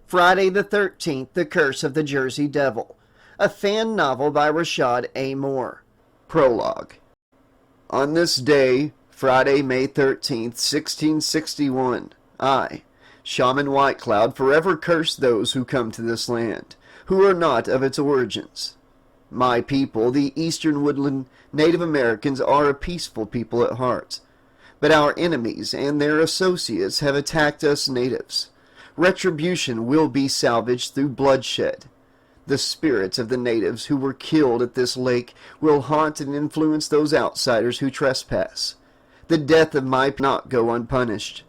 Friday the 13th, The Curse of the Jersey Devil, a fan novel by Rashad A. Moore. Prologue. On this day, Friday, May 13th, 1661, I, Shaman Whitecloud, forever curse those who come to this land, who are not of its origins. My people, the Eastern Woodland Native Americans, are a peaceful people at heart, but our enemies and their associates have attacked us natives. Retribution will be salvaged through bloodshed. The spirits of the natives who were killed at this lake will haunt and influence those outsiders who trespass. The death of my people not go unpunished.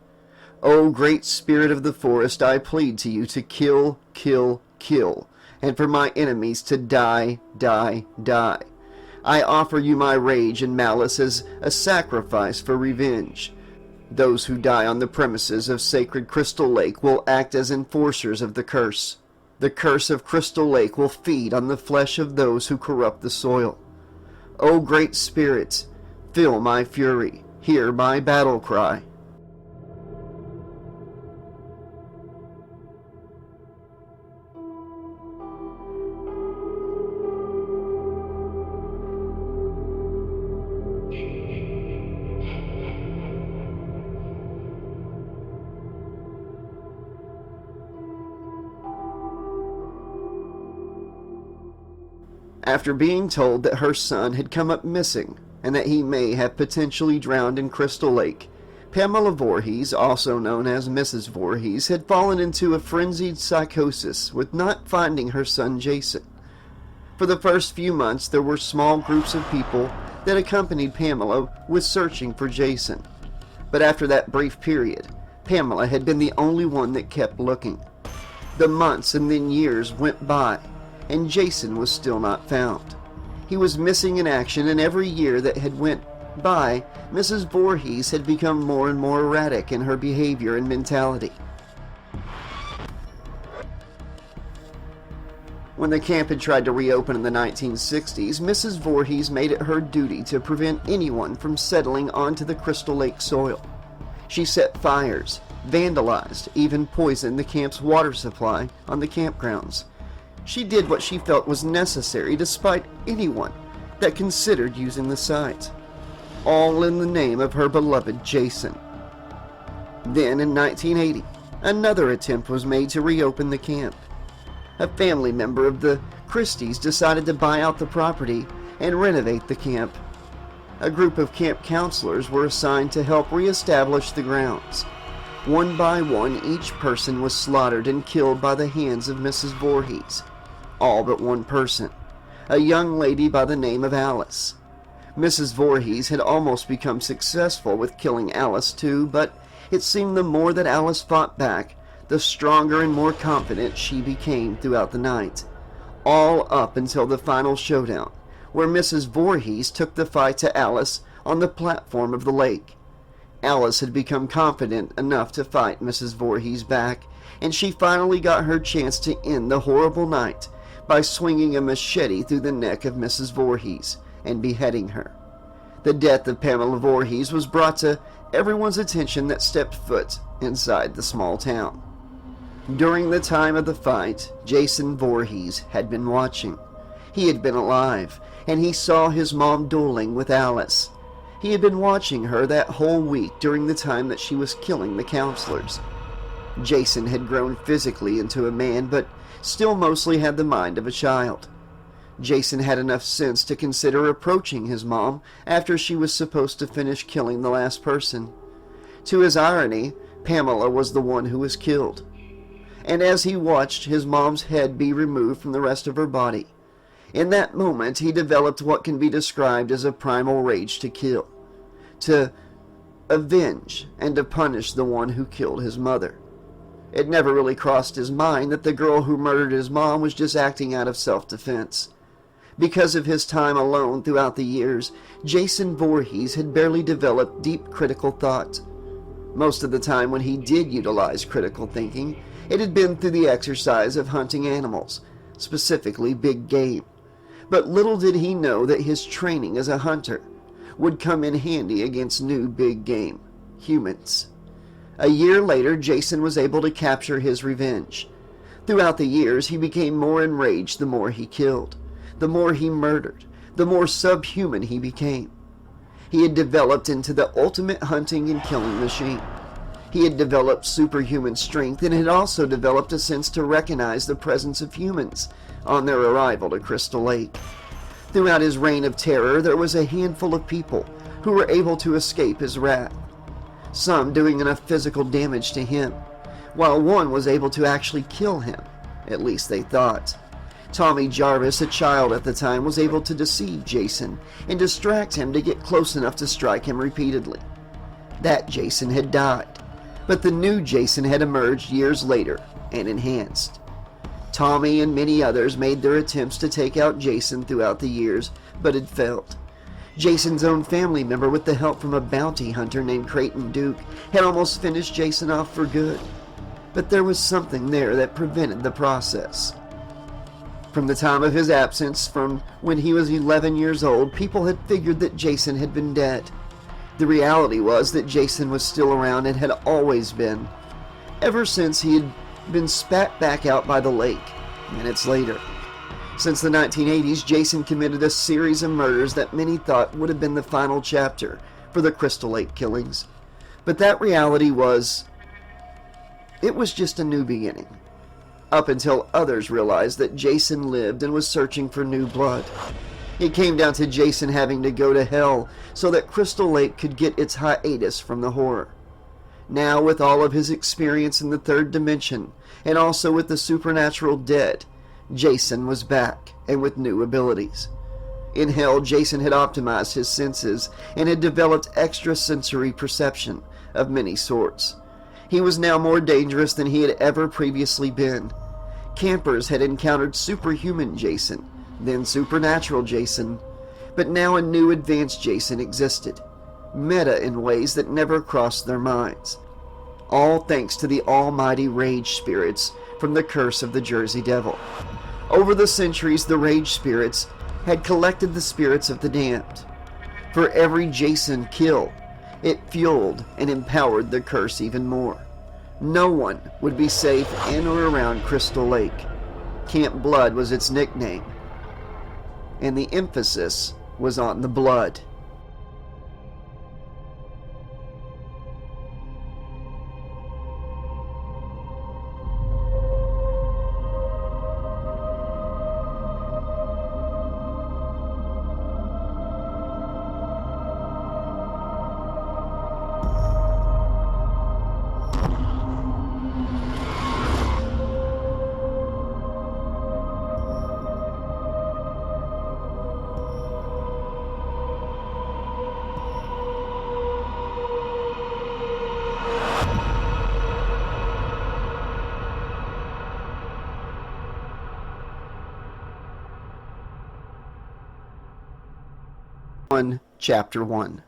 O great spirit of the forest, I plead to you to kill, kill, kill, and for my enemies to die, die, die. I offer you my rage and malice as a sacrifice for revenge. Those who die on the premises of sacred Crystal Lake will act as enforcers of the curse. The curse of Crystal Lake will feed on the flesh of those who corrupt the soil. O great spirit, feel my fury, hear my battle cry. After being told that her son had come up missing and that he may have potentially drowned in Crystal Lake, Pamela Vorhees, also known as Mrs. Vorhees, had fallen into a frenzied psychosis with not finding her son Jason. For the first few months, there were small groups of people that accompanied Pamela with searching for Jason. But after that brief period, Pamela had been the only one that kept looking. The months and then years went by, and Jason was still not found. He was missing in action, and every year that had went by, Mrs. Vorhees had become more and more erratic in her behavior and mentality. When the camp had tried to reopen in the 1960s, Mrs. Vorhees made it her duty to prevent anyone from settling onto the Crystal Lake soil. She set fires, vandalized, even poisoned the camp's water supply on the campgrounds. She did what she felt was necessary despite anyone that considered using the site, all in the name of her beloved Jason. Then in 1980, another attempt was made to reopen the camp. A family member of the Christies decided to buy out the property and renovate the camp. A group of camp counselors were assigned to help reestablish the grounds. One by one, each person was slaughtered and killed by the hands of Mrs. Vorhees. All but one person, a young lady by the name of Alice. Mrs. Vorhees had almost become successful with killing Alice too, but it seemed the more that Alice fought back, the stronger and more confident she became throughout the night. All up until the final showdown, where Mrs. Vorhees took the fight to Alice on the platform of the lake. Alice had become confident enough to fight Mrs. Vorhees back, and she finally got her chance to end the horrible night by swinging a machete through the neck of Mrs. Vorhees and beheading her. The death of Pamela Vorhees was brought to everyone's attention that stepped foot inside the small town. During the time of the fight, Jason Vorhees had been watching. He had been alive, and he saw his mom dueling with Alice. He had been watching her that whole week during the time that she was killing the counselors. Jason had grown physically into a man, but still mostly had the mind of a child. Jason had enough sense to consider approaching his mom after she was supposed to finish killing the last person. To his irony, Pamela was the one who was killed. And as he watched his mom's head be removed from the rest of her body, in that moment he developed what can be described as a primal rage to kill, to avenge and to punish the one who killed his mother. It never really crossed his mind that the girl who murdered his mom was just acting out of self-defense. Because of his time alone throughout the years, Jason Vorhees had barely developed deep critical thought. Most of the time when he did utilize critical thinking, it had been through the exercise of hunting animals, specifically big game. But little did he know that his training as a hunter would come in handy against new big game, humans. A year later, Jason was able to capture his revenge. Throughout the years, he became more enraged the more he killed. The more he murdered, the more subhuman he became. He had developed into the ultimate hunting and killing machine. He had developed superhuman strength and had also developed a sense to recognize the presence of humans on their arrival to Crystal Lake. Throughout his reign of terror, there was a handful of people who were able to escape his wrath, some doing enough physical damage to him, while one was able to actually kill him, at least they thought. Tommy Jarvis, a child at the time, was able to deceive Jason and distract him to get close enough to strike him repeatedly. That Jason had died, but the new Jason had emerged years later and enhanced. Tommy and many others made their attempts to take out Jason throughout the years, but had failed. Jason's own family member, with the help from a bounty hunter named Creighton Duke, had almost finished Jason off for good. But there was something there that prevented the process. From the time of his absence, from when he was 11 years old, people had figured that Jason had been dead. The reality was that Jason was still around and had always been, ever since he had been spat back out by the lake minutes later. Since the 1980s, Jason committed a series of murders that many thought would have been the final chapter for the Crystal Lake killings. But that reality was, it was just a new beginning. Up until others realized that Jason lived and was searching for new blood. It came down to Jason having to go to hell so that Crystal Lake could get its hiatus from the horror. Now, with all of his experience in the third dimension, and also with the supernatural dead, Jason was back, and with new abilities. In hell, Jason had optimized his senses and had developed extrasensory perception of many sorts. He was now more dangerous than he had ever previously been. Campers had encountered superhuman Jason, then supernatural Jason, but now a new advanced Jason existed, meta in ways that never crossed their minds. All thanks to the almighty rage spirits from the curse of the Jersey Devil. Over the centuries, the rage spirits had collected the spirits of the damned. For every Jason kill, it fueled and empowered the curse even more. No one would be safe in or around Crystal Lake. Camp Blood was its nickname, and the emphasis was on the blood. Chapter 1.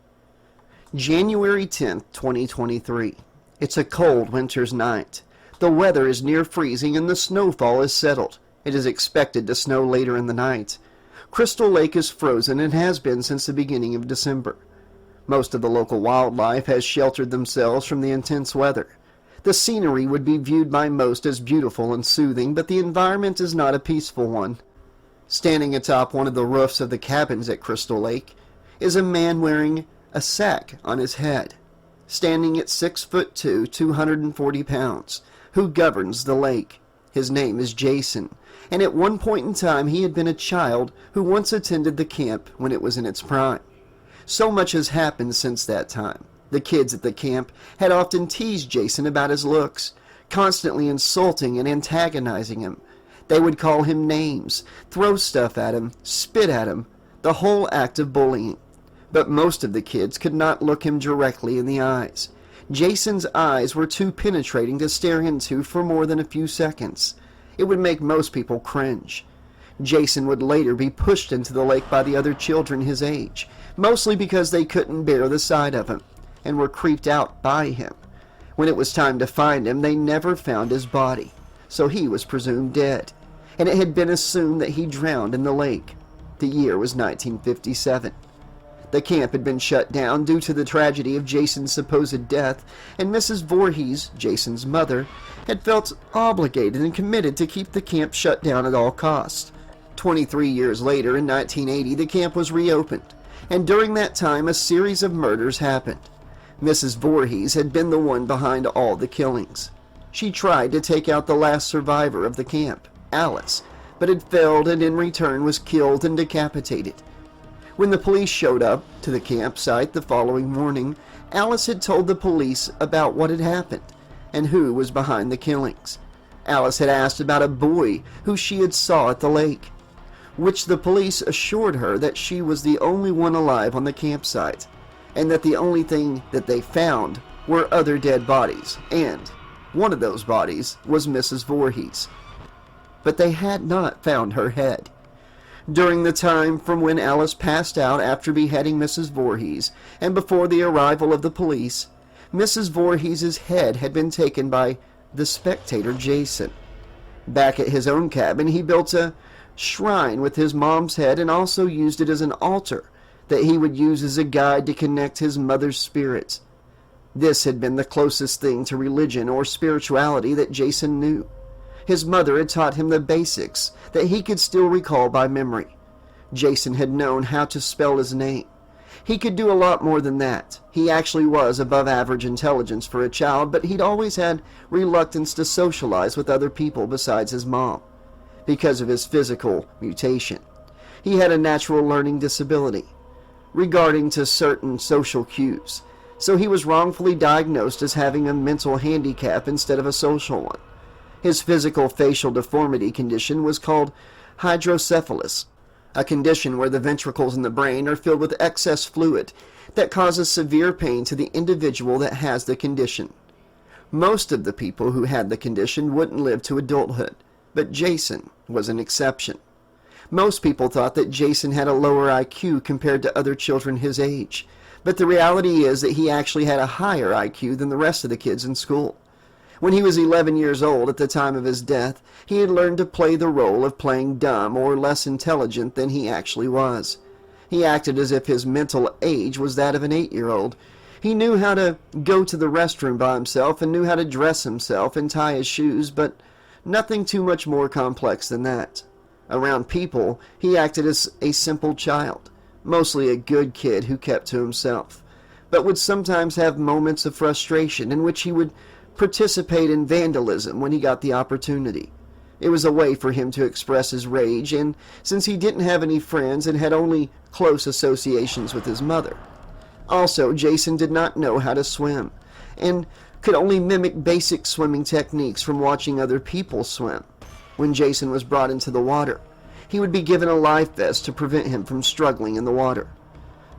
January 10th, 2023. It's a cold winter's night. The weather is near freezing and the snowfall is settled. It is expected to snow later in the night. Crystal Lake is frozen and has been since the beginning of December. Most of the local wildlife has sheltered themselves from the intense weather. The scenery would be viewed by most as beautiful and soothing, but the environment is not a peaceful one. Standing atop one of the roofs of the cabins at Crystal Lake is a man wearing a sack on his head, standing at 6'2", 240 pounds, who governs the lake. His name is Jason, and at one point in time he had been a child who once attended the camp when it was in its prime. So much has happened since that time. The kids at the camp had often teased Jason about his looks, constantly insulting and antagonizing him. They would call him names, throw stuff at him, spit at him, the whole act of bullying. But most of the kids could not look him directly in the eyes. Jason's eyes were too penetrating to stare into for more than a few seconds. It would make most people cringe. Jason would later be pushed into the lake by the other children his age, mostly because they couldn't bear the sight of him, and were creeped out by him. When it was time to find him, they never found his body, so he was presumed dead, and it had been assumed that he drowned in the lake. The year was 1957. The camp had been shut down due to the tragedy of Jason's supposed death, and Mrs. Vorhees, Jason's mother, had felt obligated and committed to keep the camp shut down at all costs. 23 years later, in 1980, the camp was reopened, and during that time a series of murders happened. Mrs. Vorhees had been the one behind all the killings. She tried to take out the last survivor of the camp, Alice, but had failed and in return was killed and decapitated. When the police showed up to the campsite the following morning, Alice had told the police about what had happened and who was behind the killings. Alice had asked about a boy who she had saw at the lake, which the police assured her that she was the only one alive on the campsite, and that the only thing that they found were other dead bodies, and one of those bodies was Mrs. Vorhees. But they had not found her head. During the time from when Alice passed out after beheading Mrs. Vorhees and before the arrival of the police, Mrs. Voorhees' head had been taken by the spectator Jason. Back at his own cabin, he built a shrine with his mom's head and also used it as an altar that he would use as a guide to connect his mother's spirits. This had been the closest thing to religion or spirituality that Jason knew. His mother had taught him the basics that he could still recall by memory. Jason had known how to spell his name. He could do a lot more than that. He actually was above average intelligence for a child, but he'd always had reluctance to socialize with other people besides his mom, because of his physical mutation. He had a natural learning disability regarding to certain social cues, so he was wrongfully diagnosed as having a mental handicap instead of a social one. His physical facial deformity condition was called hydrocephalus, a condition where the ventricles in the brain are filled with excess fluid that causes severe pain to the individual that has the condition. Most of the people who had the condition wouldn't live to adulthood, but Jason was an exception. Most people thought that Jason had a lower IQ compared to other children his age, but the reality is that he actually had a higher IQ than the rest of the kids in school. When he was 11 years old at the time of his death, he had learned to play the role of playing dumb or less intelligent than he actually was. He acted as if his mental age was that of an 8-year-old. He knew how to go to the restroom by himself and knew how to dress himself and tie his shoes, but nothing too much more complex than that. Around people, he acted as a simple child, mostly a good kid who kept to himself, but would sometimes have moments of frustration in which he would participate in vandalism when he got the opportunity. It was a way for him to express his rage, and since he didn't have any friends and had only close associations with his mother. Also, Jason did not know how to swim, and could only mimic basic swimming techniques from watching other people swim. When Jason was brought into the water, he would be given a life vest to prevent him from struggling in the water.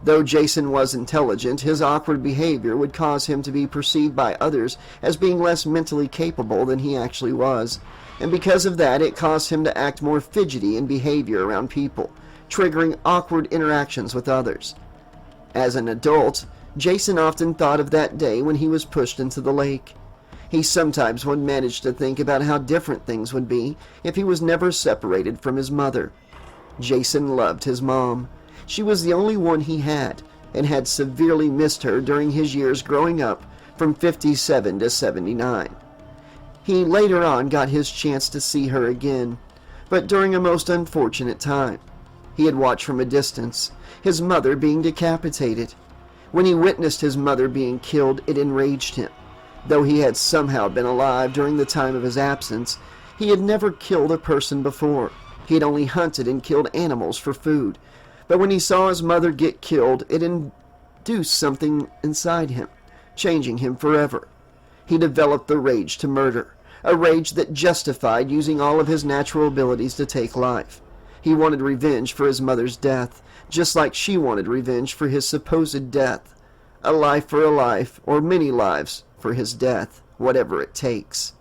Though Jason was intelligent, his awkward behavior would cause him to be perceived by others as being less mentally capable than he actually was, and because of that, it caused him to act more fidgety in behavior around people, triggering awkward interactions with others. As an adult, Jason often thought of that day when he was pushed into the lake. He sometimes would manage to think about how different things would be if he was never separated from his mother. Jason loved his mom. She was the only one he had, and had severely missed her during his years growing up from 57 to 79. He later on got his chance to see her again, but during a most unfortunate time. He had watched from a distance his mother being decapitated. When he witnessed his mother being killed, it enraged him. Though he had somehow been alive during the time of his absence, he had never killed a person before. He had only hunted and killed animals for food. But when he saw his mother get killed, it induced something inside him, changing him forever. He developed the rage to murder, a rage that justified using all of his natural abilities to take life. He wanted revenge for his mother's death, just like she wanted revenge for his supposed death. A life for a life, or many lives for his death, whatever it takes.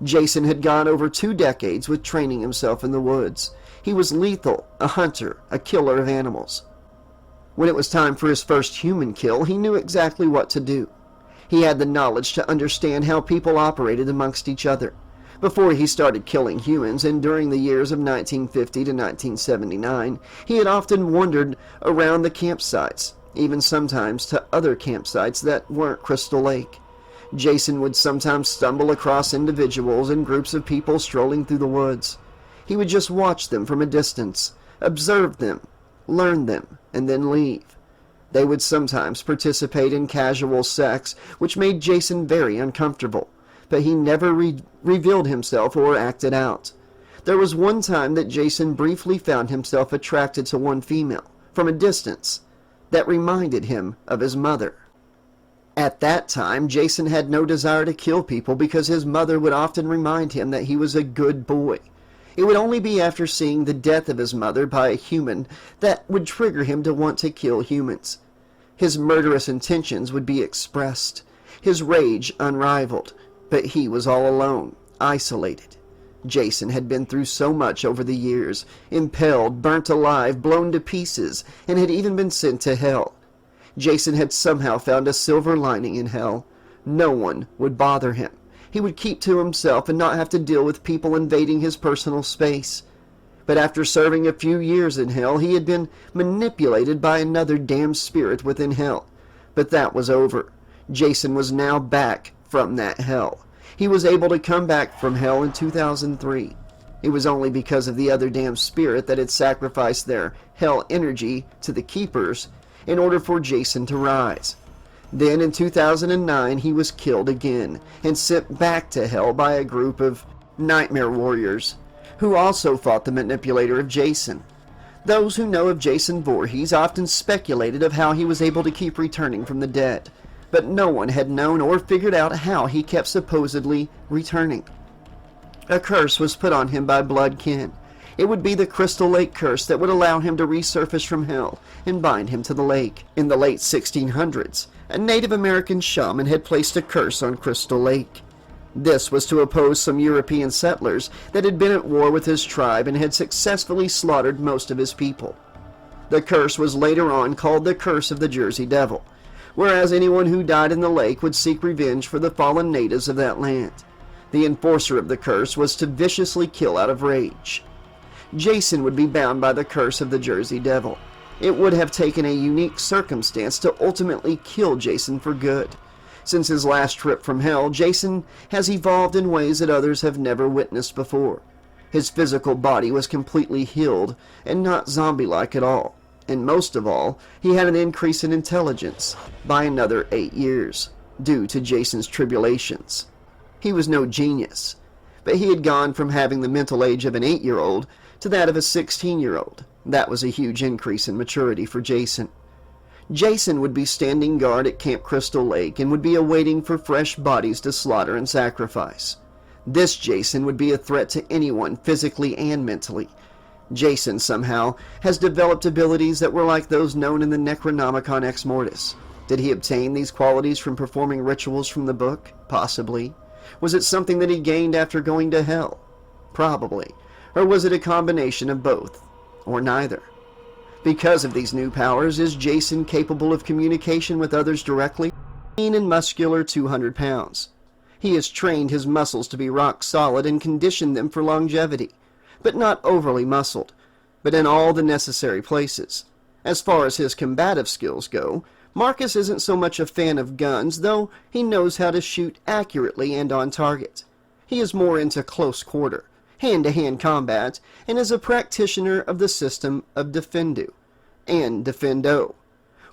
Jason had gone over 2 decades with training himself in the woods. He was lethal, a hunter, a killer of animals. When it was time for his first human kill, he knew exactly what to do. He had the knowledge to understand how people operated amongst each other. Before he started killing humans, and during the years of 1950 to 1979, he had often wandered around the campsites, even sometimes to other campsites that weren't Crystal Lake. Jason would sometimes stumble across individuals and groups of people strolling through the woods. He would just watch them from a distance, observe them, learn them, and then leave. They would sometimes participate in casual sex, which made Jason very uncomfortable, but he never revealed himself or acted out. There was one time that Jason briefly found himself attracted to one female, from a distance, that reminded him of his mother. At that time, Jason had no desire to kill people because his mother would often remind him that he was a good boy. It would only be after seeing the death of his mother by a human that would trigger him to want to kill humans. His murderous intentions would be expressed, his rage unrivaled, but he was all alone, isolated. Jason had been through so much over the years, impaled, burnt alive, blown to pieces, and had even been sent to hell. Jason had somehow found a silver lining in hell. No one would bother him. He would keep to himself and not have to deal with people invading his personal space. But after serving a few years in hell, he had been manipulated by another damned spirit within hell. But that was over. Jason was now back from that hell. He was able to come back from hell in 2003. It was only because of the other damned spirit that had sacrificed their hell energy to the keepers in order for Jason to rise. Then in 2009 he was killed again and sent back to hell by a group of nightmare warriors who also fought the manipulator of Jason. Those who know of Jason Voorhees often speculated of how he was able to keep returning from the dead, but no one had known or figured out how he kept supposedly returning. A curse was put on him by blood kin. It would be the Crystal Lake curse that would allow him to resurface from hell and bind him to the lake. In the late 1600s, a Native American shaman had placed a curse on Crystal Lake. This was to oppose some European settlers that had been at war with his tribe and had successfully slaughtered most of his people. The curse was later on called the Curse of the Jersey Devil, whereas anyone who died in the lake would seek revenge for the fallen natives of that land. The enforcer of the curse was to viciously kill out of rage. Jason would be bound by the Curse of the Jersey Devil. It would have taken a unique circumstance to ultimately kill Jason for good. Since his last trip from hell, Jason has evolved in ways that others have never witnessed before. His physical body was completely healed and not zombie-like at all. And most of all, he had an increase in intelligence by another 8 years, due to Jason's tribulations. He was no genius, but he had gone from having the mental age of an 8-year-old to that of a 16-year-old. That was a huge increase in maturity for Jason. Jason would be standing guard at Camp Crystal Lake and would be awaiting for fresh bodies to slaughter and sacrifice. This Jason would be a threat to anyone physically and mentally. Jason somehow has developed abilities that were like those known in the Necronomicon Ex Mortis. Did he obtain these qualities from performing rituals from the book? Possibly. Was it something that he gained after going to hell? Probably. Or was it a combination of both? Or neither? Because of these new powers, is Jason capable of communication with others directly? Lean and muscular 200 pounds. He has trained his muscles to be rock solid and conditioned them for longevity, but not overly muscled, but in all the necessary places. As far as his combative skills go, Marcus isn't so much a fan of guns, though he knows how to shoot accurately and on target. He is more into close quarter, hand-to-hand combat, and is a practitioner of the system of Defendo and Defendo,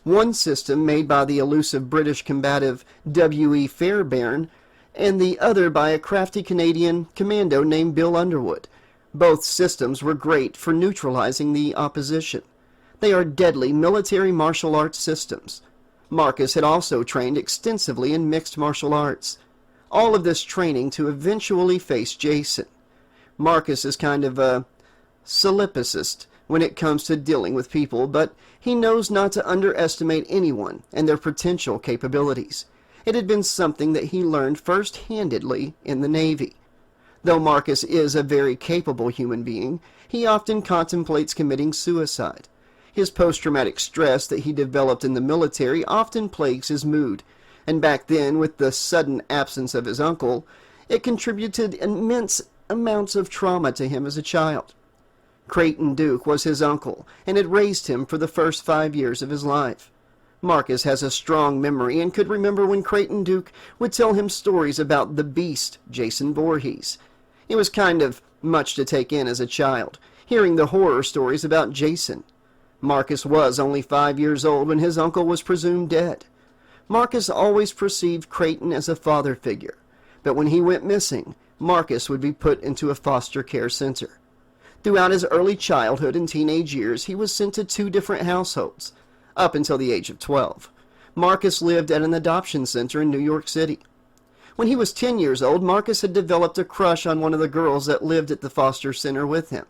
one system made by the elusive British combative W.E. Fairbairn, and the other by a crafty Canadian commando named Bill Underwood. Both systems were great for neutralizing the opposition. They are deadly military martial arts systems. Marcus had also trained extensively in mixed martial arts. All of this training to eventually face Jason. Marcus is kind of a solipsist when it comes to dealing with people, but he knows not to underestimate anyone and their potential capabilities. It had been something that he learned first-handedly in the Navy. Though Marcus is a very capable human being, he often contemplates committing suicide. His post-traumatic stress that he developed in the military often plagues his mood, and back then, with the sudden absence of his uncle, it contributed immense amounts of trauma to him as a child. Creighton Duke was his uncle, and had raised him for the first 5 years of his life. Marcus has a strong memory and could remember when Creighton Duke would tell him stories about the beast, Jason Voorhees. It was kind of much to take in as a child, hearing the horror stories about Jason. Marcus was only 5 years old when his uncle was presumed dead. Marcus always perceived Creighton as a father figure, but when he went missing, Marcus would be put into a foster care center. Throughout his early childhood and teenage years, he was sent to 2 different households, up until the age of 12. Marcus lived at an adoption center in New York City. When he was 10 years old, Marcus had developed a crush on one of the girls that lived at the foster center with him.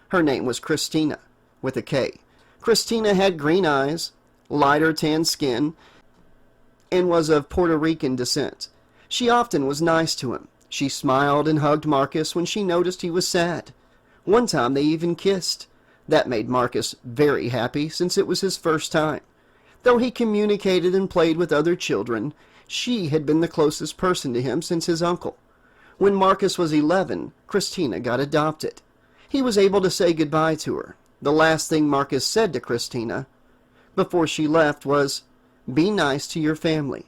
Her name was Christina, with a K. Christina had green eyes, lighter tan skin, and was of Puerto Rican descent. She often was nice to him. She smiled and hugged Marcus when she noticed he was sad. One time they even kissed. That made Marcus very happy, since it was his first time. Though he communicated and played with other children, she had been the closest person to him since his uncle. When Marcus was 11, Christina got adopted. He was able to say goodbye to her. The last thing Marcus said to Christina before she left was, "Be nice to your family,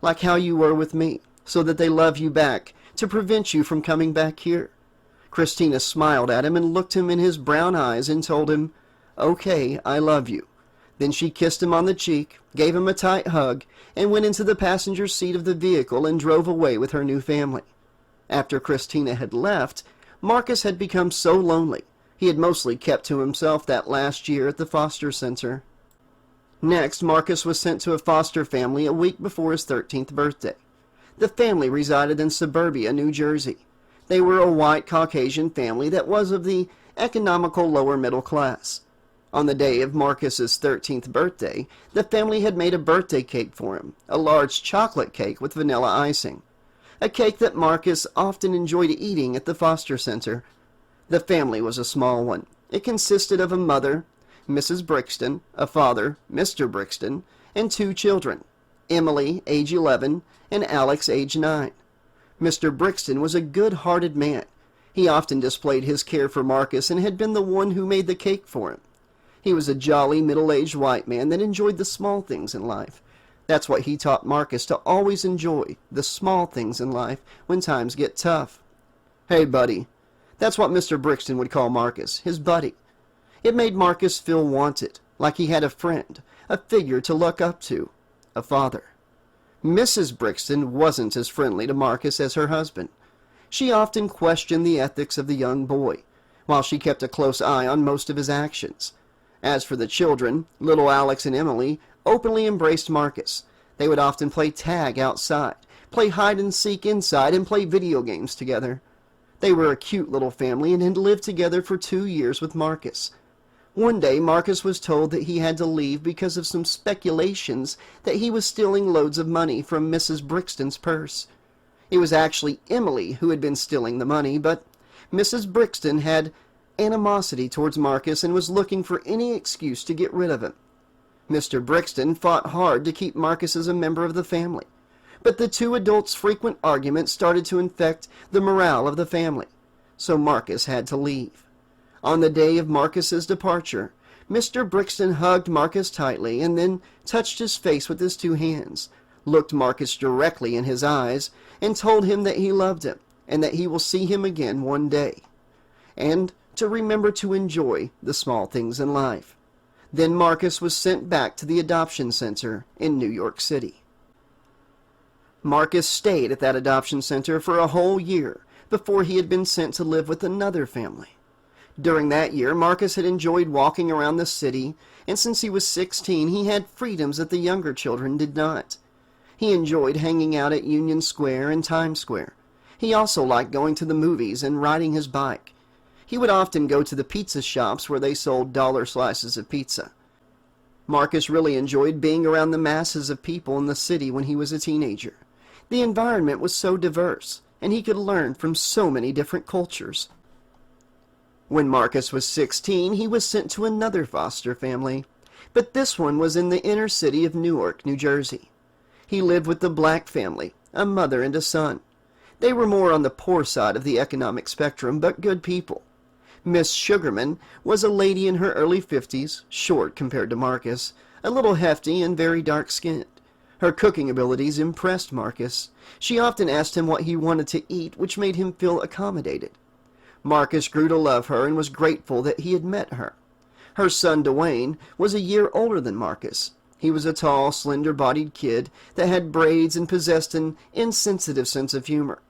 like how you were with me, so that they love you back, to prevent you from coming back here." Christina smiled at him and looked him in his brown eyes and told him, "Okay, I love you." Then she kissed him on the cheek, gave him a tight hug, and went into the passenger seat of the vehicle and drove away with her new family. After Christina had left, Marcus had become so lonely, he had mostly kept to himself that last year at the foster center. Next, Marcus was sent to a foster family a week before his 13th birthday. The family resided in suburbia, New Jersey. They were a white Caucasian family that was of the economical lower middle class. On the day of Marcus's 13th birthday, the family had made a birthday cake for him, a large chocolate cake with vanilla icing, a cake that Marcus often enjoyed eating at the foster center. The family was a small one. It consisted of a mother, Mrs. Brixton, a father, Mr. Brixton, and 2 children, Emily, age 11, and Alex, age 9. Mr. Brixton was a good-hearted man. He often displayed his care for Marcus and had been the one who made the cake for him. He was a jolly, middle-aged white man that enjoyed the small things in life. That's what he taught Marcus, to always enjoy the small things in life when times get tough. "Hey, buddy." That's what Mr. Brixton would call Marcus, his buddy. It made Marcus feel wanted, like he had a friend, a figure to look up to, a father. Mrs. Brixton wasn't as friendly to Marcus as her husband. She often questioned the ethics of the young boy, while she kept a close eye on most of his actions. As for the children, little Alex and Emily openly embraced Marcus. They would often play tag outside, play hide-and-seek inside, and play video games together. They were a cute little family and had lived together for 2 years with Marcus. One day, Marcus was told that he had to leave because of some speculations that he was stealing loads of money from Mrs. Brixton's purse. It was actually Emily who had been stealing the money, but Mrs. Brixton had animosity towards Marcus and was looking for any excuse to get rid of him. Mr. Brixton fought hard to keep Marcus as a member of the family, but the 2 adults' frequent arguments started to infect the morale of the family, so Marcus had to leave. On the day of Marcus's departure, Mr. Brixton hugged Marcus tightly and then touched his face with his 2 hands, looked Marcus directly in his eyes, and told him that he loved him and that he will see him again one day, and to remember to enjoy the small things in life. Then Marcus was sent back to the adoption center in New York City. Marcus stayed at that adoption center for a whole year before he had been sent to live with another family. During that year, Marcus had enjoyed walking around the city, and since he was 16, he had freedoms that the younger children did not. He enjoyed hanging out at Union Square and Times Square. He also liked going to the movies and riding his bike. He would often go to the pizza shops where they sold dollar slices of pizza. Marcus really enjoyed being around the masses of people in the city when he was a teenager. The environment was so diverse, and he could learn from so many different cultures. When Marcus was 16, he was sent to another foster family, but this one was in the inner city of Newark, New Jersey. He lived with the Black family, a mother and a son. They were more on the poor side of the economic spectrum, but good people. Miss Sugarman was a lady in her early 50s, short compared to Marcus, a little hefty and very dark-skinned. Her cooking abilities impressed Marcus. She often asked him what he wanted to eat, which made him feel accommodated. Marcus grew to love her and was grateful that he had met her. Her son, Dwayne, was a year older than Marcus. He was a tall, slender-bodied kid that had braids and possessed an insensitive sense of humor.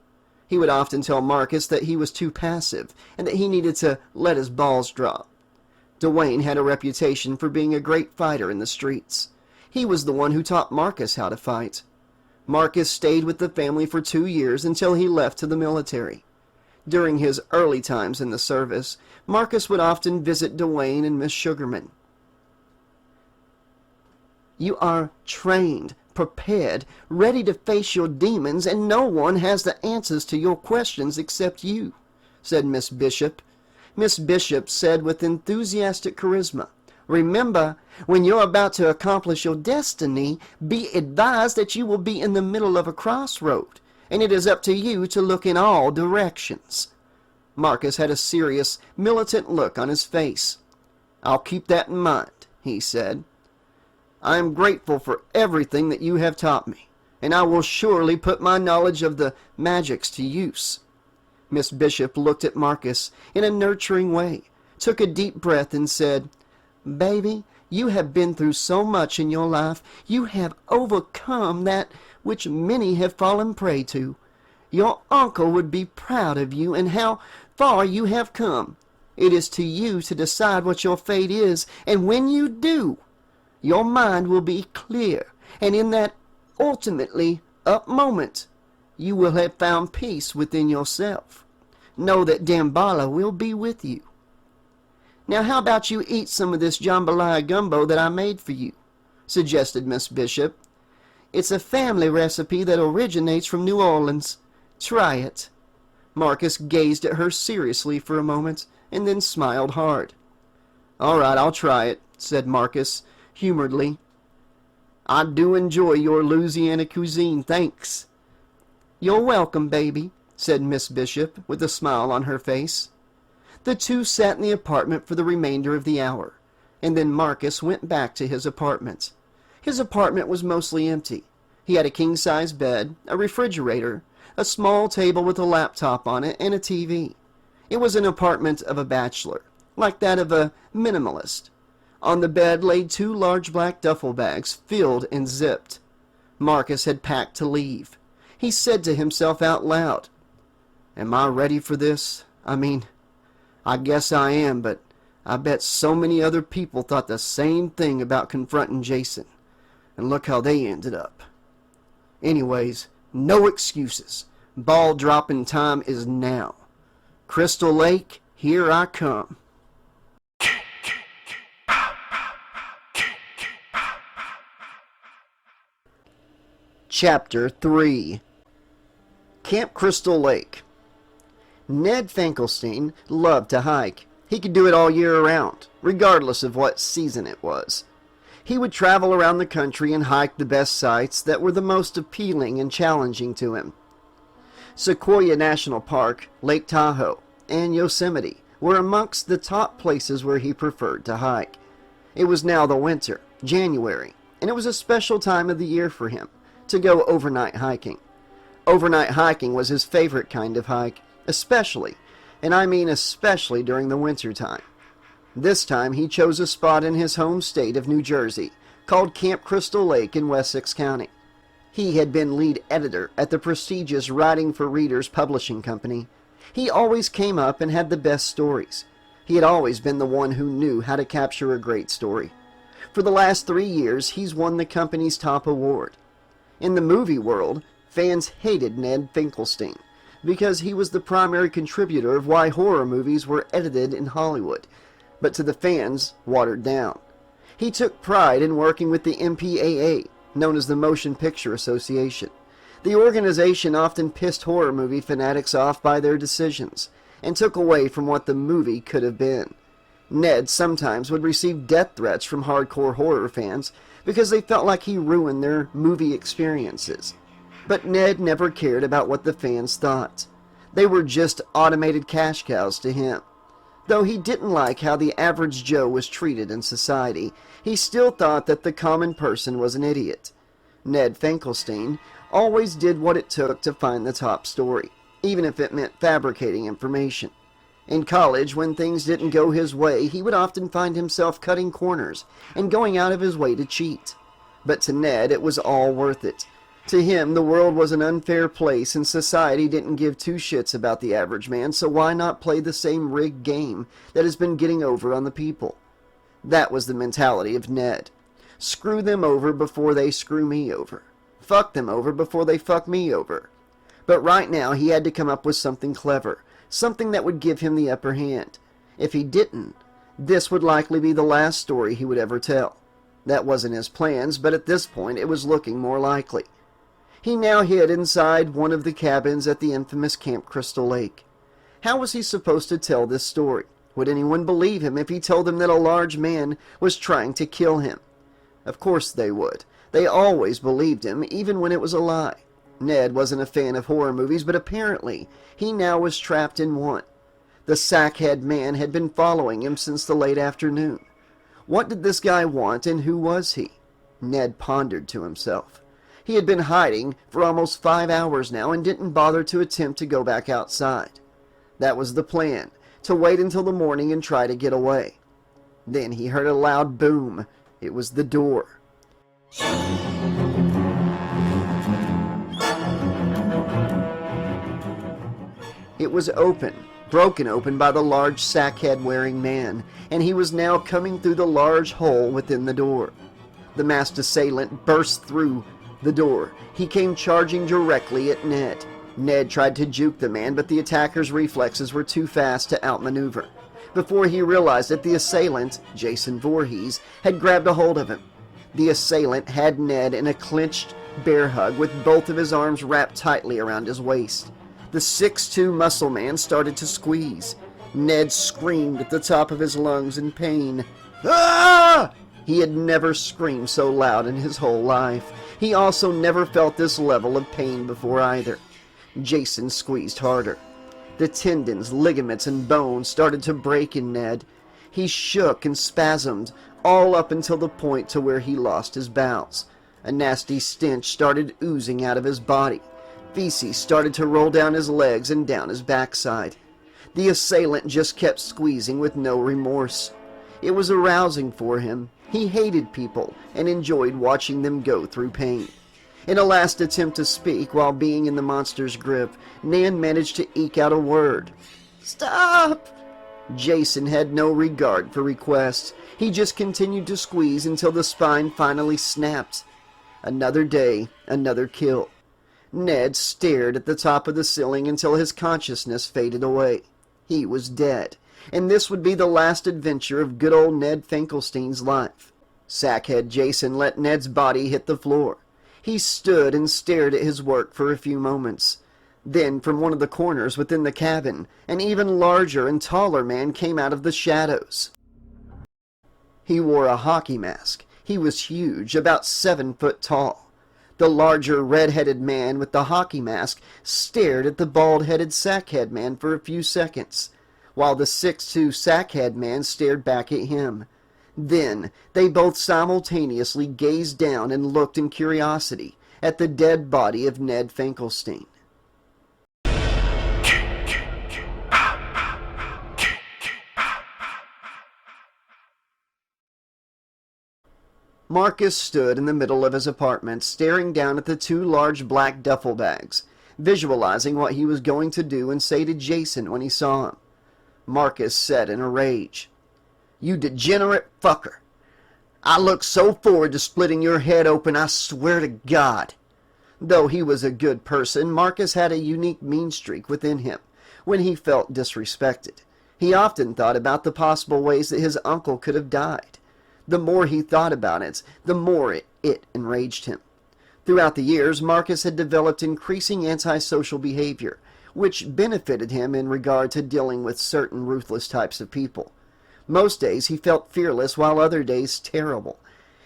He would often tell Marcus that he was too passive and that he needed to let his balls drop. Dwayne had a reputation for being a great fighter in the streets. He was the one who taught Marcus how to fight. Marcus stayed with the family for 2 years until he left to the military. During his early times in the service, Marcus would often visit Dwayne and Miss Sugarman. "You are trained, prepared, ready to face your demons, and no one has the answers to your questions except you," said Miss Bishop. Miss Bishop said with enthusiastic charisma, "Remember, when you're about to accomplish your destiny, be advised that you will be in the middle of a crossroad, and it is up to you to look in all directions." Marcus had a serious, militant look on his face. "I'll keep that in mind," he said. "I am grateful for everything that you have taught me, and I will surely put my knowledge of the magics to use." Miss Bishop looked at Marcus in a nurturing way, took a deep breath, and said, "Baby, you have been through so much in your life. You have overcome that which many have fallen prey to. Your uncle would be proud of you and how far you have come. It is to you to decide what your fate is, and when you do, your mind will be clear, and in that ultimately up moment, you will have found peace within yourself. Know that Damballa will be with you. Now how about you eat some of this jambalaya gumbo that I made for you?" suggested Miss Bishop. "It's a family recipe that originates from New Orleans. Try it." Marcus gazed at her seriously for a moment, and then smiled hard. "All right, I'll try it," said Marcus, humoredly. "I do enjoy your Louisiana cuisine, thanks." "You're welcome, baby," said Miss Bishop, with a smile on her face. The two sat in the apartment for the remainder of the hour, and then Marcus went back to his apartment. His apartment was mostly empty. He had a king-size bed, a refrigerator, a small table with a laptop on it, and a TV. It was an apartment of a bachelor, like that of a minimalist. On the bed lay 2 large black duffel bags, filled and zipped. Marcus had packed to leave. He said to himself out loud, "Am I ready for this? I guess I am, but I bet so many other people thought the same thing about confronting Jason. And look how they ended up. Anyways, no excuses. Ball dropping time is now. Crystal Lake, here I come." Chapter 3. Camp Crystal Lake. Ned Finkelstein loved to hike. He could do it all year around, regardless of what season it was. He would travel around the country and hike the best sites that were the most appealing and challenging to him. Sequoia National Park, Lake Tahoe, and Yosemite were amongst the top places where he preferred to hike. It was now the winter, January, and it was a special time of the year for him to go overnight hiking. Overnight hiking was his favorite kind of hike, especially, and I mean especially during the winter time. This time he chose a spot in his home state of New Jersey called Camp Crystal Lake in Wessex County. He had been lead editor at the prestigious Writing for Readers publishing company. He always came up and had the best stories. He had always been the one who knew how to capture a great story. For the last 3 years, he's won the company's top award. In the movie world, fans hated Ned Finkelstein because he was the primary contributor of why horror movies were edited in Hollywood, but to the fans, watered down. He took pride in working with the MPAA, known as the Motion Picture Association. The organization often pissed horror movie fanatics off by their decisions, and took away from what the movie could have been. Ned sometimes would receive death threats from hardcore horror fans because they felt like he ruined their movie experiences. But Ned never cared about what the fans thought. They were just automated cash cows to him. Though he didn't like how the average Joe was treated in society, he still thought that the common person was an idiot. Ned Finkelstein always did what it took to find the top story, even if it meant fabricating information. In college, when things didn't go his way, he would often find himself cutting corners and going out of his way to cheat. But to Ned, it was all worth it. To him, the world was an unfair place and society didn't give two shits about the average man, so why not play the same rigged game that has been getting over on the people? That was the mentality of Ned. Screw them over before they screw me over. Fuck them over before they fuck me over. But right now, he had to come up with something clever, something that would give him the upper hand. If he didn't, this would likely be the last story he would ever tell. That wasn't his plans, but at this point, it was looking more likely. He now hid inside one of the cabins at the infamous Camp Crystal Lake. How was he supposed to tell this story? Would anyone believe him if he told them that a large man was trying to kill him? Of course they would. They always believed him, even when it was a lie. Ned wasn't a fan of horror movies, but apparently he now was trapped in one. The sackhead man had been following him since the late afternoon. What did this guy want, and who was he? Ned pondered to himself. He had been hiding for almost 5 hours now and didn't bother to attempt to go back outside. That was the plan, to wait until the morning and try to get away. Then he heard a loud boom. It was the door. It was open, broken open by the large sackhead-wearing man, and he was now coming through the large hole within the door. The masked assailant burst through the door. He came charging directly at Ned. Ned tried to juke the man, but the attacker's reflexes were too fast to outmaneuver. Before he realized it, the assailant, Jason Vorhees, had grabbed a hold of him. The assailant had Ned in a clenched bear hug with both of his arms wrapped tightly around his waist. The 6'2" muscle man started to squeeze. Ned screamed at the top of his lungs in pain. Ah! He had never screamed so loud in his whole life. He also never felt this level of pain before either. Jason squeezed harder. The tendons, ligaments, and bones started to break in Ned. He shook and spasmed, all up until the point to where he lost his bowels. A nasty stench started oozing out of his body. Feces started to roll down his legs and down his backside. The assailant just kept squeezing with no remorse. It was arousing for him. He hated people and enjoyed watching them go through pain. In a last attempt to speak while being in the monster's grip, Nan managed to eke out a word. "Stop!" Jason had no regard for requests. He just continued to squeeze until the spine finally snapped. Another day, another kill. Ned stared at the top of the ceiling until his consciousness faded away. He was dead, and this would be the last adventure of good old Ned Finkelstein's life. Sackhead Jason let Ned's body hit the floor. He stood and stared at his work for a few moments. Then, from one of the corners within the cabin, an even larger and taller man came out of the shadows. He wore a hockey mask. He was huge, about 7 foot tall. The larger red-headed man with the hockey mask stared at the bald-headed sackhead man for a few seconds, while the 6'2" sackhead man stared back at him. Then they both simultaneously gazed down and looked in curiosity at the dead body of Ned Finkelstein. Marcus stood in the middle of his apartment, staring down at the 2 large black duffel bags, visualizing what he was going to do and say to Jason when he saw him. Marcus said in a rage, "You degenerate fucker. I look so forward to splitting your head open, I swear to God." Though he was a good person, Marcus had a unique mean streak within him when he felt disrespected. He often thought about the possible ways that his uncle could have died. The more he thought about it, the more it enraged him. Throughout the years, Marcus had developed increasing antisocial behavior, which benefited him in regard to dealing with certain ruthless types of people. Most days he felt fearless, while other days terrible.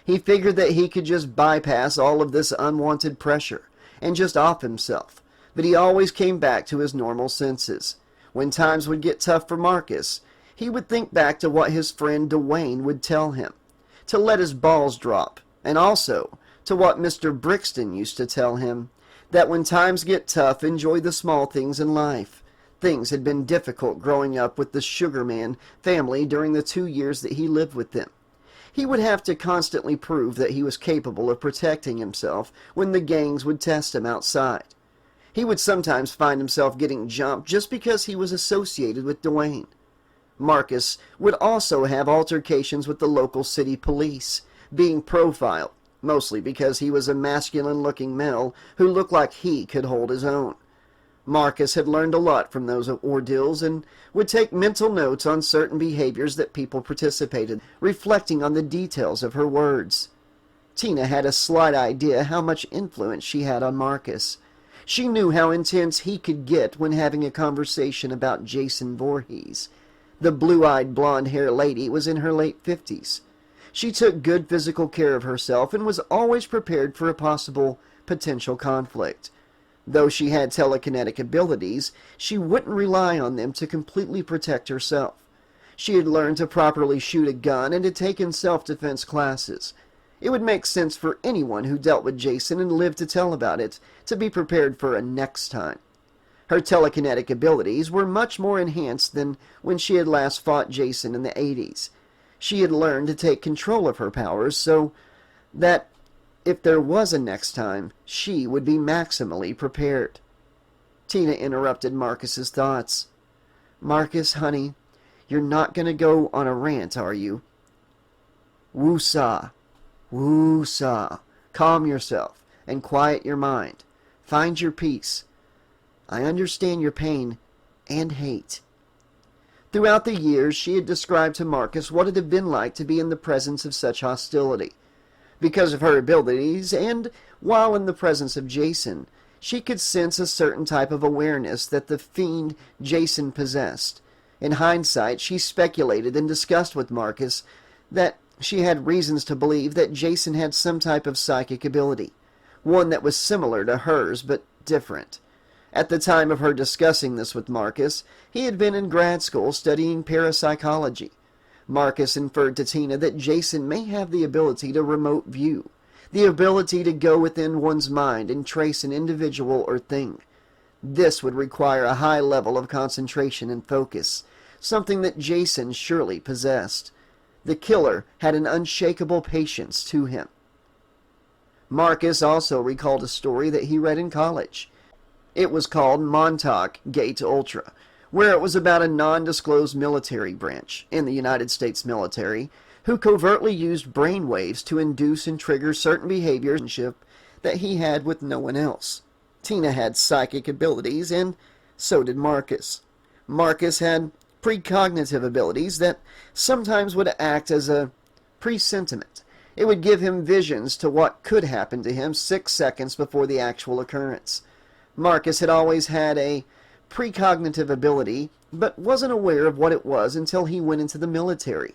He figured that he could just bypass all of this unwanted pressure and just off himself, but he always came back to his normal senses. When times would get tough for Marcus, He would think back to what his friend Dwayne would tell him, to let his balls drop, and also to what Mr. Brixton used to tell him, that when times get tough, enjoy the small things in life. Things had been difficult growing up with the Sugarman family during the 2 years that he lived with them. He would have to constantly prove that he was capable of protecting himself when the gangs would test him outside. He would sometimes find himself getting jumped just because he was associated with Dwayne. Marcus would also have altercations with the local city police, being profiled, mostly because he was a masculine-looking male who looked like he could hold his own. Marcus had learned a lot from those ordeals and would take mental notes on certain behaviors that people participated, reflecting on the details of her words. Tina had a slight idea how much influence she had on Marcus. She knew how intense he could get when having a conversation about Jason Vorhees. The blue-eyed blonde-haired lady was in her late 50s. She took good physical care of herself and was always prepared for a possible potential conflict. Though she had telekinetic abilities, she wouldn't rely on them to completely protect herself. She had learned to properly shoot a gun and had taken self-defense classes. It would make sense for anyone who dealt with Jason and lived to tell about it to be prepared for a next time. Her telekinetic abilities were much more enhanced than when she had last fought Jason in the 80s. She had learned to take control of her powers so that if there was a next time, she would be maximally prepared. Tina interrupted Marcus's thoughts. "Marcus, honey, you're not going to go on a rant, are you?" "Woo-saw. Woo-saw. Calm yourself and quiet your mind. Find your peace. I understand your pain and hate." Throughout the years, she had described to Marcus what it had been like to be in the presence of such hostility. Because of her abilities, and while in the presence of Jason, she could sense a certain type of awareness that the fiend Jason possessed. In hindsight, she speculated and discussed with Marcus that she had reasons to believe that Jason had some type of psychic ability, one that was similar to hers but different. At the time of her discussing this with Marcus, he had been in grad school studying parapsychology. Marcus inferred to Tina that Jason may have the ability to remote view, the ability to go within one's mind and trace an individual or thing. This would require a high level of concentration and focus, something that Jason surely possessed. The killer had an unshakable patience to him. Marcus also recalled a story that he read in college. It was called Montauk Gate Ultra, where it was about a non-disclosed military branch in the United States military who covertly used brainwaves to induce and trigger certain behaviors that he had with no one else. Tina had psychic abilities, and so did Marcus. Marcus had precognitive abilities that sometimes would act as a presentiment. It would give him visions to what could happen to him 6 seconds before the actual occurrence. Marcus had always had a precognitive ability, but wasn't aware of what it was until he went into the military.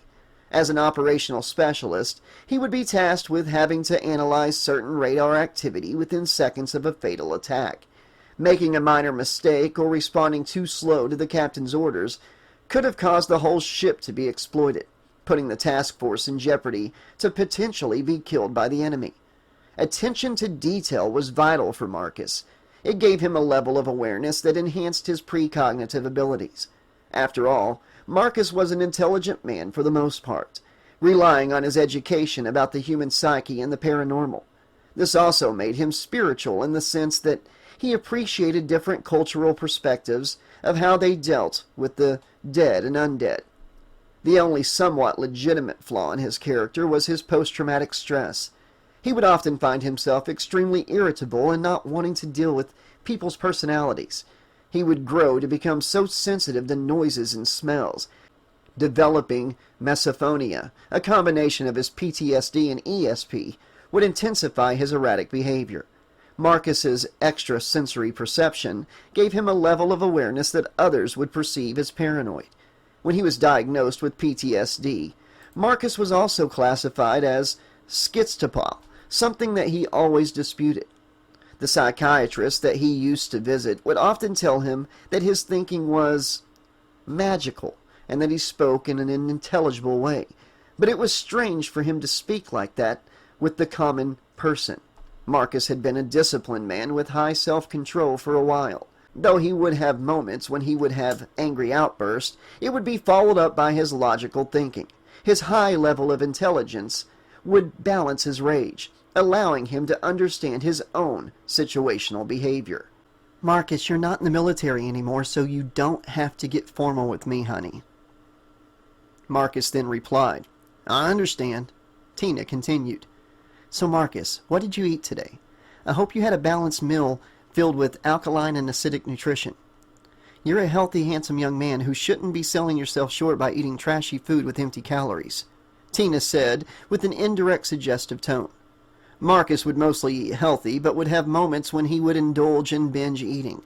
As an operational specialist, he would be tasked with having to analyze certain radar activity within seconds of a fatal attack. Making a minor mistake or responding too slow to the captain's orders could have caused the whole ship to be exploited, putting the task force in jeopardy to potentially be killed by the enemy. Attention to detail was vital for Marcus. It gave him a level of awareness that enhanced his precognitive abilities. After all, Marcus was an intelligent man for the most part, relying on his education about the human psyche and the paranormal. This also made him spiritual in the sense that he appreciated different cultural perspectives of how they dealt with the dead and undead. The only somewhat legitimate flaw in his character was his post-traumatic stress. He would often find himself extremely irritable and not wanting to deal with people's personalities. He would grow to become so sensitive to noises and smells, developing misophonia, a combination of his PTSD and ESP, would intensify his erratic behavior. Marcus's extrasensory perception gave him a level of awareness that others would perceive as paranoid. When he was diagnosed with PTSD, Marcus was also classified as schizotypal, something that he always disputed. The psychiatrist that he used to visit would often tell him that his thinking was magical, and that he spoke in an unintelligible way, but it was strange for him to speak like that with the common person. Marcus had been a disciplined man with high self-control for a while. Though he would have moments when he would have angry outbursts, it would be followed up by his logical thinking. His high level of intelligence would balance his rage, allowing him to understand his own situational behavior. Marcus, you're not in the military anymore, so you don't have to get formal with me, honey. Marcus then replied, I understand. Tina continued, So Marcus, what did you eat today? I hope you had a balanced meal filled with alkaline and acidic nutrition. You're a healthy, handsome young man who shouldn't be selling yourself short by eating trashy food with empty calories, Tina said with an indirect suggestive tone. Marcus would mostly eat healthy, but would have moments when he would indulge in binge eating.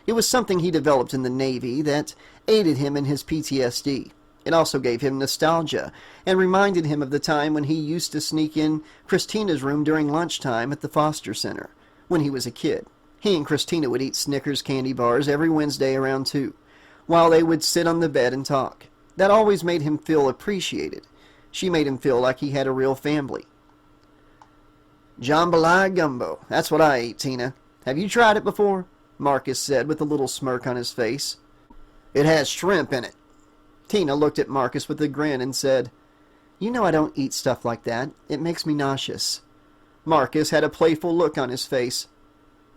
It was something he developed in the Navy that aided him in his PTSD. It also gave him nostalgia and reminded him of the time when he used to sneak in Christina's room during lunchtime at the foster center when he was a kid. He and Christina would eat Snickers candy bars every Wednesday around 2, while they would sit on the bed and talk. That always made him feel appreciated. She made him feel like he had a real family. Jambalaya gumbo. That's what I eat, Tina. Have you tried it before? Marcus said with a little smirk on his face. It has shrimp in it. Tina looked at Marcus with a grin and said, You know I don't eat stuff like that. It makes me nauseous. Marcus had a playful look on his face.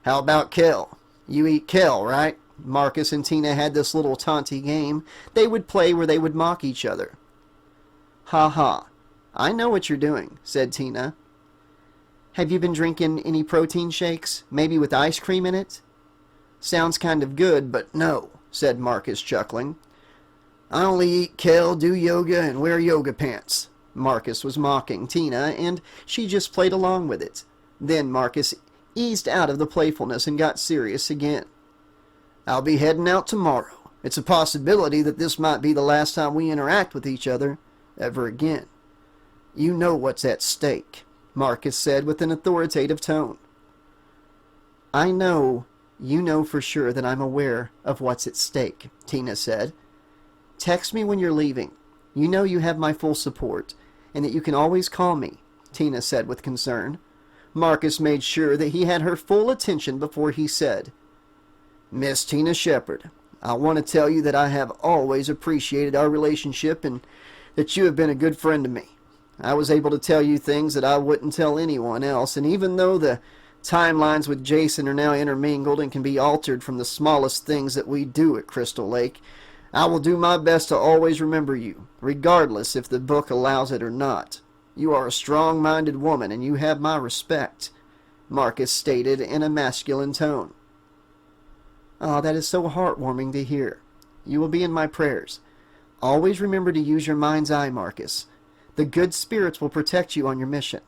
How about kale? You eat kale, right? Marcus and Tina had this little taunty game they would play where they would mock each other. Ha ha. I know what you're doing, said Tina. Have you been drinking any protein shakes, maybe with ice cream in it? Sounds kind of good, but no, said Marcus, chuckling. I only eat kale, do yoga, and wear yoga pants. Marcus was mocking Tina, and she just played along with it. Then Marcus eased out of the playfulness and got serious again. I'll be heading out tomorrow. It's a possibility that this might be the last time we interact with each other ever again. You know what's at stake, Marcus said with an authoritative tone. I know you know for sure that I'm aware of what's at stake, Tina said. Text me when you're leaving. You know you have my full support, and that you can always call me, Tina said with concern. Marcus made sure that he had her full attention before he said, Miss Tina Shepherd, I want to tell you that I have always appreciated our relationship and that you have been a good friend to me. I was able to tell you things that I wouldn't tell anyone else, and even though the timelines with Jason are now intermingled and can be altered from the smallest things that we do at Crystal Lake, I will do my best to always remember you, regardless if the book allows it or not. You are a strong-minded woman, and you have my respect, Marcus stated in a masculine tone. Oh, that is so heartwarming to hear. You will be in my prayers. Always remember to use your mind's eye, Marcus. The good spirits will protect you on your mission.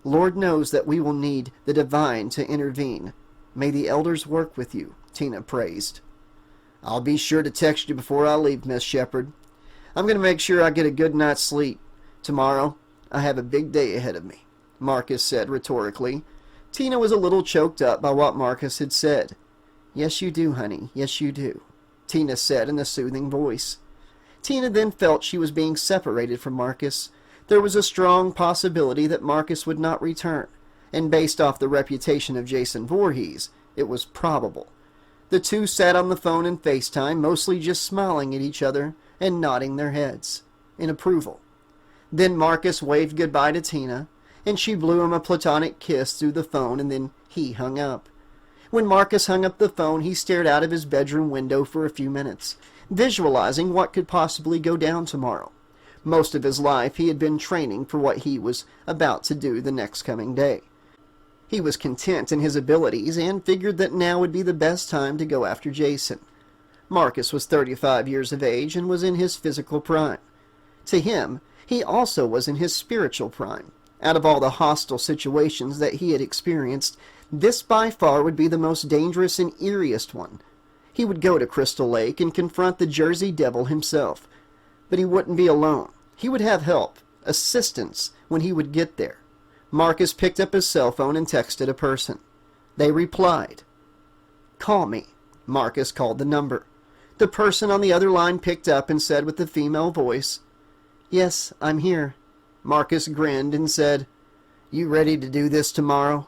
Lord knows that we will need the divine to intervene. May the elders work with you, Tina praised. I'll be sure to text you before I leave, Miss Shepherd. I'm going to make sure I get a good night's sleep. Tomorrow, I have a big day ahead of me, Marcus said rhetorically. Tina was a little choked up by what Marcus had said. Yes, you do, honey. Yes, you do, Tina said in a soothing voice. Tina then felt she was being separated from Marcus. There was a strong possibility that Marcus would not return, and based off the reputation of Jason Vorhees, it was probable. The two sat on the phone in FaceTime, mostly just smiling at each other and nodding their heads in approval. Then Marcus waved goodbye to Tina, and she blew him a platonic kiss through the phone, and then he hung up. When Marcus hung up the phone, he stared out of his bedroom window for a few minutes, visualizing what could possibly go down tomorrow. Most of his life he had been training for what he was about to do the next coming day. He was content in his abilities and figured that now would be the best time to go after Jason. Marcus was 35 years of age and was in his physical prime. To him, he also was in his spiritual prime. Out of all the hostile situations that he had experienced, this by far would be the most dangerous and eeriest one. He would go to Crystal Lake and confront the Jersey Devil himself. But he wouldn't be alone. He would have help, assistance, when he would get there. Marcus picked up his cell phone and texted a person. They replied. Call me. Marcus called the number. The person on the other line picked up and said with a female voice, "Yes, I'm here." Marcus grinned and said, "You ready to do this tomorrow?"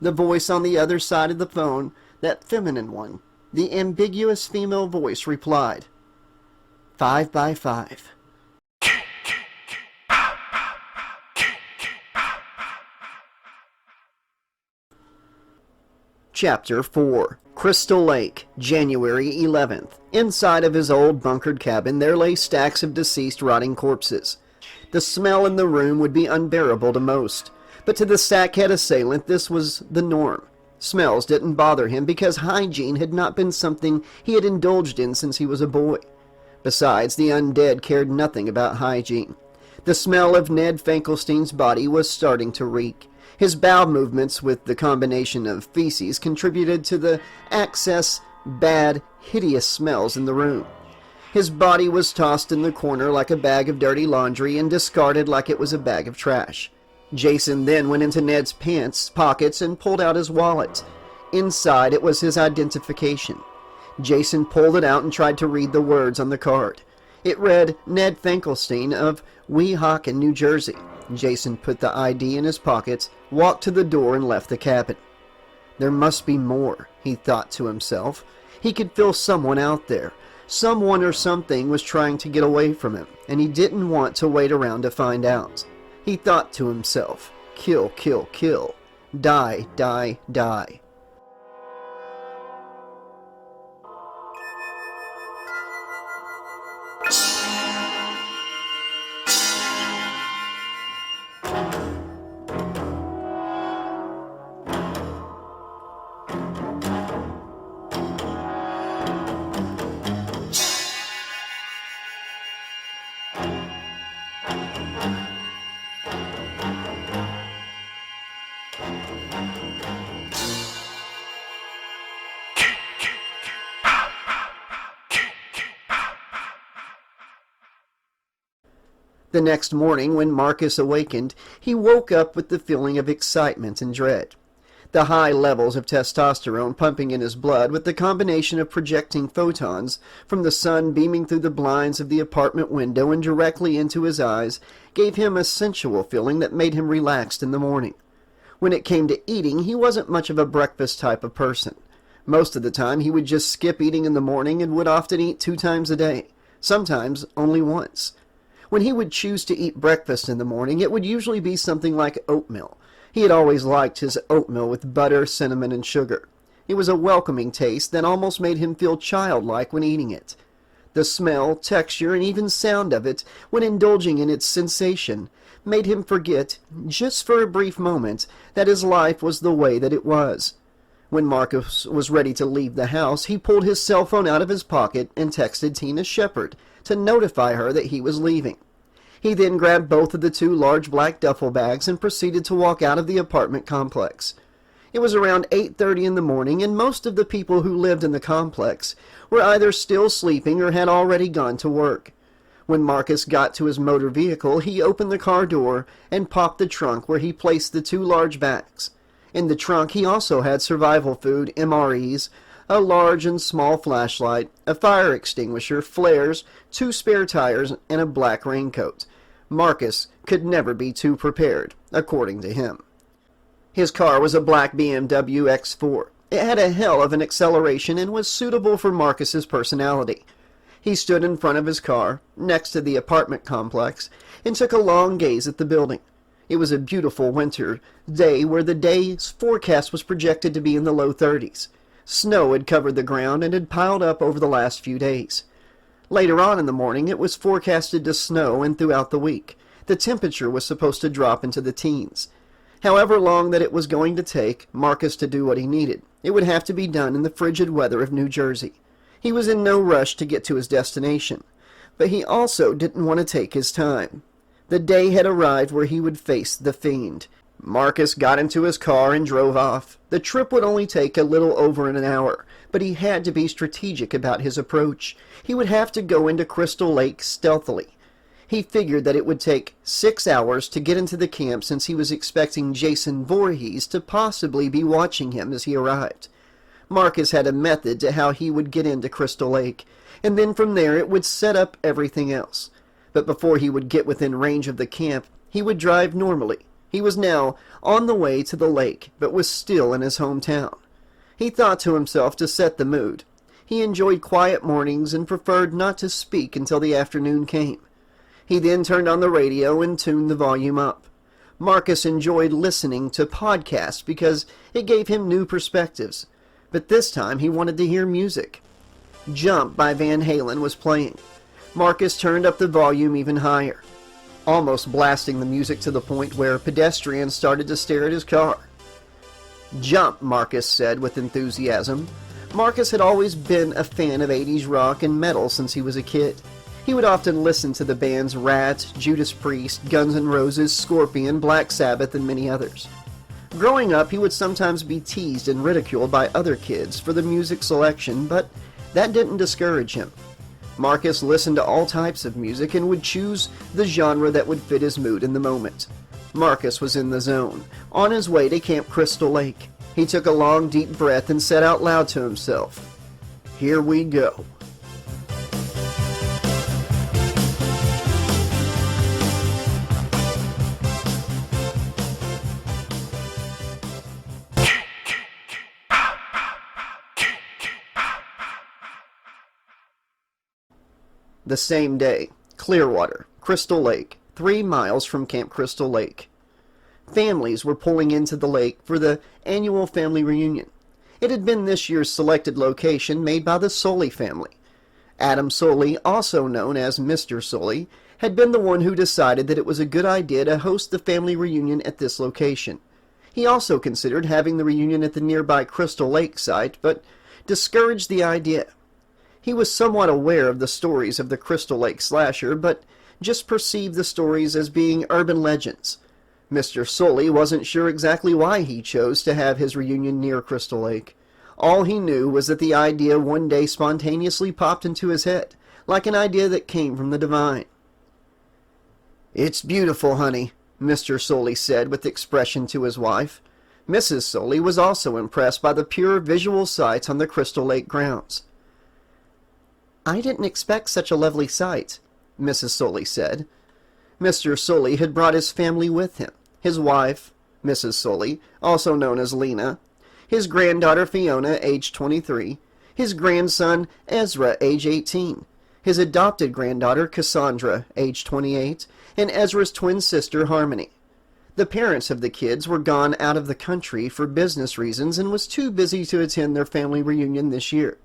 The voice on the other side of the phone, that feminine one, the ambiguous female voice replied, 5 by 5. Chapter 4. Crystal Lake, January 11th. Inside of his old bunkered cabin there lay stacks of deceased rotting corpses. The smell in the room would be unbearable to most, but to the sackhead assailant this was the norm. Smells didn't bother him because hygiene had not been something he had indulged in since he was a boy. Besides, the undead cared nothing about hygiene. The smell of Ned Finkelstein's body was starting to reek. His bowel movements with the combination of feces contributed to the excess, bad, hideous smells in the room. His body was tossed in the corner like a bag of dirty laundry and discarded like it was a bag of trash. Jason then went into Ned's pants pockets and pulled out his wallet. Inside it was his identification. Jason pulled it out and tried to read the words on the card. It read, Ned Finkelstein of Weehawken, New Jersey. Jason put the ID in his pocket, walked to the door, and left the cabin. There must be more, he thought to himself. He could feel someone out there. Someone or something was trying to get away from him, and he didn't want to wait around to find out. He thought to himself, kill, kill, kill. Die, die, die. The next morning, when Marcus awakened, he woke up with the feeling of excitement and dread. The high levels of testosterone pumping in his blood, with the combination of projecting photons from the sun beaming through the blinds of the apartment window and directly into his eyes, gave him a sensual feeling that made him relaxed in the morning. When it came to eating, he wasn't much of a breakfast type of person. Most of the time, he would just skip eating in the morning and would often eat 2 times a day, sometimes only once. When he would choose to eat breakfast in the morning, it would usually be something like oatmeal. He had always liked his oatmeal with butter, cinnamon, and sugar. It was a welcoming taste that almost made him feel childlike when eating it. The smell, texture, and even sound of it, when indulging in its sensation, made him forget, just for a brief moment, that his life was the way that it was. When Marcus was ready to leave the house, he pulled his cell phone out of his pocket and texted Tina Shepard to notify her that he was leaving. He then grabbed both of the 2 large black duffel bags and proceeded to walk out of the apartment complex. It was around 8:30 in the morning, and most of the people who lived in the complex were either still sleeping or had already gone to work. When Marcus got to his motor vehicle, he opened the car door and popped the trunk where he placed the 2 large bags. In the trunk he also had survival food, MREs, a large and small flashlight, a fire extinguisher, flares, 2 spare tires, and a black raincoat. Marcus could never be too prepared, according to him. His car was a black BMW X4. It had a hell of an acceleration and was suitable for Marcus's personality. He stood in front of his car, next to the apartment complex, and took a long gaze at the building. It was a beautiful winter day where the day's forecast was projected to be in the low 30s. Snow had covered the ground and had piled up over the last few days. Later on in the morning, it was forecasted to snow, and throughout the week, the temperature was supposed to drop into the teens. However long that it was going to take Marcus to do what he needed, it would have to be done in the frigid weather of New Jersey. He was in no rush to get to his destination, but he also didn't want to take his time. The day had arrived where he would face the Fiend. Marcus got into his car and drove off. The trip would only take a little over an hour, but he had to be strategic about his approach. He would have to go into Crystal Lake stealthily. He figured that it would take 6 hours to get into the camp since he was expecting Jason Vorhees to possibly be watching him as he arrived. Marcus had a method to how he would get into Crystal Lake, and then from there it would set up everything else. But before he would get within range of the camp, he would drive normally. He was now on the way to the lake, but was still in his hometown. He thought to himself to set the mood. He enjoyed quiet mornings and preferred not to speak until the afternoon came. He then turned on the radio and tuned the volume up. Marcus enjoyed listening to podcasts because it gave him new perspectives. But this time he wanted to hear music. Jump by Van Halen was playing. Marcus turned up the volume even higher, almost blasting the music to the point where pedestrians started to stare at his car. Jump, Marcus said with enthusiasm. Marcus had always been a fan of 80s rock and metal since he was a kid. He would often listen to the bands Rat, Judas Priest, Guns N' Roses, Scorpion, Black Sabbath, and many others. Growing up, he would sometimes be teased and ridiculed by other kids for the music selection, but that didn't discourage him. Marcus listened to all types of music and would choose the genre that would fit his mood in the moment. Marcus was in the zone, on his way to Camp Crystal Lake. He took a long, deep breath and said out loud to himself, "Here we go." The same day, Clearwater, Crystal Lake, 3 miles from Camp Crystal Lake. Families were pulling into the lake for the annual family reunion. It had been this year's selected location made by the Sully family. Adam Sully, also known as Mr. Sully, had been the one who decided that it was a good idea to host the family reunion at this location. He also considered having the reunion at the nearby Crystal Lake site, but discouraged the idea. He was somewhat aware of the stories of the Crystal Lake slasher, but just perceived the stories as being urban legends. Mr. Sully wasn't sure exactly why he chose to have his reunion near Crystal Lake. All he knew was that the idea one day spontaneously popped into his head, like an idea that came from the divine. "It's beautiful, honey," Mr. Sully said with expression to his wife. Mrs. Sully was also impressed by the pure visual sights on the Crystal Lake grounds. "I didn't expect such a lovely sight," Mrs. Sully said. Mr. Sully had brought his family with him. His wife, Mrs. Sully, also known as Lena, his granddaughter Fiona, age 23, his grandson Ezra, age 18, his adopted granddaughter Cassandra, age 28, and Ezra's twin sister Harmony. The parents of the kids were gone out of the country for business reasons and was too busy to attend their family reunion this year.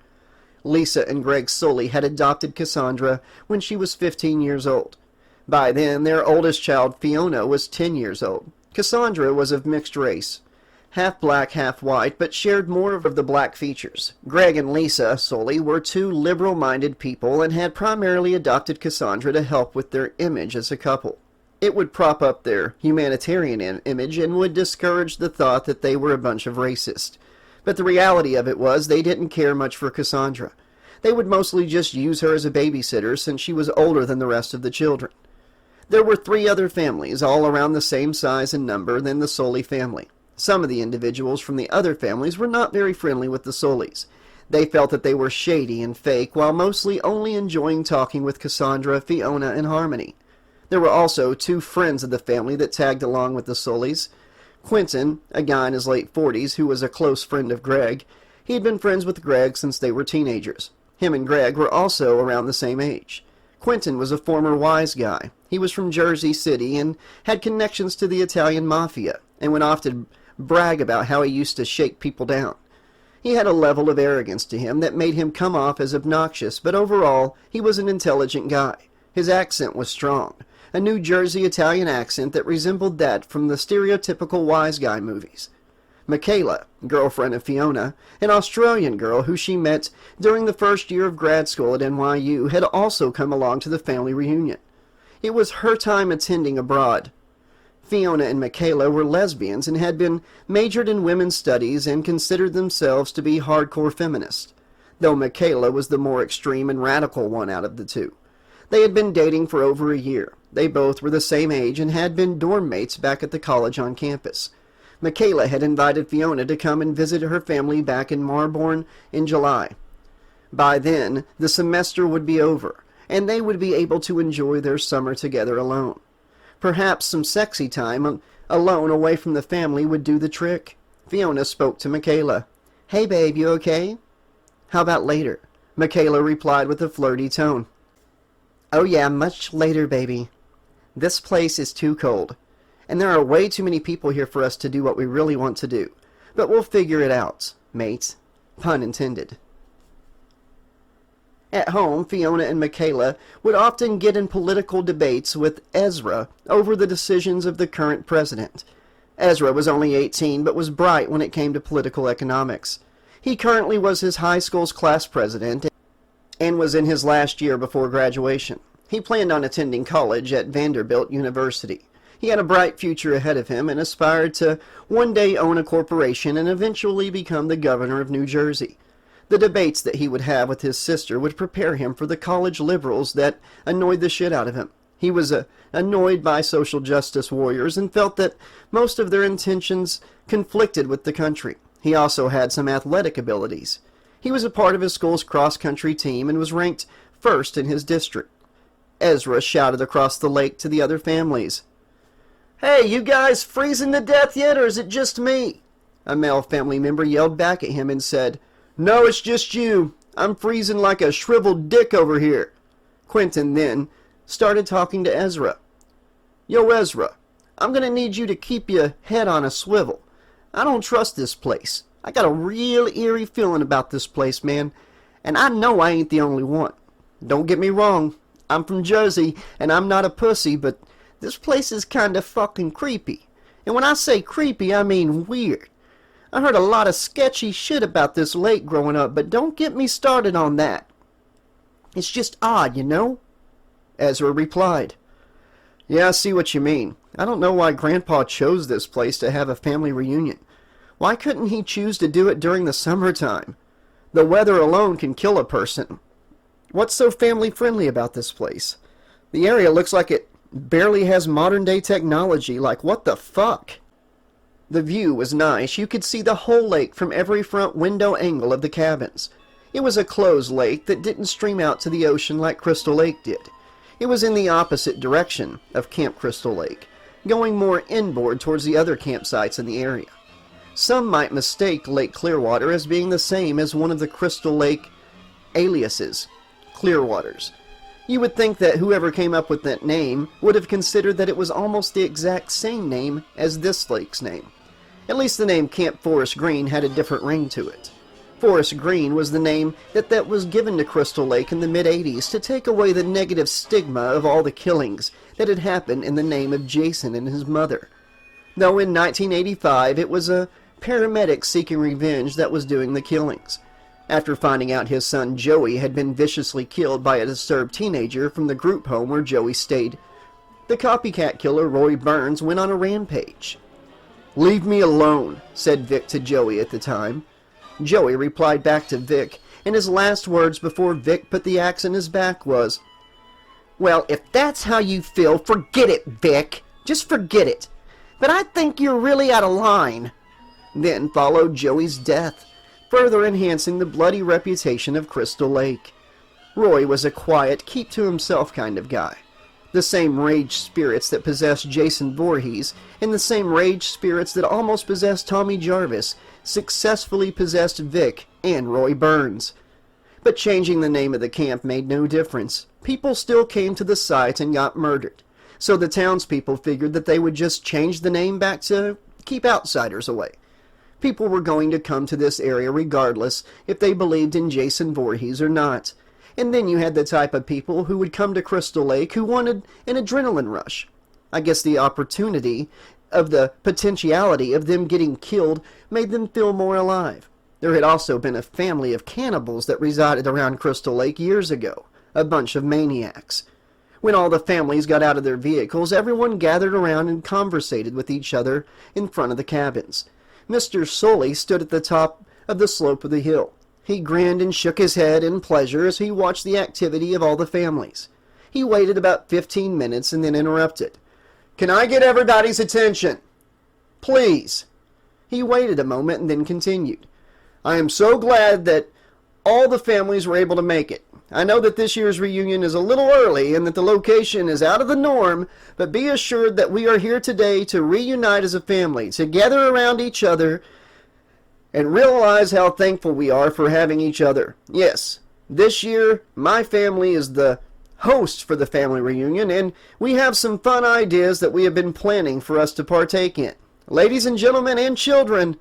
Lisa and Greg Sully had adopted Cassandra when she was 15 years old. By then, their oldest child, Fiona, was 10 years old. Cassandra was of mixed race, half black, half white, but shared more of the black features. Greg and Lisa Sully were 2 liberal-minded people and had primarily adopted Cassandra to help with their image as a couple. It would prop up their humanitarian image and would discourage the thought that they were a bunch of racists. But the reality of it was they didn't care much for Cassandra. They would mostly just use her as a babysitter since she was older than the rest of the children. There were 3 other families, all around the same size and number than the Sully family. Some of the individuals from the other families were not very friendly with the Sullys. They felt that they were shady and fake, while mostly only enjoying talking with Cassandra, Fiona, and Harmony. There were also 2 friends of the family that tagged along with the Sullys. Quentin, a guy in his late 40s who was a close friend of Greg. He had been friends with Greg since they were teenagers. Him and Greg were also around the same age. Quentin was a former wise guy. He was from Jersey City and had connections to the Italian mafia, and went off to brag about how he used to shake people down. He had a level of arrogance to him that made him come off as obnoxious, but overall, he was an intelligent guy. His accent was strong, a New Jersey Italian accent that resembled that from the stereotypical wise guy movies. Michaela, girlfriend of Fiona, an Australian girl who she met during the first year of grad school at NYU, had also come along to the family reunion. It was her time attending abroad. Fiona and Michaela were lesbians and had been majored in women's studies and considered themselves to be hardcore feminists, though Michaela was the more extreme and radical one out of the 2. They had been dating for over a year. They both were the same age and had been dorm mates back at the college on campus. Michaela had invited Fiona to come and visit her family back in Marborn in July. By then, the semester would be over, and they would be able to enjoy their summer together alone. Perhaps some sexy time alone away from the family would do the trick. Fiona spoke to Michaela. "Hey babe, you okay?" "How about later?" Michaela replied with a flirty tone. "Oh yeah, much later, baby. This place is too cold, and there are way too many people here for us to do what we really want to do. But we'll figure it out, mate." Pun intended. At home, Fiona and Michaela would often get in political debates with Ezra over the decisions of the current president. Ezra was only 18, but was bright when it came to political economics. He currently was his high school's class president and was in his last year before graduation. He planned on attending college at Vanderbilt University. He had a bright future ahead of him and aspired to one day own a corporation and eventually become the governor of New Jersey. The debates that he would have with his sister would prepare him for the college liberals that annoyed the shit out of him. He was annoyed by social justice warriors and felt that most of their intentions conflicted with the country. He also had some athletic abilities. He was a part of his school's cross-country team and was ranked first in his district. Ezra shouted across the lake to the other families. "Hey, you guys freezing to death yet, or is it just me?" A male family member yelled back at him and said, "No, it's just you. I'm freezing like a shriveled dick over here." Quentin then started talking to Ezra. "Yo, Ezra, I'm going to need you to keep your head on a swivel. I don't trust this place. I got a real eerie feeling about this place, man. And I know I ain't the only one. Don't get me wrong. I'm from Jersey, and I'm not a pussy, but this place is kind of fucking creepy. And when I say creepy, I mean weird. I heard a lot of sketchy shit about this lake growing up, but don't get me started on that. It's just odd, you know?" Ezra replied, "Yeah, I see what you mean. I don't know why Grandpa chose this place to have a family reunion. Why couldn't he choose to do it during the summertime? The weather alone can kill a person. What's so family-friendly about this place? The area looks like it barely has modern-day technology. Like, what the fuck?" The view was nice. You could see the whole lake from every front window angle of the cabins. It was a closed lake that didn't stream out to the ocean like Crystal Lake did. It was in the opposite direction of Camp Crystal Lake, going more inboard towards the other campsites in the area. Some might mistake Lake Clearwater as being the same as one of the Crystal Lake aliases, Clearwaters. You would think that whoever came up with that name would have considered that it was almost the exact same name as this lake's name. At least the name Camp Forest Green had a different ring to it. Forest Green was the name that was given to Crystal Lake in the mid-'80s to take away the negative stigma of all the killings that had happened in the name of Jason and his mother. Though in 1985 it was a paramedic seeking revenge that was doing the killings. After finding out his son Joey had been viciously killed by a disturbed teenager from the group home where Joey stayed, the copycat killer Roy Burns went on a rampage. "Leave me alone," said Vic to Joey at the time. Joey replied back to Vic, and his last words before Vic put the axe in his back was, "Well, if that's how you feel, forget it, Vic. Just forget it. But I think you're really out of line." Then followed Joey's death, further enhancing the bloody reputation of Crystal Lake. Roy was a quiet, keep-to-himself kind of guy. The same rage spirits that possessed Jason Vorhees, and the same rage spirits that almost possessed Tommy Jarvis, successfully possessed Vic and Roy Burns. But changing the name of the camp made no difference. People still came to the site and got murdered. So the townspeople figured that they would just change the name back to keep outsiders away. People were going to come to this area regardless if they believed in Jason Voorhees or not. And then you had the type of people who would come to Crystal Lake who wanted an adrenaline rush. I guess the opportunity of the potentiality of them getting killed made them feel more alive. There had also been a family of cannibals that resided around Crystal Lake years ago, a bunch of maniacs. When all the families got out of their vehicles, everyone gathered around and conversated with each other in front of the cabins. Mr. Sully stood at the top of the slope of the hill. He grinned and shook his head in pleasure as he watched the activity of all the families. He waited about 15 minutes and then interrupted. "Can I get everybody's attention? Please, He waited a moment and then continued. I am so glad that all the families were able to make it. I know that this year's reunion is a little early and that the location is out of the norm, but be assured that we are here today to reunite as a family, to gather around each other and realize how thankful we are for having each other. Yes, this year my family is the host for the family reunion, and we have some fun ideas that we have been planning for us to partake in. Ladies and gentlemen and children,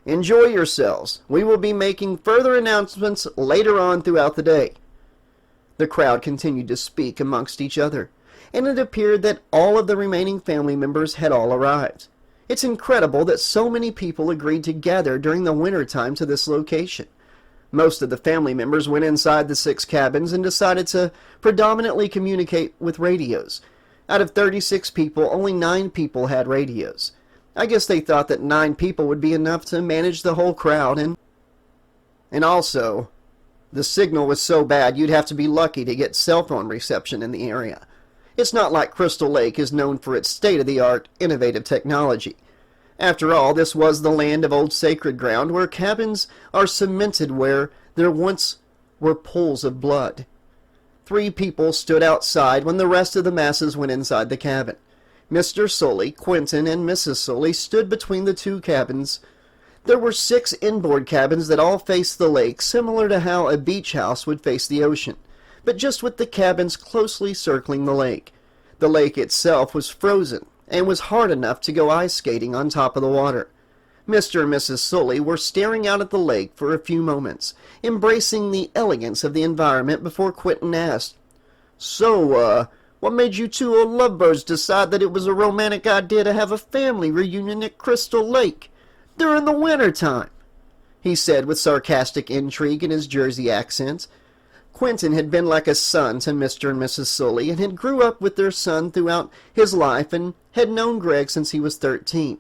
enjoy yourselves. We will be making further announcements later on throughout the day. The crowd continued to speak amongst each other, and it appeared that all of the remaining family members had all arrived. It's incredible that so many people agreed to gather during the winter time to this location. Most of the family members went inside the 6 cabins and decided to predominantly communicate with radios. Out of 36 people, only 9 people had radios. I guess they thought that 9 people would be enough to manage the whole crowd, and also, the signal was so bad you'd have to be lucky to get cell phone reception in the area. It's not like Crystal Lake is known for its state-of-the-art, innovative technology. After all, this was the land of old sacred ground where cabins are cemented where there once were pools of blood. 3 people stood outside when the rest of the masses went inside the cabin. Mr. Sully, Quentin, and Mrs. Sully stood between the 2 cabins. There were 6 inboard cabins that all faced the lake, similar to how a beach house would face the ocean, but just with the cabins closely circling the lake. The lake itself was frozen and was hard enough to go ice skating on top of the water. Mr. and Mrs. Sully were staring out at the lake for a few moments, embracing the elegance of the environment before Quentin asked, So, what made you 2 old lovebirds decide that it was a romantic idea to have a family reunion at Crystal Lake during the winter time? He said with sarcastic intrigue in his Jersey accent. Quentin had been like a son to Mr. and Mrs. Sully and had grew up with their son throughout his life and had known Greg since he was 13.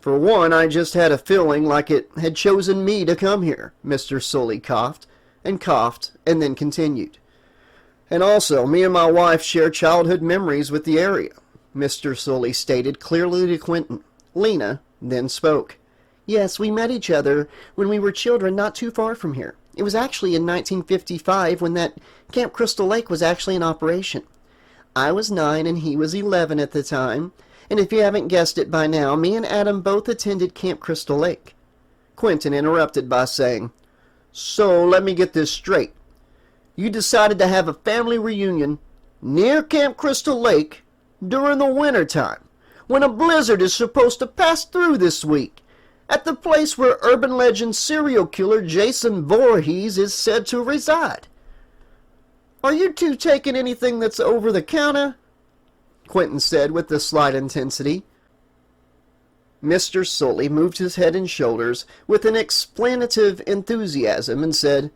For one, I just had a feeling like it had chosen me to come here, Mr. Sully coughed, and then continued. And also, me and my wife share childhood memories with the area, Mr. Sully stated clearly to Quentin. Lena then spoke. Yes, we met each other when we were children not too far from here. It was actually in 1955 when that Camp Crystal Lake was actually in operation. I was 9 and he was 11 at the time, and if you haven't guessed it by now, me and Adam both attended Camp Crystal Lake. Quentin interrupted by saying, So, let me get this straight. You decided to have a family reunion near Camp Crystal Lake during the winter time, when a blizzard is supposed to pass through this week, at the place where urban legend serial killer Jason Vorhees is said to reside. Are you 2 taking anything that's over the counter? Quentin said with a slight intensity. Mr. Sully moved his head and shoulders with an explanative enthusiasm and said,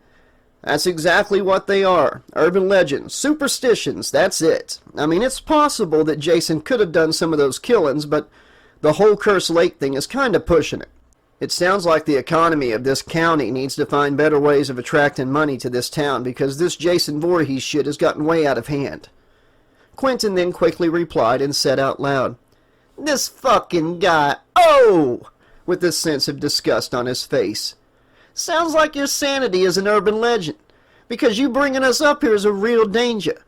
That's exactly what they are. Urban legends, superstitions, that's it. I mean, it's possible that Jason could have done some of those killings, but the whole Cursed Lake thing is kind of pushing it. It sounds like the economy of this county needs to find better ways of attracting money to this town because this Jason Voorhees shit has gotten way out of hand. Quentin then quickly replied and said out loud, This fucking guy, oh! With a sense of disgust on his face. Sounds like your sanity is an urban legend, because you bringing us up here is a real danger.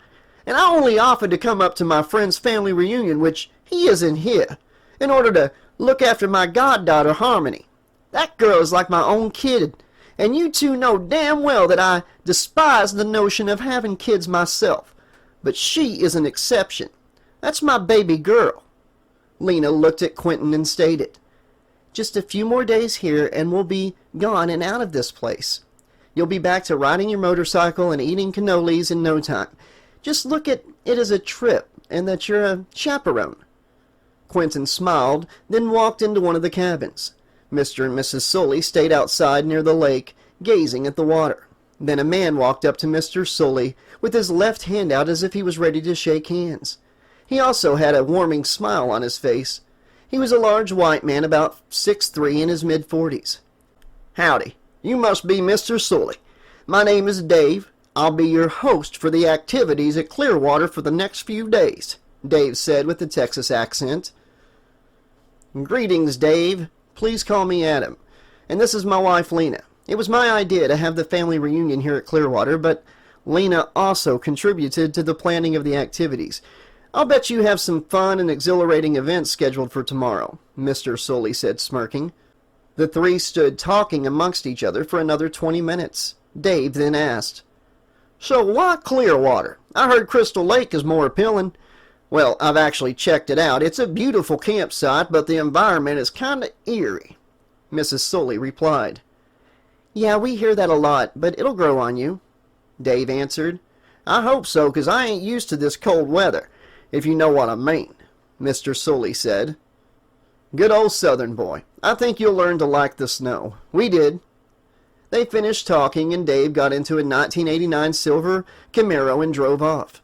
And I only offered to come up to my friend's family reunion, which he isn't here, in order to look after my goddaughter Harmony. That girl is like my own kid, and you 2 know damn well that I despise the notion of having kids myself. But she is an exception. That's my baby girl. Lena looked at Quentin and stated, Just a few more days here and we'll be gone and out of this place. You'll be back to riding your motorcycle and eating cannolis in no time. Just look at it as a trip and that you're a chaperone. Quentin smiled, then walked into one of the cabins. Mr. and Mrs. Sully stayed outside near the lake, gazing at the water. Then a man walked up to Mr. Sully with his left hand out as if he was ready to shake hands. He also had a warming smile on his face. He was a large white man about 6'3" in his mid-40s. Howdy, you must be Mr. Sully. My name is Dave. I'll be your host for the activities at Clearwater for the next few days, Dave said with a Texas accent. Greetings, Dave. Please call me Adam. And this is my wife, Lena. It was my idea to have the family reunion here at Clearwater, but Lena also contributed to the planning of the activities. I'll bet you have some fun and exhilarating events scheduled for tomorrow," Mr. Sully said, smirking. The three stood talking amongst each other for another 20 minutes. Dave then asked, "So why Clearwater? I heard Crystal Lake is more appealing." "Well, I've actually checked it out. It's a beautiful campsite, but the environment is kind of eerie," Mrs. Sully replied. "Yeah, we hear that a lot, but it'll grow on you," Dave answered. "I hope so, 'cause I ain't used to this cold weather, if you know what I mean," Mr. Sully said. "Good old Southern boy. I think you'll learn to like the snow. We did." They finished talking, and Dave got into a 1989 silver Camaro and drove off.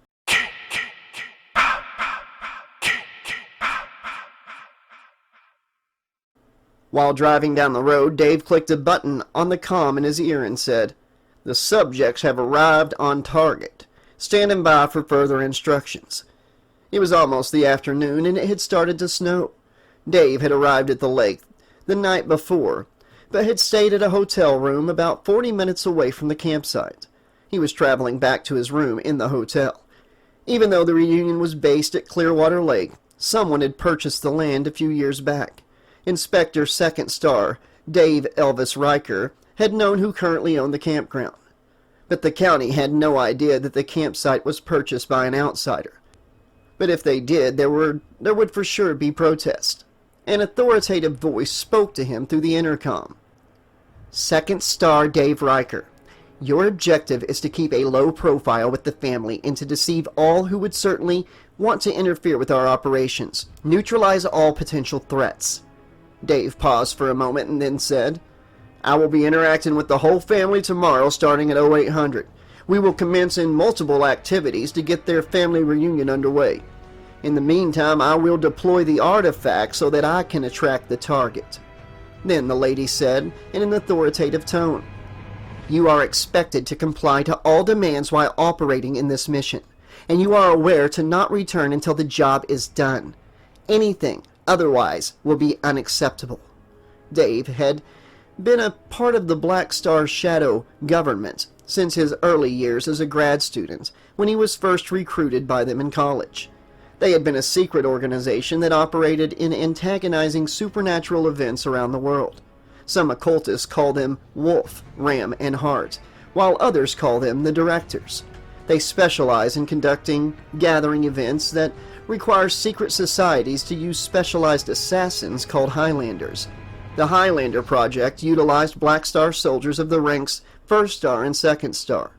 While driving down the road, Dave clicked a button on the comm in his ear and said, "The subjects have arrived on target. Standing by for further instructions." It was almost the afternoon, and it had started to snow. Dave had arrived at the lake the night before, but had stayed at a hotel room about 40 minutes away from the campsite. He was traveling back to his room in the hotel. Even though the reunion was based at Clearwater Lake, someone had purchased the land a few years back. Inspector Second Star Dave Elvis Riker had known who currently owned the campground. But the county had no idea that the campsite was purchased by an outsider. But if they did, there would for sure be protest. An authoritative voice spoke to him through the intercom. "Second Star Dave Riker, your objective is to keep a low profile with the family and to deceive all who would certainly want to interfere with our operations. Neutralize all potential threats." Dave paused for a moment and then said, "I will be interacting with the whole family tomorrow starting at 0800. We will commence in multiple activities to get their family reunion underway. In the meantime, I will deploy the artifact so that I can attract the target." Then the lady said in an authoritative tone, "You are expected to comply to all demands while operating in this mission, and you are aware to not return until the job is done. Anything otherwise will be unacceptable." Dave had been a part of the Black Star Shadow government since his early years as a grad student when he was first recruited by them in college. They had been a secret organization that operated in antagonizing supernatural events around the world. Some occultists call them Wolf, Ram, and Heart, while others call them the Directors. They specialize in conducting gathering events that require secret societies to use specialized assassins called Highlanders. The Highlander Project utilized Black Star soldiers of the ranks First Star and Second Star.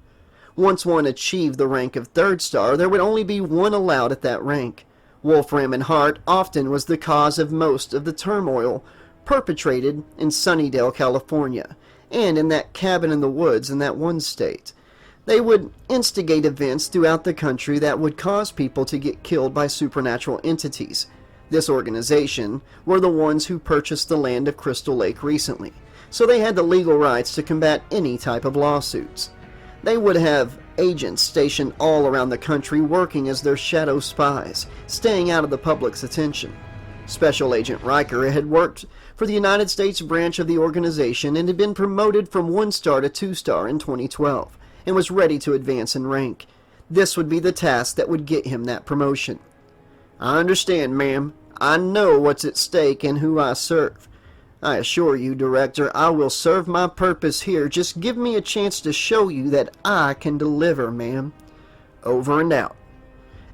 Once one achieved the rank of Third Star, there would only be one allowed at that rank. Wolfram and Hart often was the cause of most of the turmoil perpetrated in Sunnydale, California, and in that cabin in the woods in that one state. They would instigate events throughout the country that would cause people to get killed by supernatural entities. This organization were the ones who purchased the land of Crystal Lake recently, so they had the legal rights to combat any type of lawsuits. They would have agents stationed all around the country working as their shadow spies, staying out of the public's attention. Special Agent Riker had worked for the United States branch of the organization and had been promoted from 1-star to 2-star in 2012 and was ready to advance in rank. This would be the task that would get him that promotion. "I understand, ma'am. I know what's at stake and who I serve. I assure you, Director, I will serve my purpose here. Just give me a chance to show you that I can deliver, ma'am. Over and out."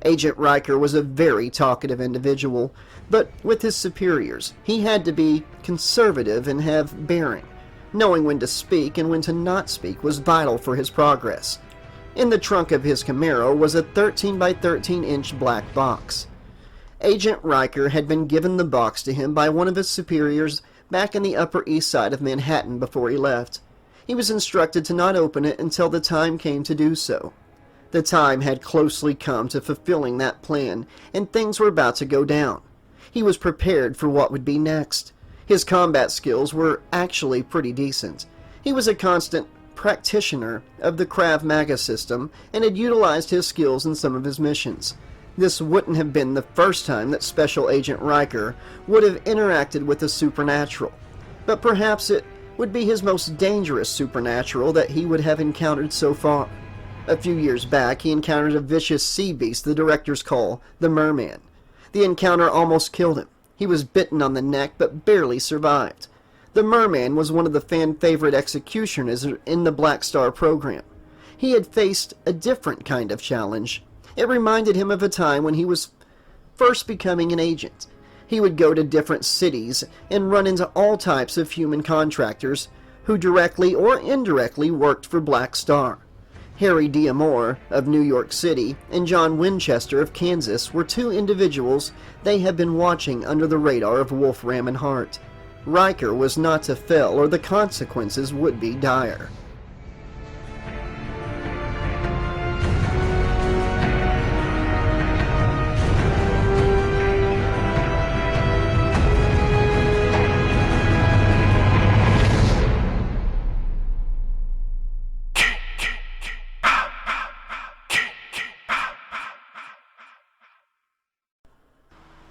Agent Riker was a very talkative individual, but with his superiors, he had to be conservative and have bearing. Knowing when to speak and when to not speak was vital for his progress. In the trunk of his Camaro was a 13 by 13 inch black box. Agent Riker had been given the box to him by one of his superiors back in the Upper East Side of Manhattan before he left. He was instructed to not open it until the time came to do so. The time had closely come to fulfilling that plan, and things were about to go down. He was prepared for what would be next. His combat skills were actually pretty decent. He was a constant practitioner of the Krav Maga system and had utilized his skills in some of his missions. This wouldn't have been the first time that Special Agent Riker would have interacted with the supernatural. but perhaps it would be his most dangerous supernatural that he would have encountered so far. A few years back, he encountered a vicious sea beast the directors call the Merman. The encounter almost killed him. He was bitten on the neck, but barely survived. The Merman was one of the fan-favorite executioners in the Black Star program. He had faced a different kind of challenge. It reminded him of a time when he was first becoming an agent. He would go to different cities and run into all types of human contractors who directly or indirectly worked for Black Star. Harry D'Amore of New York City and John Winchester of Kansas were two individuals they had been watching under the radar of Wolfram and Hart. Riker was not to fail, or the consequences would be dire.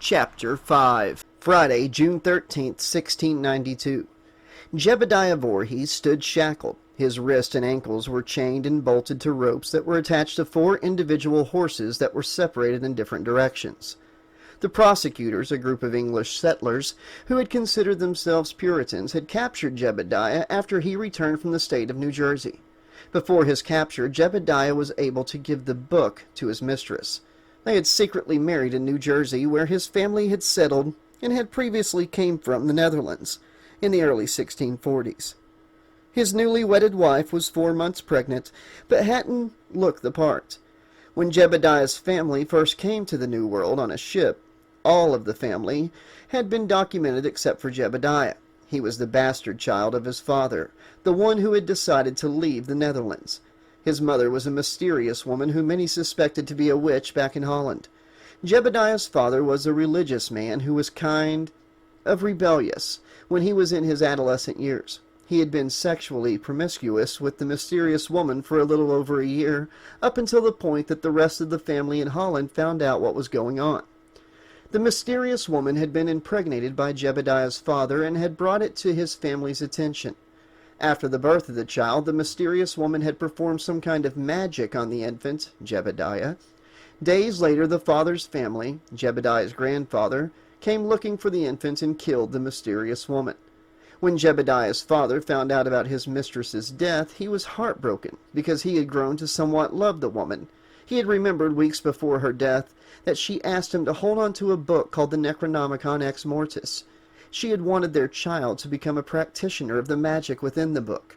Chapter 5. Friday, June 13th, 1692. Jebediah Vorhees stood shackled. His wrists and ankles were chained and bolted to ropes that were attached to 4 individual horses that were separated in different directions. The prosecutors, a group of English settlers who had considered themselves Puritans, had captured Jebediah after he returned from the state of New Jersey. Before his capture, Jebediah was able to give the book to his mistress. They had secretly married in New Jersey, where his family had settled and had previously came from the Netherlands in the early 1640s. His newly wedded wife was 4 months pregnant, but hadn't looked the part. When Jebediah's family first came to the New World on a ship, all of the family had been documented except for Jebediah. He was the bastard child of his father, the one who had decided to leave the Netherlands. His mother was a mysterious woman who many suspected to be a witch back in Holland. Jebediah's father was a religious man who was kind of rebellious when he was in his adolescent years. He had been sexually promiscuous with the mysterious woman for a little over a year, up until the point that the rest of the family in Holland found out what was going on. The mysterious woman had been impregnated by Jebediah's father and had brought it to his family's attention. After the birth of the child, the mysterious woman had performed some kind of magic on the infant, Jebediah. Days later, the father's family, Jebediah's grandfather, came looking for the infant and killed the mysterious woman. When Jebediah's father found out about his mistress's death, he was heartbroken because he had grown to somewhat love the woman. He had remembered weeks before her death that she asked him to hold on to a book called the Necronomicon Ex Mortis. She had wanted their child to become a practitioner of the magic within the book.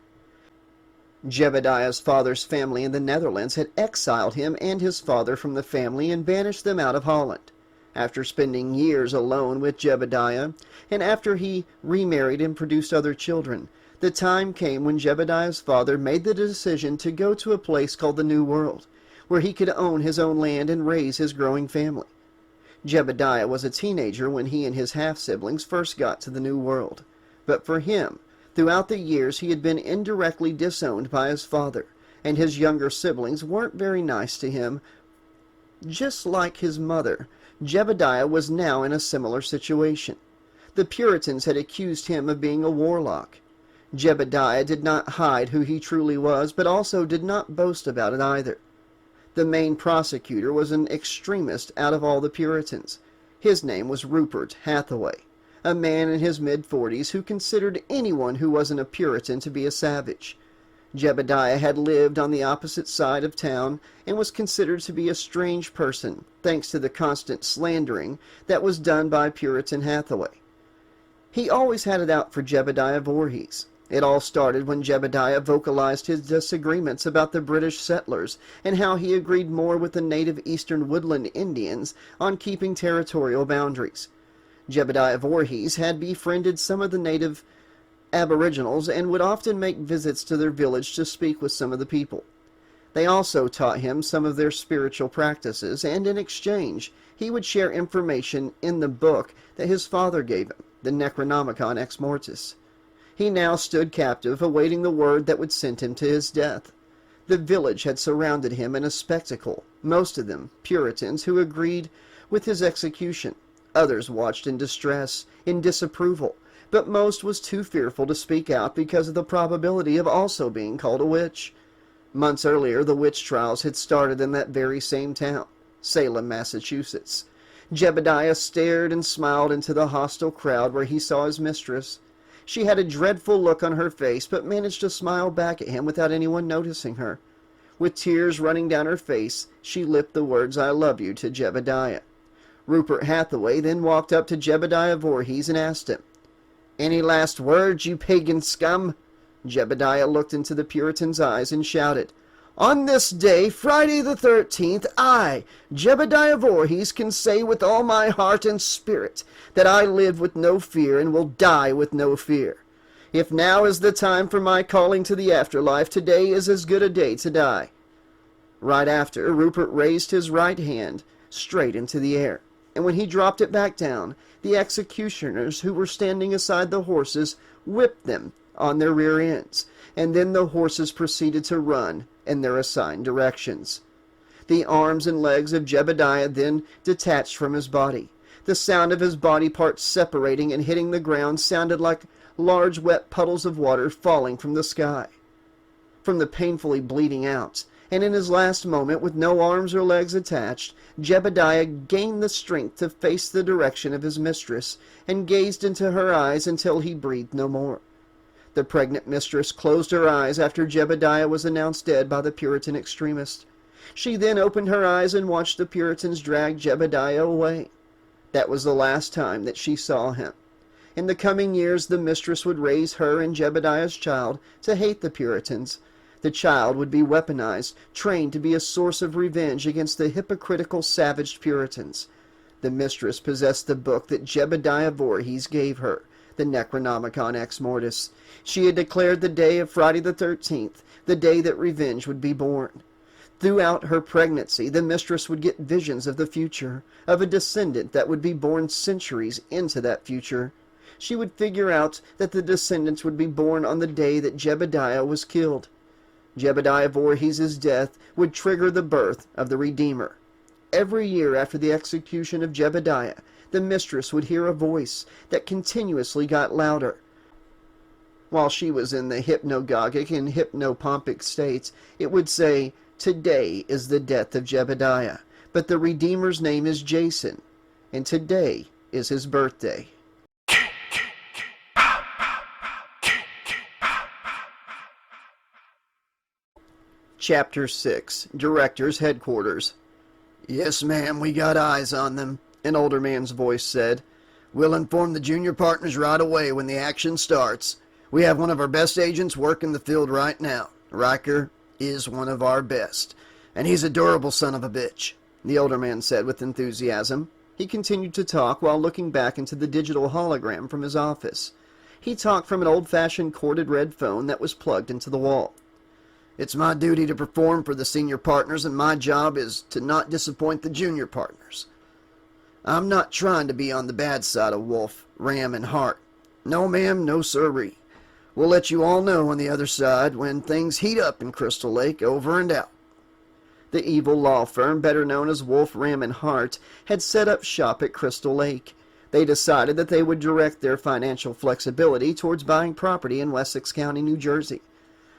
Jebediah's father's family in the Netherlands had exiled him and his father from the family and banished them out of Holland. After spending years alone with Jebediah, and after he remarried and produced other children, the time came when Jebediah's father made the decision to go to a place called the New World, where he could own his own land and raise his growing family. Jebediah was a teenager when he and his half-siblings first got to the New World. But for him, throughout the years he had been indirectly disowned by his father, and his younger siblings weren't very nice to him. Just like his mother, Jebediah was now in a similar situation. The Puritans had accused him of being a warlock. Jebediah did not hide who he truly was, but also did not boast about it either. The main prosecutor was an extremist out of all the Puritans. His name was Rupert Hathaway, a man in his mid-40s who considered anyone who wasn't a Puritan to be a savage. Jebediah had lived on the opposite side of town and was considered to be a strange person, thanks to the constant slandering that was done by Puritan Hathaway. He always had it out for Jebediah Vorhees. It all started when Jebediah vocalized his disagreements about the British settlers and how he agreed more with the native eastern woodland Indians on keeping territorial boundaries. Jebediah Vorhees had befriended some of the native aboriginals and would often make visits to their village to speak with some of the people. They also taught him some of their spiritual practices, and in exchange he would share information in the book that his father gave him, the Necronomicon Ex Mortis. He now stood captive, awaiting the word that would send him to his death. The village had surrounded him in a spectacle, most of them Puritans who agreed with his execution. Others watched in distress, in disapproval, but most was too fearful to speak out because of the probability of also being called a witch. Months earlier, the witch trials had started in that very same town, Salem, Massachusetts. Jebediah stared and smiled into the hostile crowd where he saw his mistress. She had a dreadful look on her face, but managed to smile back at him without anyone noticing her. With tears running down her face, she lipped the words, "I love you," to Jebediah. Rupert Hathaway then walked up to Jebediah Vorhees and asked him, "Any last words, you pagan scum?" Jebediah looked into the Puritan's eyes and shouted, "On this day, Friday the 13th, I, Jebediah Vorhees, can say with all my heart and spirit that I live with no fear and will die with no fear. If now is the time for my calling to the afterlife, today is as good a day to die." Right after, Rupert raised his right hand straight into the air, and when he dropped it back down, the executioners who were standing aside the horses whipped them on their rear ends, and then the horses proceeded to run in their assigned directions. The arms and legs of Jebediah then detached from his body. The sound of his body parts separating and hitting the ground sounded like large wet puddles of water falling from the sky. From the painfully bleeding out, and in his last moment with no arms or legs attached, Jebediah gained the strength to face the direction of his mistress, and gazed into her eyes until he breathed no more. The pregnant mistress closed her eyes after Jebediah was announced dead by the Puritan extremist. She then opened her eyes and watched the Puritans drag Jebediah away. That was the last time that she saw him. In the coming years, the mistress would raise her and Jebediah's child to hate the Puritans. The child would be weaponized, trained to be a source of revenge against the hypocritical, savage Puritans. The mistress possessed the book that Jebediah Vorhees gave her, the Necronomicon Ex Mortis. She had declared the day of Friday the 13th, the day that revenge would be born. Throughout her pregnancy, the mistress would get visions of the future, of a descendant that would be born centuries into that future. She would figure out that the descendants would be born on the day that Jebediah was killed. Jebediah Vorhees' death would trigger the birth of the Redeemer. Every year after the execution of Jebediah, the mistress would hear a voice that continuously got louder. While she was in the hypnagogic and hypnopompic states, it would say, "Today is the death of Jebediah, but the Redeemer's name is Jason, and today is his birthday." Chapter 6. Director's Headquarters. "Yes, ma'am, we got eyes on them," an older man's voice said. "We'll inform the junior partners right away when the action starts. We have one of our best agents working the field right now. Riker is one of our best, and he's a durable son of a bitch," the older man said with enthusiasm. He continued to talk while looking back into the digital hologram from his office. He talked from an old-fashioned corded red phone that was plugged into the wall. "It's my duty to perform for the senior partners, and my job is to not disappoint the junior partners. I'm not trying to be on the bad side of Wolf, Ram, and Hart. No, ma'am, no sirree. We'll let you all know on the other side when things heat up in Crystal Lake. Over and out." The evil law firm, better known as Wolf, Ram, and Hart, had set up shop at Crystal Lake. They decided that they would direct their financial flexibility towards buying property in Wessex County, New Jersey.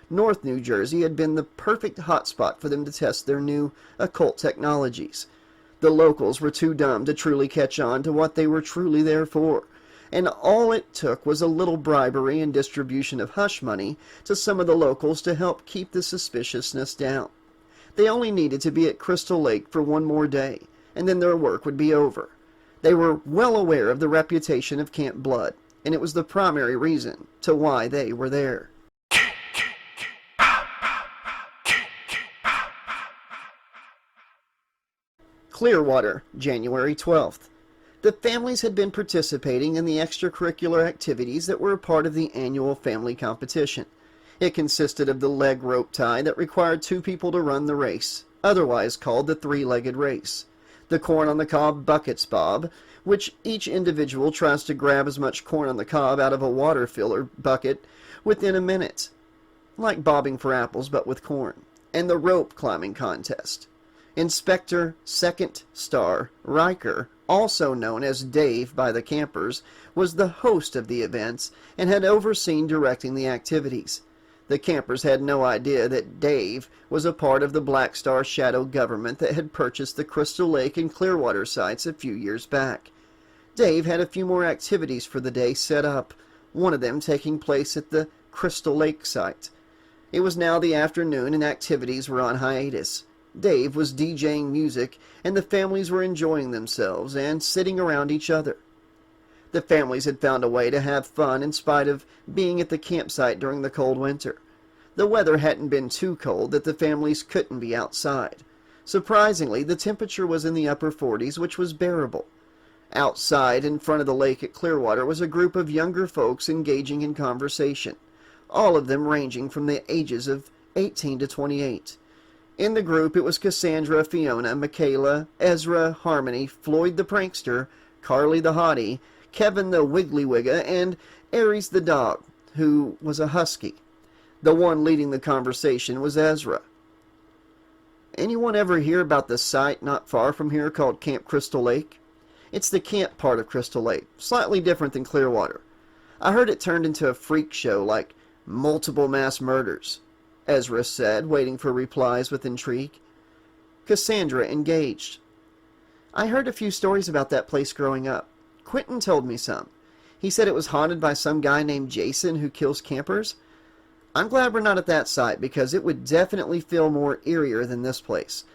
North New Jersey had been the perfect hotspot for them to test their new occult technologies. The locals were too dumb to truly catch on to what they were truly there for, and all it took was a little bribery and distribution of hush money to some of the locals to help keep the suspiciousness down. They only needed to be at Crystal Lake for one more day, and then their work would be over. They were well aware of the reputation of Camp Blood, and it was the primary reason to why they were there. Clearwater, January 12th. The families had been participating in the extracurricular activities that were a part of the annual family competition. It consisted of the leg rope tie that required two people to run the race, otherwise called the three-legged race. The corn on the cob buckets bob, which each individual tries to grab as much corn on the cob out of a water filler bucket within a minute, like bobbing for apples but with corn, and the rope climbing contest. Inspector Second Star Riker also known as Dave by the campers, was the host of the events and had overseen directing the activities. The campers had no idea that Dave was a part of the Black Star shadow government that had purchased the Crystal Lake and Clearwater sites a few years back. Dave had a few more activities for the day set up, one of them taking place at the Crystal Lake site. It was now the afternoon and activities were on hiatus. Dave was DJing music and the families were enjoying themselves and sitting around each other. The families had found a way to have fun in spite of being at the campsite during the cold winter. The weather hadn't been too cold that the families couldn't be outside. Surprisingly, the temperature was in the upper 40s, which was bearable. Outside, in front of the lake at Clearwater, was a group of younger folks engaging in conversation, all of them ranging from the ages of 18 to 28. In the group, it was Cassandra, Fiona, Michaela, Ezra, Harmony, Floyd the prankster, Carly the hottie, Kevin the wiggly-wigga, and Aries the dog, who was a husky. The one leading the conversation was Ezra. Anyone ever hear about the site not far from here called Camp Crystal Lake? It's the camp part of Crystal Lake, slightly different than Clearwater. I heard it turned into a freak show like multiple mass murders, Ezra said, waiting for replies with intrigue. Cassandra engaged. I heard a few stories about that place growing up. Quentin told me some. He said it was haunted by some guy named Jason who kills campers. I'm glad we're not at that site because it would definitely feel more eerier than this place,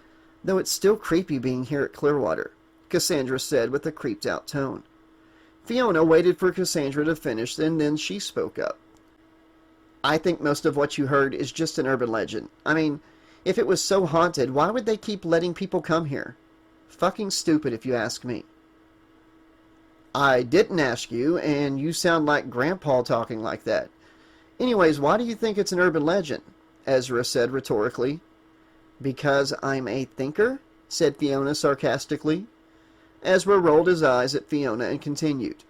though it's still creepy being here at Clearwater, Cassandra said with a creeped-out tone. Fiona waited for Cassandra to finish, and then she spoke up. I think most of what you heard is just an urban legend. I mean, if it was so haunted, why would they keep letting people come here? Fucking stupid if you ask me. I didn't ask you, and you sound like Grandpa talking like that. Anyways, why do you think it's an urban legend? Ezra said rhetorically. Because I'm a thinker? Said Fiona sarcastically. Ezra rolled his eyes at Fiona and continued.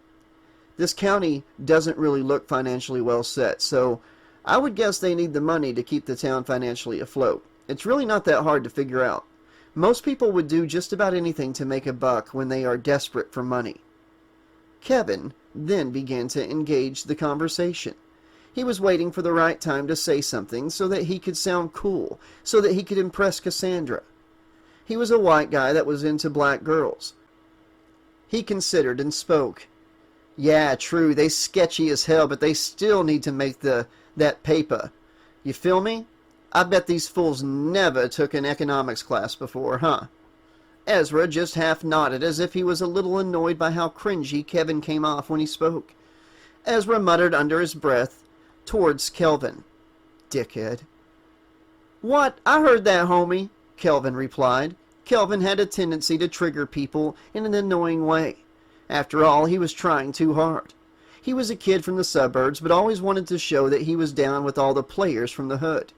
This county doesn't really look financially well set, so I would guess they need the money to keep the town financially afloat. It's really not that hard to figure out. Most people would do just about anything to make a buck when they are desperate for money. Kevin then began to engage the conversation. He was waiting for the right time to say something so that he could sound cool, so that he could impress Cassandra. He was a white guy that was into black girls. He considered and spoke. Yeah, true, they sketchy as hell, but they still need to make that paper. You feel me? I bet these fools never took an economics class before, huh? Ezra just half nodded as if he was a little annoyed by how cringy Kevin came off when he spoke. Ezra muttered under his breath towards Kelvin. Dickhead. What? I heard that, homie, Kelvin replied. Kelvin had a tendency to trigger people in an annoying way. After all, he was trying too hard. He was a kid from the suburbs, but always wanted to show that he was down with all the players from the hood.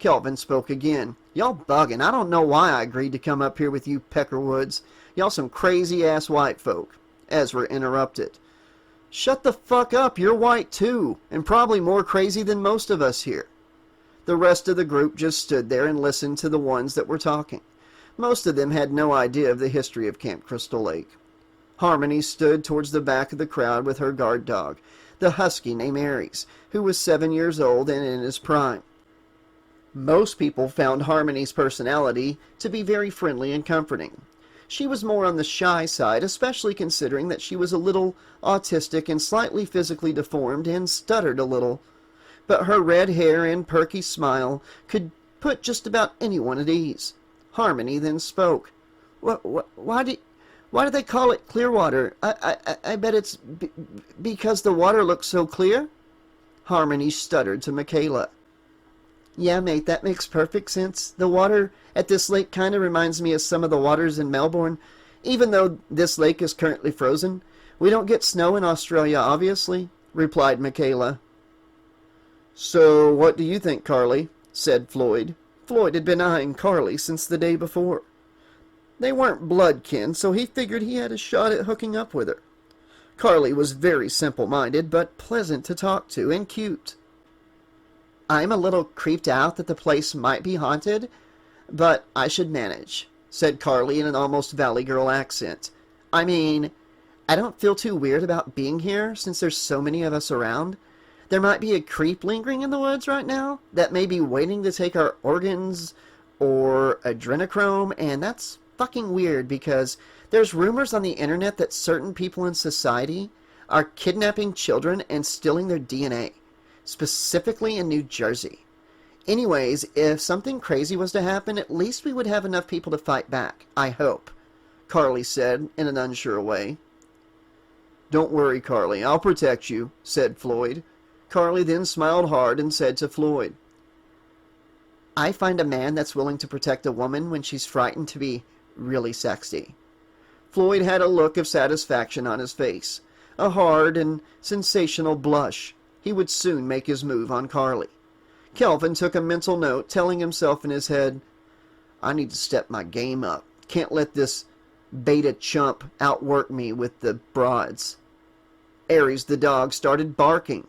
Kelvin spoke again. Y'all bugging. I don't know why I agreed to come up here with you Peckerwoods. Y'all some crazy-ass white folk. Ezra interrupted. Shut the fuck up. You're white too, and probably more crazy than most of us here. The rest of the group just stood there and listened to the ones that were talking. Most of them had no idea of the history of Camp Crystal Lake. Harmony stood towards the back of the crowd with her guard dog, the husky named Aries, who was 7 years old and in his prime. Most people found Harmony's personality to be very friendly and comforting. She was more on the shy side, especially considering that she was a little autistic and slightly physically deformed and stuttered a little. But her red hair and perky smile could put just about anyone at ease. Harmony then spoke. Why do they call it Clearwater? I bet it's because the water looks so clear? Harmony stuttered to Michaela. Yeah, mate, that makes perfect sense. The water at this lake kind of reminds me of some of the waters in Melbourne. Even though this lake is currently frozen, we don't get snow in Australia, obviously, replied Michaela. So what do you think, Carly? Said Floyd. Floyd had been eyeing Carly since the day before. They weren't bloodkin, so he figured he had a shot at hooking up with her. Carly was very simple-minded, but pleasant to talk to and cute. I'm a little creeped out that the place might be haunted, but I should manage, said Carly in an almost Valley Girl accent. I mean, I don't feel too weird about being here since there's so many of us around. There might be a creep lingering in the woods right now that may be waiting to take our organs or adrenochrome, and that's fucking weird because there's rumors on the internet that certain people in society are kidnapping children and stealing their DNA, specifically in New Jersey. Anyways, if something crazy was to happen, at least we would have enough people to fight back, I hope, Carly said in an unsure way. Don't worry, Carly, I'll protect you, said Floyd. Carly then smiled hard and said to Floyd, I find a man that's willing to protect a woman when she's frightened to be really sexy. Floyd had a look of satisfaction on his face, a hard and sensational blush. He would soon make his move on Carly. Kelvin took a mental note, telling himself in his head, I need to step my game up. Can't let this beta chump outwork me with the broads. Aries the dog started barking.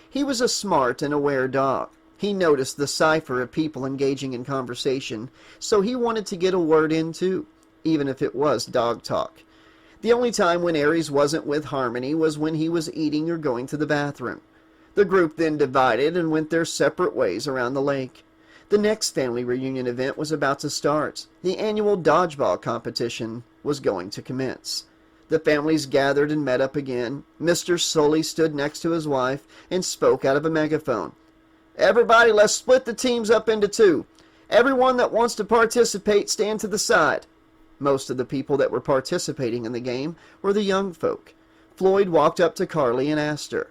He was a smart and aware dog. He noticed the cipher of people engaging in conversation, so he wanted to get a word in too, even if it was dog talk. The only time when Aries wasn't with Harmony was when he was eating or going to the bathroom. The group then divided and went their separate ways around the lake. The next family reunion event was about to start. The annual dodgeball competition was going to commence. The families gathered and met up again. Mr. Sully stood next to his wife and spoke out of a megaphone. Everybody, let's split the teams up into two. Everyone that wants to participate, stand to the side. Most of the people that were participating in the game were the young folk. Floyd walked up to Carly and asked her,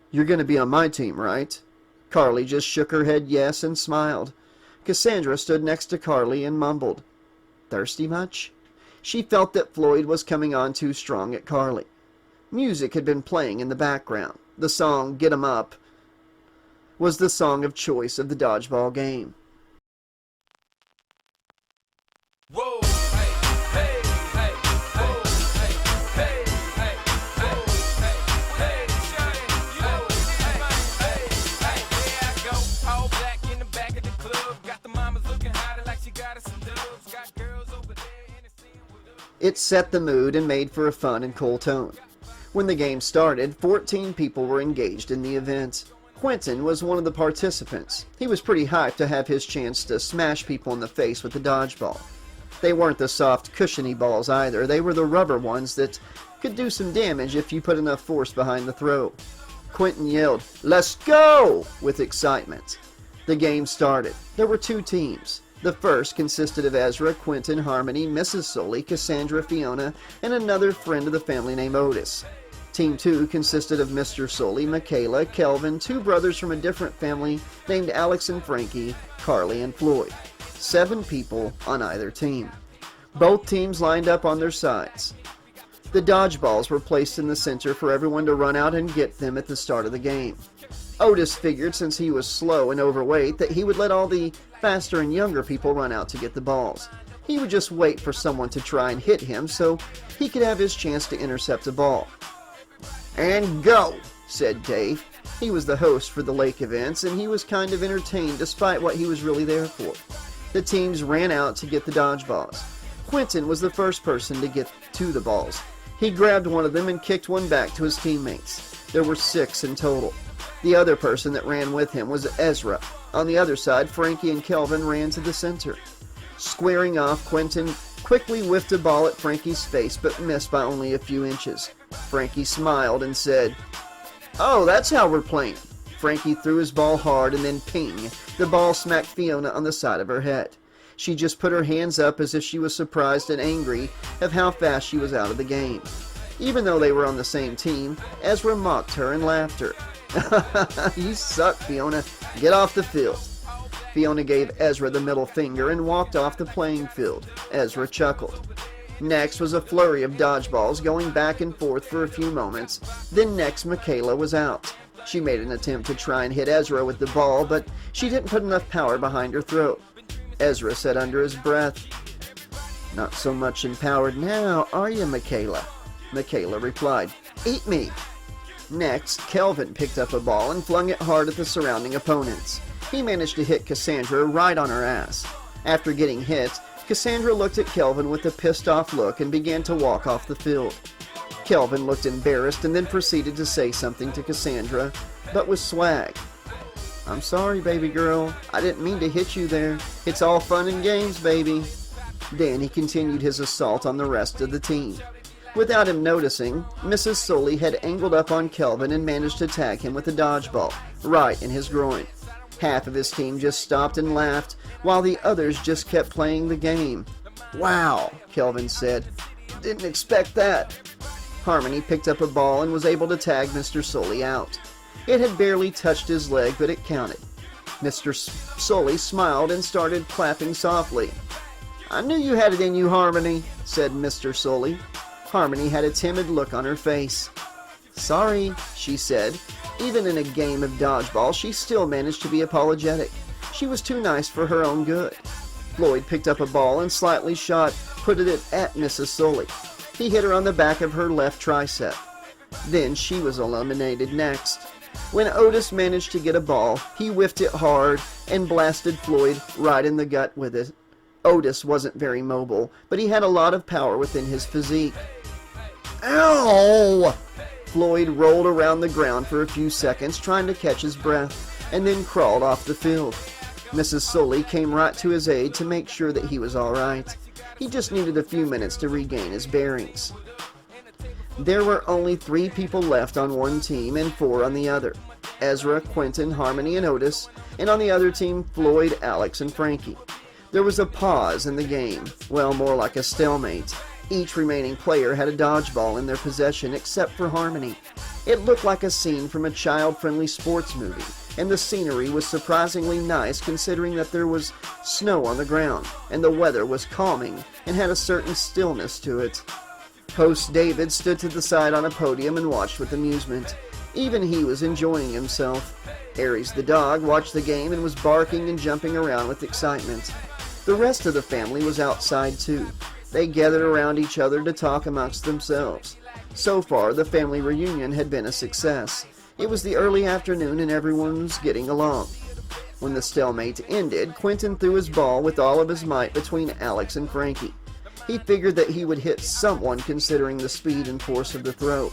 You're going to be on my team, right? Carly just shook her head yes and smiled. Cassandra stood next to Carly and mumbled, Thirsty much? She felt that Floyd was coming on too strong at Carly. Music had been playing in the background. The song, Get 'em Up, was the song of choice of the dodgeball game. Whoa, hey, hey, hey, whoa, hey, hey, hey, whoa, hey, hey, shawty, yo, hey, there I go, all black in the back of the club, got the mamas looking hotter like she got us some dubs, got girls over there in the scene with us. It set the mood and made for a fun and cool tone. When the game started, 14 people were engaged in the event. Quentin was one of the participants. He was pretty hyped to have his chance to smash people in the face with the dodgeball. They weren't the soft, cushiony balls either. They were the rubber ones that could do some damage if you put enough force behind the throw. Quentin yelled, Let's go! With excitement. The game started. There were two teams. The first consisted of Ezra, Quentin, Harmony, Mrs. Sully, Cassandra, Fiona, and another friend of the family named Otis. Team 2 consisted of Mr. Sully, Michaela, Kelvin, two brothers from a different family named Alex and Frankie, Carly and Floyd. 7 people on either team. Both teams lined up on their sides. The dodgeballs were placed in the center for everyone to run out and get them at the start of the game. Otis figured, since he was slow and overweight, that he would let all the faster and younger people run out to get the balls. He would just wait for someone to try and hit him so he could have his chance to intercept a ball. And go, said Dave. He was the host for the lake events, and he was kind of entertained despite what he was really there for. The teams ran out to get the dodgeballs. Quentin was the first person to get to the balls. He grabbed one of them and kicked one back to his teammates. There were 6 in total. The other person that ran with him was Ezra. On the other side, Frankie and Kelvin ran to the center. Squaring off, Quentin quickly whiffed a ball at Frankie's face, but missed by only a few inches. Frankie smiled and said, Oh, that's how we're playing. Frankie threw his ball hard and then ping, the ball smacked Fiona on the side of her head. She just put her hands up as if she was surprised and angry of how fast she was out of the game. Even though they were on the same team, Ezra mocked her and laughed her. You suck, Fiona. Get off the field. Fiona gave Ezra the middle finger and walked off the playing field. Ezra chuckled. Next was a flurry of dodgeballs going back and forth for a few moments. Then next, Michaela was out. She made an attempt to try and hit Ezra with the ball, but she didn't put enough power behind her throw. Ezra said under his breath, Not so much empowered now, are you, Michaela? Michaela replied, Eat me. Next, Kelvin picked up a ball and flung it hard at the surrounding opponents. He managed to hit Cassandra right on her ass. After getting hit, Cassandra looked at Kelvin with a pissed-off look and began to walk off the field. Kelvin looked embarrassed and then proceeded to say something to Cassandra, but with swag. "I'm sorry, baby girl. I didn't mean to hit you there. It's all fun and games, baby." Then he continued his assault on the rest of the team. Without him noticing, Mrs. Sully had angled up on Kelvin and managed to tag him with a dodgeball, right in his groin. Half of his team just stopped and laughed, while the others just kept playing the game. "Wow," Kelvin said. "Didn't expect that." Harmony picked up a ball and was able to tag Mr. Sully out. It had barely touched his leg, but it counted. Mr. Sully smiled and started clapping softly. "I knew you had it in you, Harmony," said Mr. Sully. Harmony had a timid look on her face. "Sorry," she said. Even in a game of dodgeball, she still managed to be apologetic. She was too nice for her own good. Floyd picked up a ball and slightly put it at Mrs. Sully. He hit her on the back of her left tricep. Then she was eliminated next. When Otis managed to get a ball, he whiffed it hard and blasted Floyd right in the gut with it. Otis wasn't very mobile, but he had a lot of power within his physique. "Ow!" Floyd rolled around the ground for a few seconds trying to catch his breath, and then crawled off the field. Mrs. Sully came right to his aid to make sure that he was all right. He just needed a few minutes to regain his bearings. There were only 3 people left on one team and 4 on the other. Ezra, Quentin, Harmony, and Otis, and on the other team, Floyd, Alex, and Frankie. There was a pause in the game, well, more like a stalemate. Each remaining player had a dodgeball in their possession except for Harmony. It looked like a scene from a child-friendly sports movie, and the scenery was surprisingly nice considering that there was snow on the ground, and the weather was calming and had a certain stillness to it. Host David stood to the side on a podium and watched with amusement. Even he was enjoying himself. Aries the dog watched the game and was barking and jumping around with excitement. The rest of the family was outside too. They gathered around each other to talk amongst themselves. So far, the family reunion had been a success. It was the early afternoon and everyone was getting along. When the stalemate ended, Quentin threw his ball with all of his might between Alex and Frankie. He figured that he would hit someone considering the speed and force of the throw.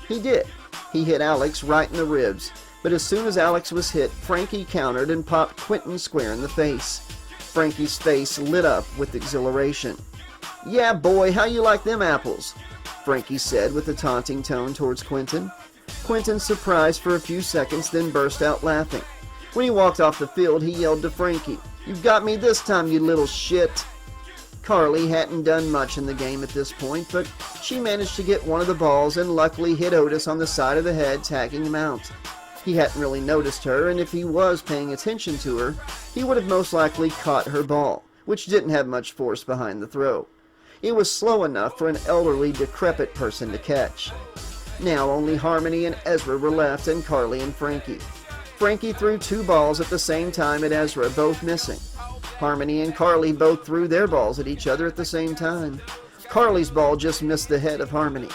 He did. He hit Alex right in the ribs, but as soon as Alex was hit, Frankie countered and popped Quentin square in the face. Frankie's face lit up with exhilaration. "Yeah, boy, how you like them apples?" Frankie said with a taunting tone towards Quentin. Quentin surprised for a few seconds, then burst out laughing. When he walked off the field, he yelled to Frankie, "You got me this time, you little shit." Carly hadn't done much in the game at this point, but she managed to get one of the balls and luckily hit Otis on the side of the head, tagging him out. He hadn't really noticed her, and if he was paying attention to her, he would have most likely caught her ball, which didn't have much force behind the throw. It was slow enough for an elderly, decrepit person to catch. Now only Harmony and Ezra were left, and Carly and Frankie. Frankie threw 2 balls at the same time at Ezra, both missing. Harmony and Carly both threw their balls at each other at the same time. Carly's ball just missed the head of Harmony.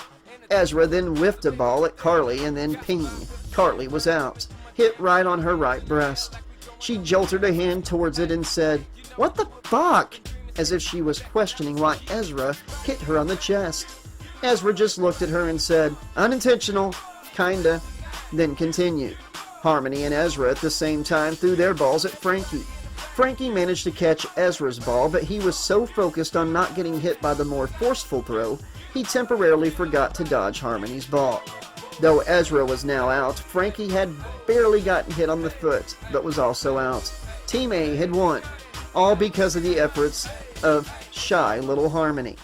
Ezra then whiffed a ball at Carly, and then ping, Carly was out, hit right on her right breast. She jolted a hand towards it and said, "What the fuck?" as if she was questioning why Ezra hit her on the chest. Ezra just looked at her and said, "Unintentional, kinda," then continued. Harmony and Ezra at the same time threw their balls at Frankie. Frankie managed to catch Ezra's ball, but he was so focused on not getting hit by the more forceful throw, he temporarily forgot to dodge Harmony's ball. Though Ezra was now out, Frankie had barely gotten hit on the foot, but was also out. Team A had won, all because of the efforts of shy little Harmony.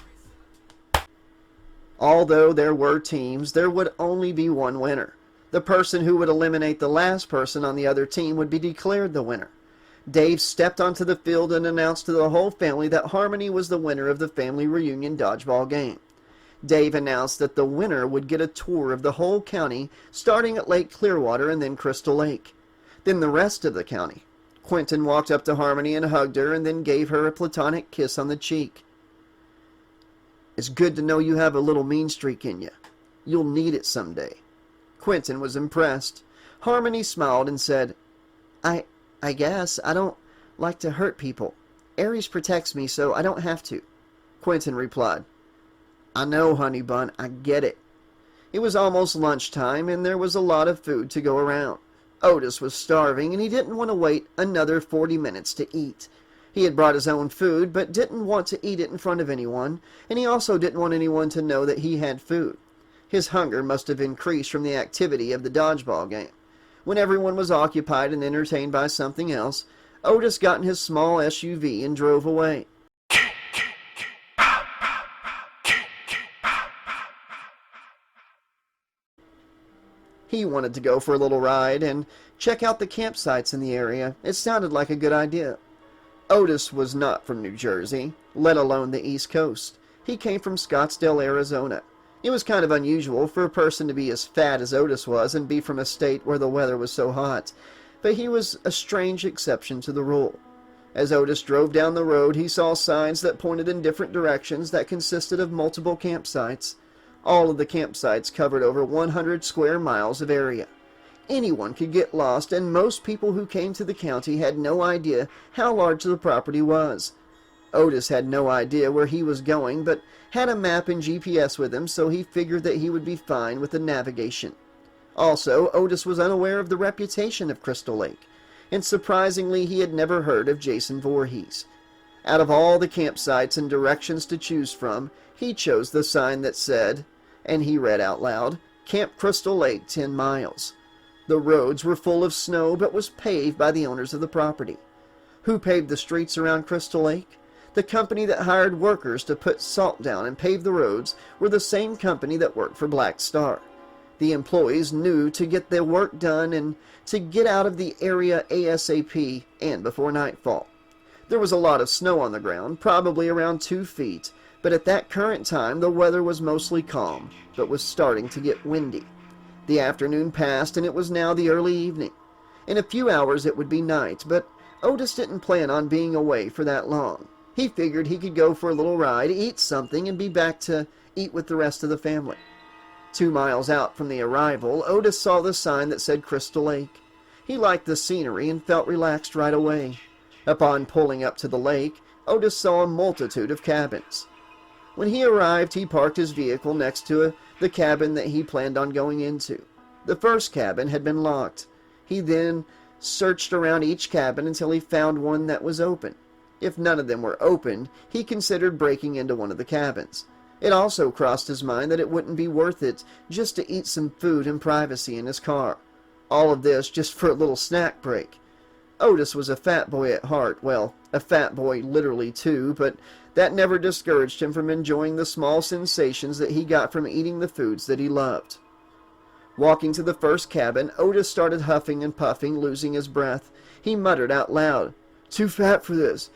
Although there were teams, there would only be one winner. The person who would eliminate the last person on the other team would be declared the winner. Dave stepped onto the field and announced to the whole family that Harmony was the winner of the family reunion dodgeball game. Dave announced that the winner would get a tour of the whole county, starting at Lake Clearwater and then Crystal Lake. Then the rest of the county. Quentin walked up to Harmony and hugged her and then gave her a platonic kiss on the cheek. "It's good to know you have a little mean streak in you. You'll need it someday." Quentin was impressed. Harmony smiled and said, I guess I don't like to hurt people." Ares protects me, so I don't have to," Quentin replied. "I know, honey bun, I get it." It was almost lunchtime, and there was a lot of food to go around. Otis was starving, and he didn't want to wait another 40 minutes to eat. He had brought his own food, but didn't want to eat it in front of anyone, and he also didn't want anyone to know that he had food. His hunger must have increased from the activity of the dodgeball game. When everyone was occupied and entertained by something else, Otis got in his small SUV and drove away. He wanted to go for a little ride and check out the campsites in the area. It sounded like a good idea. Otis was not from New Jersey, let alone the East Coast. He came from Scottsdale, Arizona. It was kind of unusual for a person to be as fat as Otis was and be from a state where the weather was so hot, but he was a strange exception to the rule. As Otis drove down the road, he saw signs that pointed in different directions that consisted of multiple campsites. All of the campsites covered over 100 square miles of area. Anyone could get lost, and most people who came to the county had no idea how large the property was. Otis had no idea where he was going, but had a map and GPS with him, so he figured that he would be fine with the navigation. Also, Otis was unaware of the reputation of Crystal Lake, and surprisingly, he had never heard of Jason Vorhees. Out of all the campsites and directions to choose from, he chose the sign that said, and he read out loud, "Camp Crystal Lake, 10 miles. The roads were full of snow, but was paved by the owners of the property. Who paved the streets around Crystal Lake? The company that hired workers to put salt down and pave the roads were the same company that worked for Black Star. The employees knew to get their work done and to get out of the area ASAP and before nightfall. There was a lot of snow on the ground, probably around 2 feet, but at that current time the weather was mostly calm, but was starting to get windy. The afternoon passed, and it was now the early evening. In a few hours it would be night, but Otis didn't plan on being away for that long. He figured he could go for a little ride, eat something, and be back to eat with the rest of the family. 2 miles out from the arrival, Otis saw the sign that said Crystal Lake. He liked the scenery and felt relaxed right away. Upon pulling up to the lake, Otis saw a multitude of cabins. When he arrived, he parked his vehicle next to the cabin that he planned on going into. The first cabin had been locked. He then searched around each cabin until he found one that was open. If none of them were open, he considered breaking into one of the cabins. It also crossed his mind that it wouldn't be worth it just to eat some food in privacy in his car. All of this just for a little snack break. Otis was a fat boy at heart. Well, a fat boy literally too, but that never discouraged him from enjoying the small sensations that he got from eating the foods that he loved. Walking to the first cabin, Otis started huffing and puffing, losing his breath. He muttered out loud, "Too fat for this.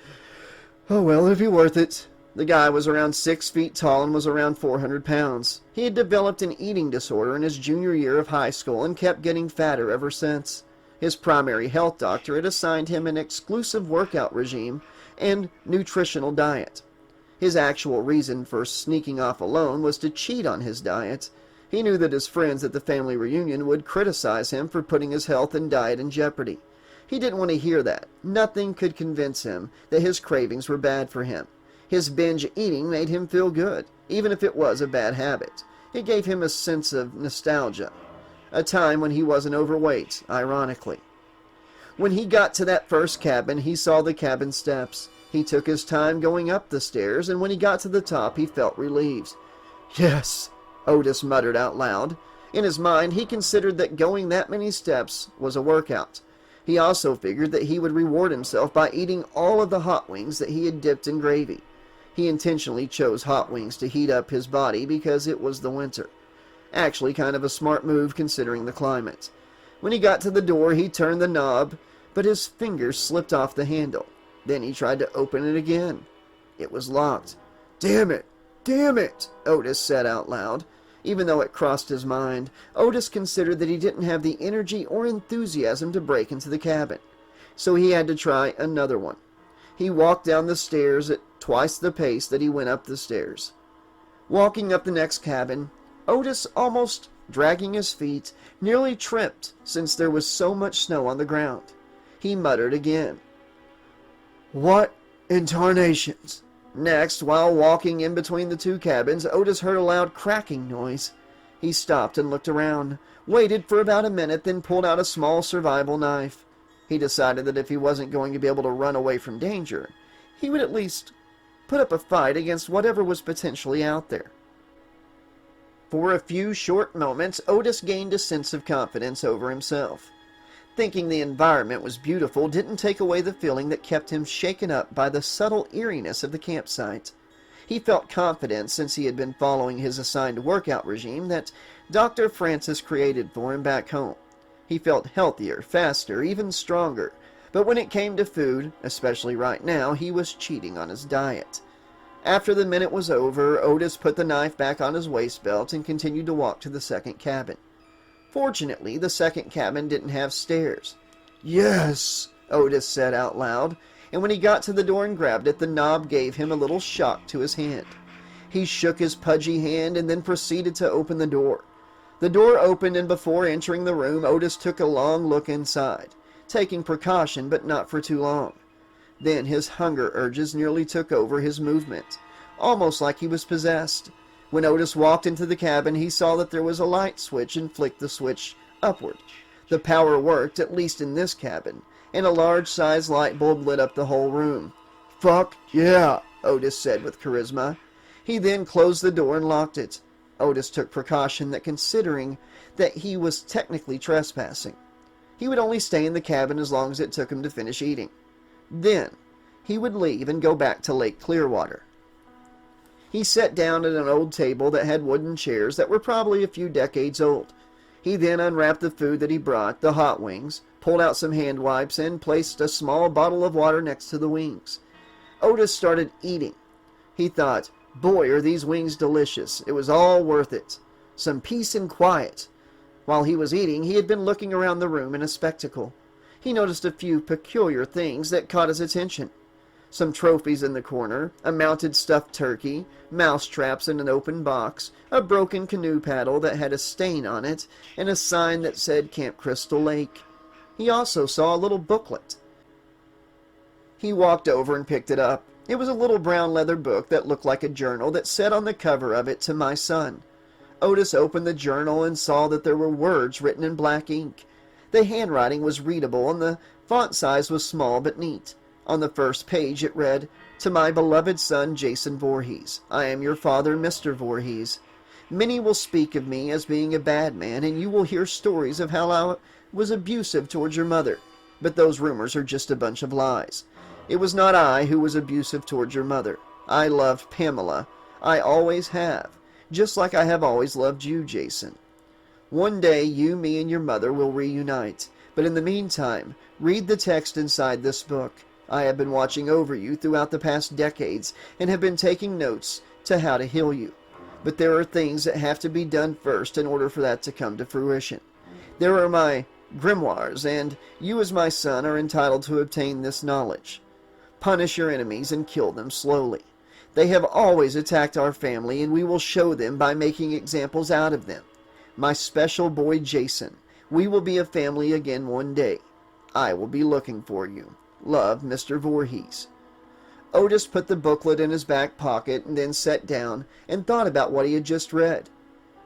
Oh well, it'll be worth it." The guy was around 6 feet tall and was around 400 pounds. He had developed an eating disorder in his junior year of high school and kept getting fatter ever since. His primary health doctor had assigned him an exclusive workout regime and nutritional diet. His actual reason for sneaking off alone was to cheat on his diet. He knew that his friends at the family reunion would criticize him for putting his health and diet in jeopardy. He didn't want to hear that. Nothing could convince him that his cravings were bad for him. His binge eating made him feel good, even if it was a bad habit. It gave him a sense of nostalgia. A time when he wasn't overweight, ironically. When he got to that first cabin, he saw the cabin steps. He took his time going up the stairs, and when he got to the top, he felt relieved. "Yes," Otis muttered out loud. In his mind, he considered that going that many steps was a workout. He also figured that he would reward himself by eating all of the hot wings that he had dipped in gravy. He intentionally chose hot wings to heat up his body because it was the winter. Actually, kind of a smart move considering the climate. When he got to the door, he turned the knob, but his fingers slipped off the handle. Then he tried to open it again. It was locked. "Damn it! Damn it!" Otis said out loud. Even though it crossed his mind, Otis considered that he didn't have the energy or enthusiasm to break into the cabin. So he had to try another one. He walked down the stairs at twice the pace that he went up the stairs. Walking up the next cabin, Otis, almost dragging his feet, nearly tripped since there was so much snow on the ground. He muttered again, "What Intarnations. Next, while walking in between the two cabins, Otis heard a loud cracking noise. He stopped and looked around, waited for about a minute, then pulled out a small survival knife. He decided that if he wasn't going to be able to run away from danger, he would at least put up a fight against whatever was potentially out there. For a few short moments, Otis gained a sense of confidence over himself. Thinking the environment was beautiful didn't take away the feeling that kept him shaken up by the subtle eeriness of the campsite. He felt confident, since he had been following his assigned workout regime that Dr. Francis created for him back home. He felt healthier, faster, even stronger. But when it came to food, especially right now, he was cheating on his diet. After the minute was over, Otis put the knife back on his waist belt and continued to walk to the second cabin. Fortunately, the second cabin didn't have stairs. "Yes," Otis said out loud, and when he got to the door and grabbed it, the knob gave him a little shock to his hand. He shook his pudgy hand and then proceeded to open the door. The door opened, and before entering the room, Otis took a long look inside, taking precaution, but not for too long. Then his hunger urges nearly took over his movement, almost like he was possessed. When Otis walked into the cabin, he saw that there was a light switch and flicked the switch upward. The power worked, at least in this cabin, and a large-sized light bulb lit up the whole room. "Fuck yeah," Otis said with charisma. He then closed the door and locked it. Otis took precaution that, considering that he was technically trespassing, he would only stay in the cabin as long as it took him to finish eating. Then he would leave and go back to Lake Clearwater. He sat down at an old table that had wooden chairs that were probably a few decades old. He then unwrapped the food that he brought, the hot wings, pulled out some hand wipes, and placed a small bottle of water next to the wings. Otis started eating. He thought, boy, are these wings delicious. It was all worth it. Some peace and quiet. While he was eating, he had been looking around the room in a spectacle. He noticed a few peculiar things that caught his attention. Some trophies in the corner, a mounted stuffed turkey, mouse traps in an open box, a broken canoe paddle that had a stain on it, and a sign that said Camp Crystal Lake. He also saw a little booklet. He walked over and picked it up. It was a little brown leather book that looked like a journal that said on the cover of it, "To my son." Otis opened the journal and saw that there were words written in black ink. The handwriting was readable and the font size was small but neat. On the first page it read, "To my beloved son Jason Vorhees, I am your father, Mr. Vorhees. Many will speak of me as being a bad man, and you will hear stories of how I was abusive towards your mother. But those rumors are just a bunch of lies. It was not I who was abusive towards your mother. I loved Pamela. I always have, just like I have always loved you, Jason. One day you, me, and your mother will reunite, but in the meantime, read the text inside this book. I have been watching over you throughout the past decades and have been taking notes to how to heal you. But there are things that have to be done first in order for that to come to fruition. There are my grimoires, and you as my son are entitled to obtain this knowledge. Punish your enemies and kill them slowly. They have always attacked our family, and we will show them by making examples out of them. My special boy Jason, we will be a family again one day. I will be looking for you. Love, Mr. Vorhees." Otis put the booklet in his back pocket and then sat down and thought about what he had just read.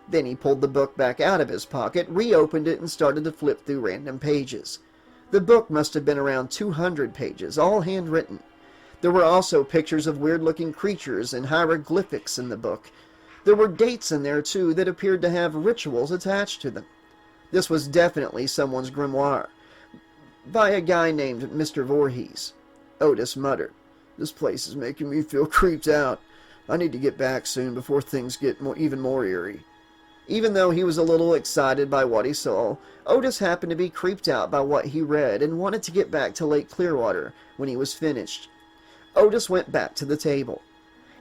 Then he pulled the book back out of his pocket, reopened it, and started to flip through random pages. The book must have been around 200 pages, all handwritten. There were also pictures of weird-looking creatures and hieroglyphics in the book. There were dates in there, too, that appeared to have rituals attached to them. This was definitely someone's grimoire, by a guy named Mr. Vorhees. Otis muttered, "This place is making me feel creeped out. I need to get back soon before things get even more eerie." Even though he was a little excited by what he saw, Otis happened to be creeped out by what he read and wanted to get back to Lake Clearwater when he was finished. Otis went back to the table.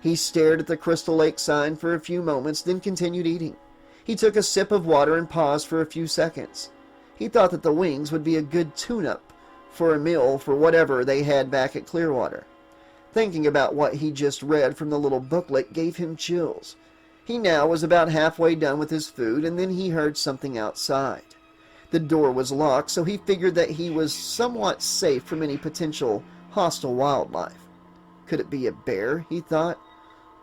He stared at the Crystal Lake sign for a few moments, then continued eating. He took a sip of water and paused for a few seconds. He thought that the wings would be a good tune-up for a meal for whatever they had back at Clearwater. Thinking about what he just read from the little booklet gave him chills. He now was about halfway done with his food, and then he heard something outside. The door was locked, so he figured that he was somewhat safe from any potential hostile wildlife. Could it be a bear, he thought.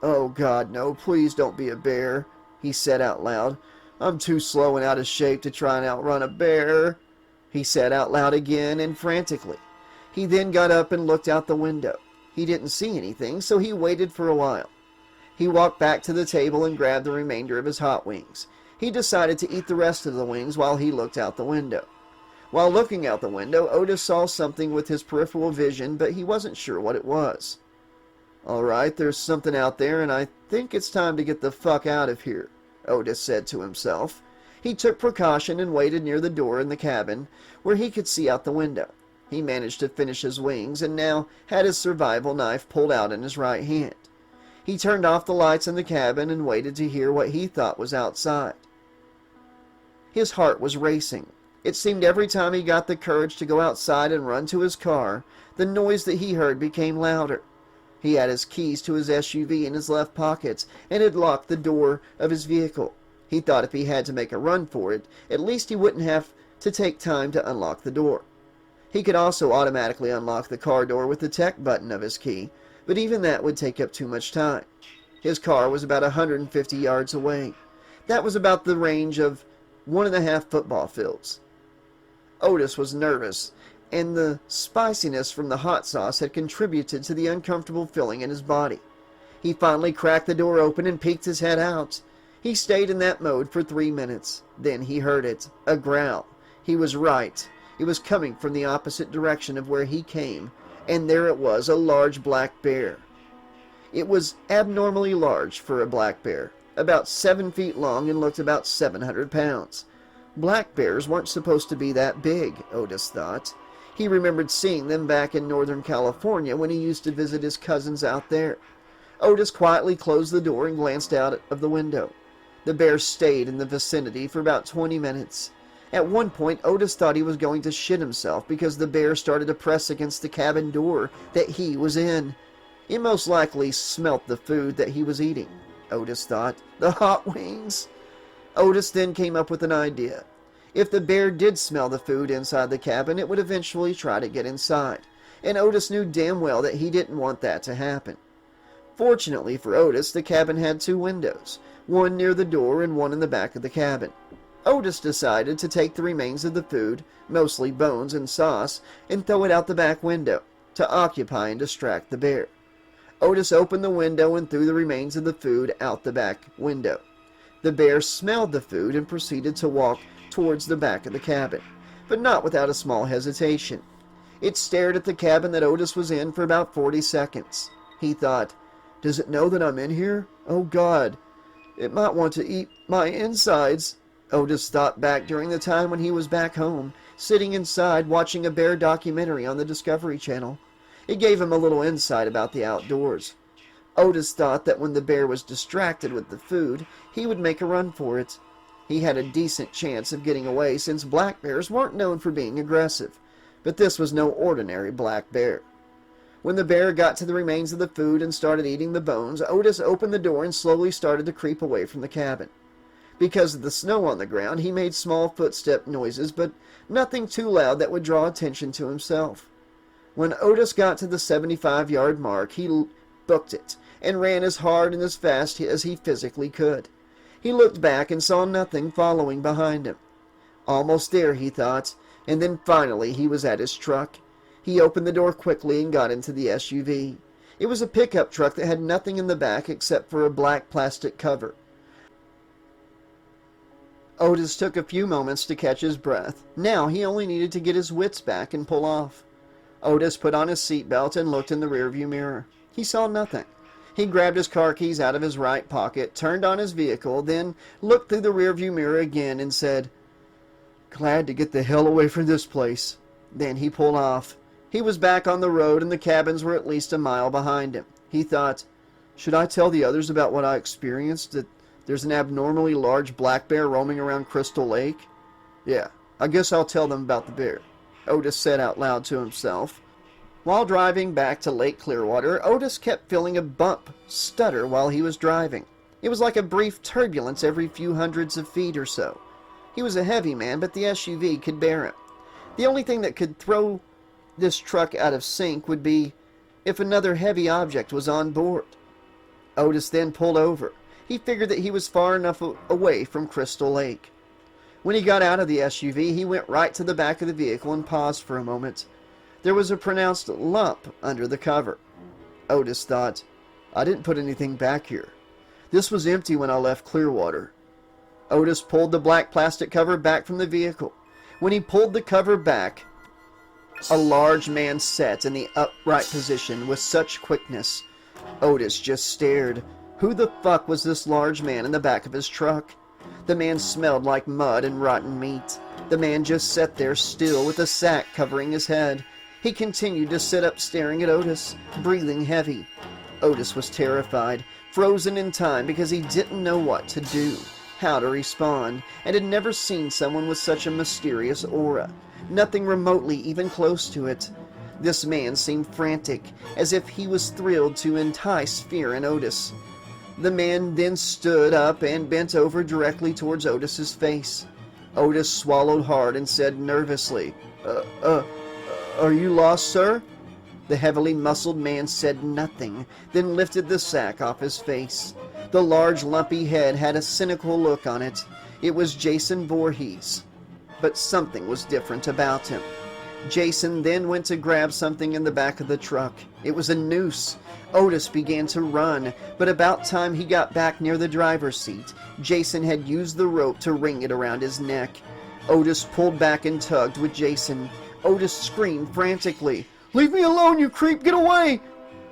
Oh God, no, please don't be a bear, he said out loud. I'm too slow and out of shape to try and outrun a bear, he said out loud again and frantically. He then got up and looked out the window. He didn't see anything, so he waited for a while. He walked back to the table and grabbed the remainder of his hot wings. He decided to eat the rest of the wings while he looked out the window. While looking out the window, Otis saw something with his peripheral vision, but he wasn't sure what it was. All right, there's something out there, and I think it's time to get the fuck out of here, Otis said to himself. He took precaution and waited near the door in the cabin, where he could see out the window. He managed to finish his wings, and now had his survival knife pulled out in his right hand. He turned off the lights in the cabin and waited to hear what he thought was outside. His heart was racing. It seemed every time he got the courage to go outside and run to his car, the noise that he heard became louder. He had his keys to his SUV in his left pockets and had locked the door of his vehicle. He thought if he had to make a run for it, at least he wouldn't have to take time to unlock the door. He could also automatically unlock the car door with the tech button of his key, but even that would take up too much time. His car was about 150 yards away. That was about the range of 1.5 football fields. Otis was nervous, and the spiciness from the hot sauce had contributed to the uncomfortable feeling in his body. He finally cracked the door open and peeked his head out. He stayed in that mode for 3 minutes. Then he heard it, a growl. He was right. It was coming from the opposite direction of where he came, and there it was, a large black bear. It was abnormally large for a black bear, about 7 feet long and looked about 700 pounds. Black bears weren't supposed to be that big, Otis thought. He remembered seeing them back in Northern California when he used to visit his cousins out there. Otis quietly closed the door and glanced out of the window. The bear stayed in the vicinity for about 20 minutes. At one point, Otis thought he was going to shit himself because the bear started to press against the cabin door that he was in. It most likely smelt the food that he was eating, Otis thought. The hot wings. Otis then came up with an idea. If the bear did smell the food inside the cabin, it would eventually try to get inside, and Otis knew damn well that he didn't want that to happen. Fortunately for Otis, the cabin had 2 windows, one near the door and one in the back of the cabin. Otis decided to take the remains of the food, mostly bones and sauce, and throw it out the back window to occupy and distract the bear. Otis opened the window and threw the remains of the food out the back window. The bear smelled the food and proceeded to walk towards the back of the cabin, but not without a small hesitation. It stared at the cabin that Otis was in for about 40 seconds. He thought, "Does it know that I'm in here? Oh God, it might want to eat my insides." Otis thought back during the time when he was back home, sitting inside watching a bear documentary on the Discovery Channel. It gave him a little insight about the outdoors. Otis thought that when the bear was distracted with the food, he would make a run for it. He had a decent chance of getting away since black bears weren't known for being aggressive, but this was no ordinary black bear. When the bear got to the remains of the food and started eating the bones, Otis opened the door and slowly started to creep away from the cabin. Because of the snow on the ground, he made small footstep noises, but nothing too loud that would draw attention to himself. When Otis got to the 75-yard mark, he booked it and ran as hard and as fast as he physically could. He looked back and saw nothing following behind him. Almost there, he thought, and then finally he was at his truck. He opened the door quickly and got into the SUV. It was a pickup truck that had nothing in the back except for a black plastic cover. Otis took a few moments to catch his breath. Now he only needed to get his wits back and pull off. Otis put on his seatbelt and looked in the rearview mirror. He saw nothing. He grabbed his car keys out of his right pocket, turned on his vehicle, then looked through the rearview mirror again and said, "Glad to get the hell away from this place." Then he pulled off. He was back on the road and the cabins were at least a mile behind him. He thought, "Should I tell the others about what I experienced? That there's an abnormally large black bear roaming around Crystal Lake? Yeah, I guess I'll tell them about the bear," Otis said out loud to himself. While driving back to Lake Clearwater, Otis kept feeling a bump stutter while he was driving. It was like a brief turbulence every few hundreds of feet or so. He was a heavy man, but the SUV could bear him. The only thing that could throw this truck out of sync would be if another heavy object was on board. Otis then pulled over. He figured that he was far enough away from Crystal Lake. When he got out of the SUV, he went right to the back of the vehicle and paused for a moment. There was a pronounced lump under the cover. Otis thought, I didn't put anything back here. This was empty when I left Clearwater. Otis pulled the black plastic cover back from the vehicle. When he pulled the cover back, a large man sat in the upright position with such quickness. Otis just stared. Who the fuck was this large man in the back of his truck? The man smelled like mud and rotten meat. The man just sat there still with a sack covering his head. He continued to sit up staring at Otis, breathing heavy. Otis was terrified, frozen in time because he didn't know what to do, how to respond, and had never seen someone with such a mysterious aura. Nothing remotely even close to it. This man seemed frantic, as if he was thrilled to entice fear in Otis. The man then stood up and bent over directly towards Otis's face. Otis swallowed hard and said nervously, Are you lost, sir?" The heavily muscled man said nothing, then lifted the sack off his face. The large lumpy head had a cynical look on it. It was Jason Vorhees. But something was different about him. Jason then went to grab something in the back of the truck. It was a noose. Otis began to run, but about time he got back near the driver's seat, Jason had used the rope to ring it around his neck. Otis pulled back and tugged with Jason. Otis screamed frantically, "Leave me alone, you creep! Get away!"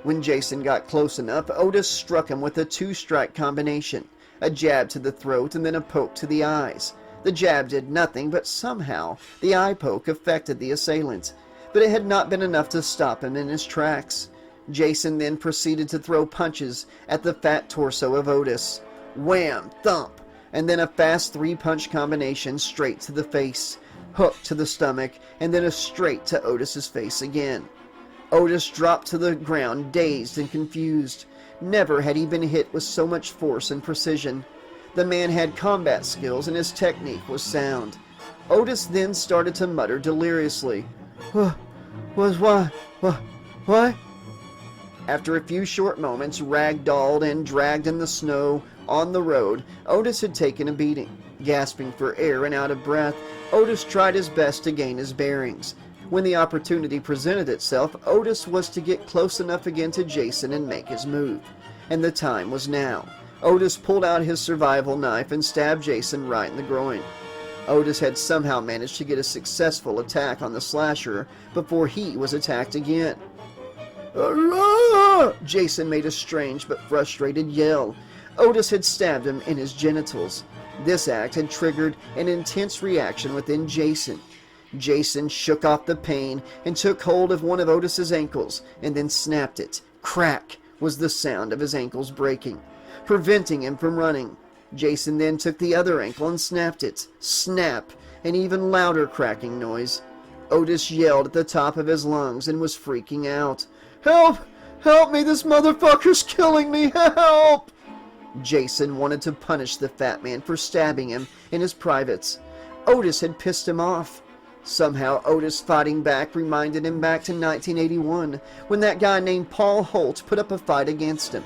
When Jason got close enough, Otis struck him with a two-strike combination, a jab to the throat and then a poke to the eyes. The jab did nothing, but somehow the eye poke affected the assailant. But it had not been enough to stop him in his tracks. Jason then proceeded to throw punches at the fat torso of Otis. Wham! Thump! And then a fast three-punch combination straight to the face, hook to the stomach, and then a straight to Otis's face again. Otis dropped to the ground, dazed and confused. Never had he been hit with so much force and precision. The man had combat skills and his technique was sound. Otis then started to mutter deliriously, What? After a few short moments, ragdolled and dragged in the snow on the road, Otis had taken a beating. Gasping for air and out of breath, Otis tried his best to gain his bearings. When the opportunity presented itself, Otis was to get close enough again to Jason and make his move. And the time was now. Otis pulled out his survival knife and stabbed Jason right in the groin. Otis had somehow managed to get a successful attack on the slasher before he was attacked again. Jason made a strange but frustrated yell. Otis had stabbed him in his genitals. This act had triggered an intense reaction within Jason. Jason shook off the pain and took hold of one of Otis's ankles and then snapped it. Crack was the sound of his ankles breaking, preventing him from running. Jason then took the other ankle and snapped it. Snap! An even louder cracking noise. Otis yelled at the top of his lungs and was freaking out. Help! Help me! This motherfucker's killing me! Help! Jason wanted to punish the fat man for stabbing him in his privates. Otis had pissed him off. Somehow Otis fighting back reminded him back to 1981, when that guy named Paul Holt put up a fight against him.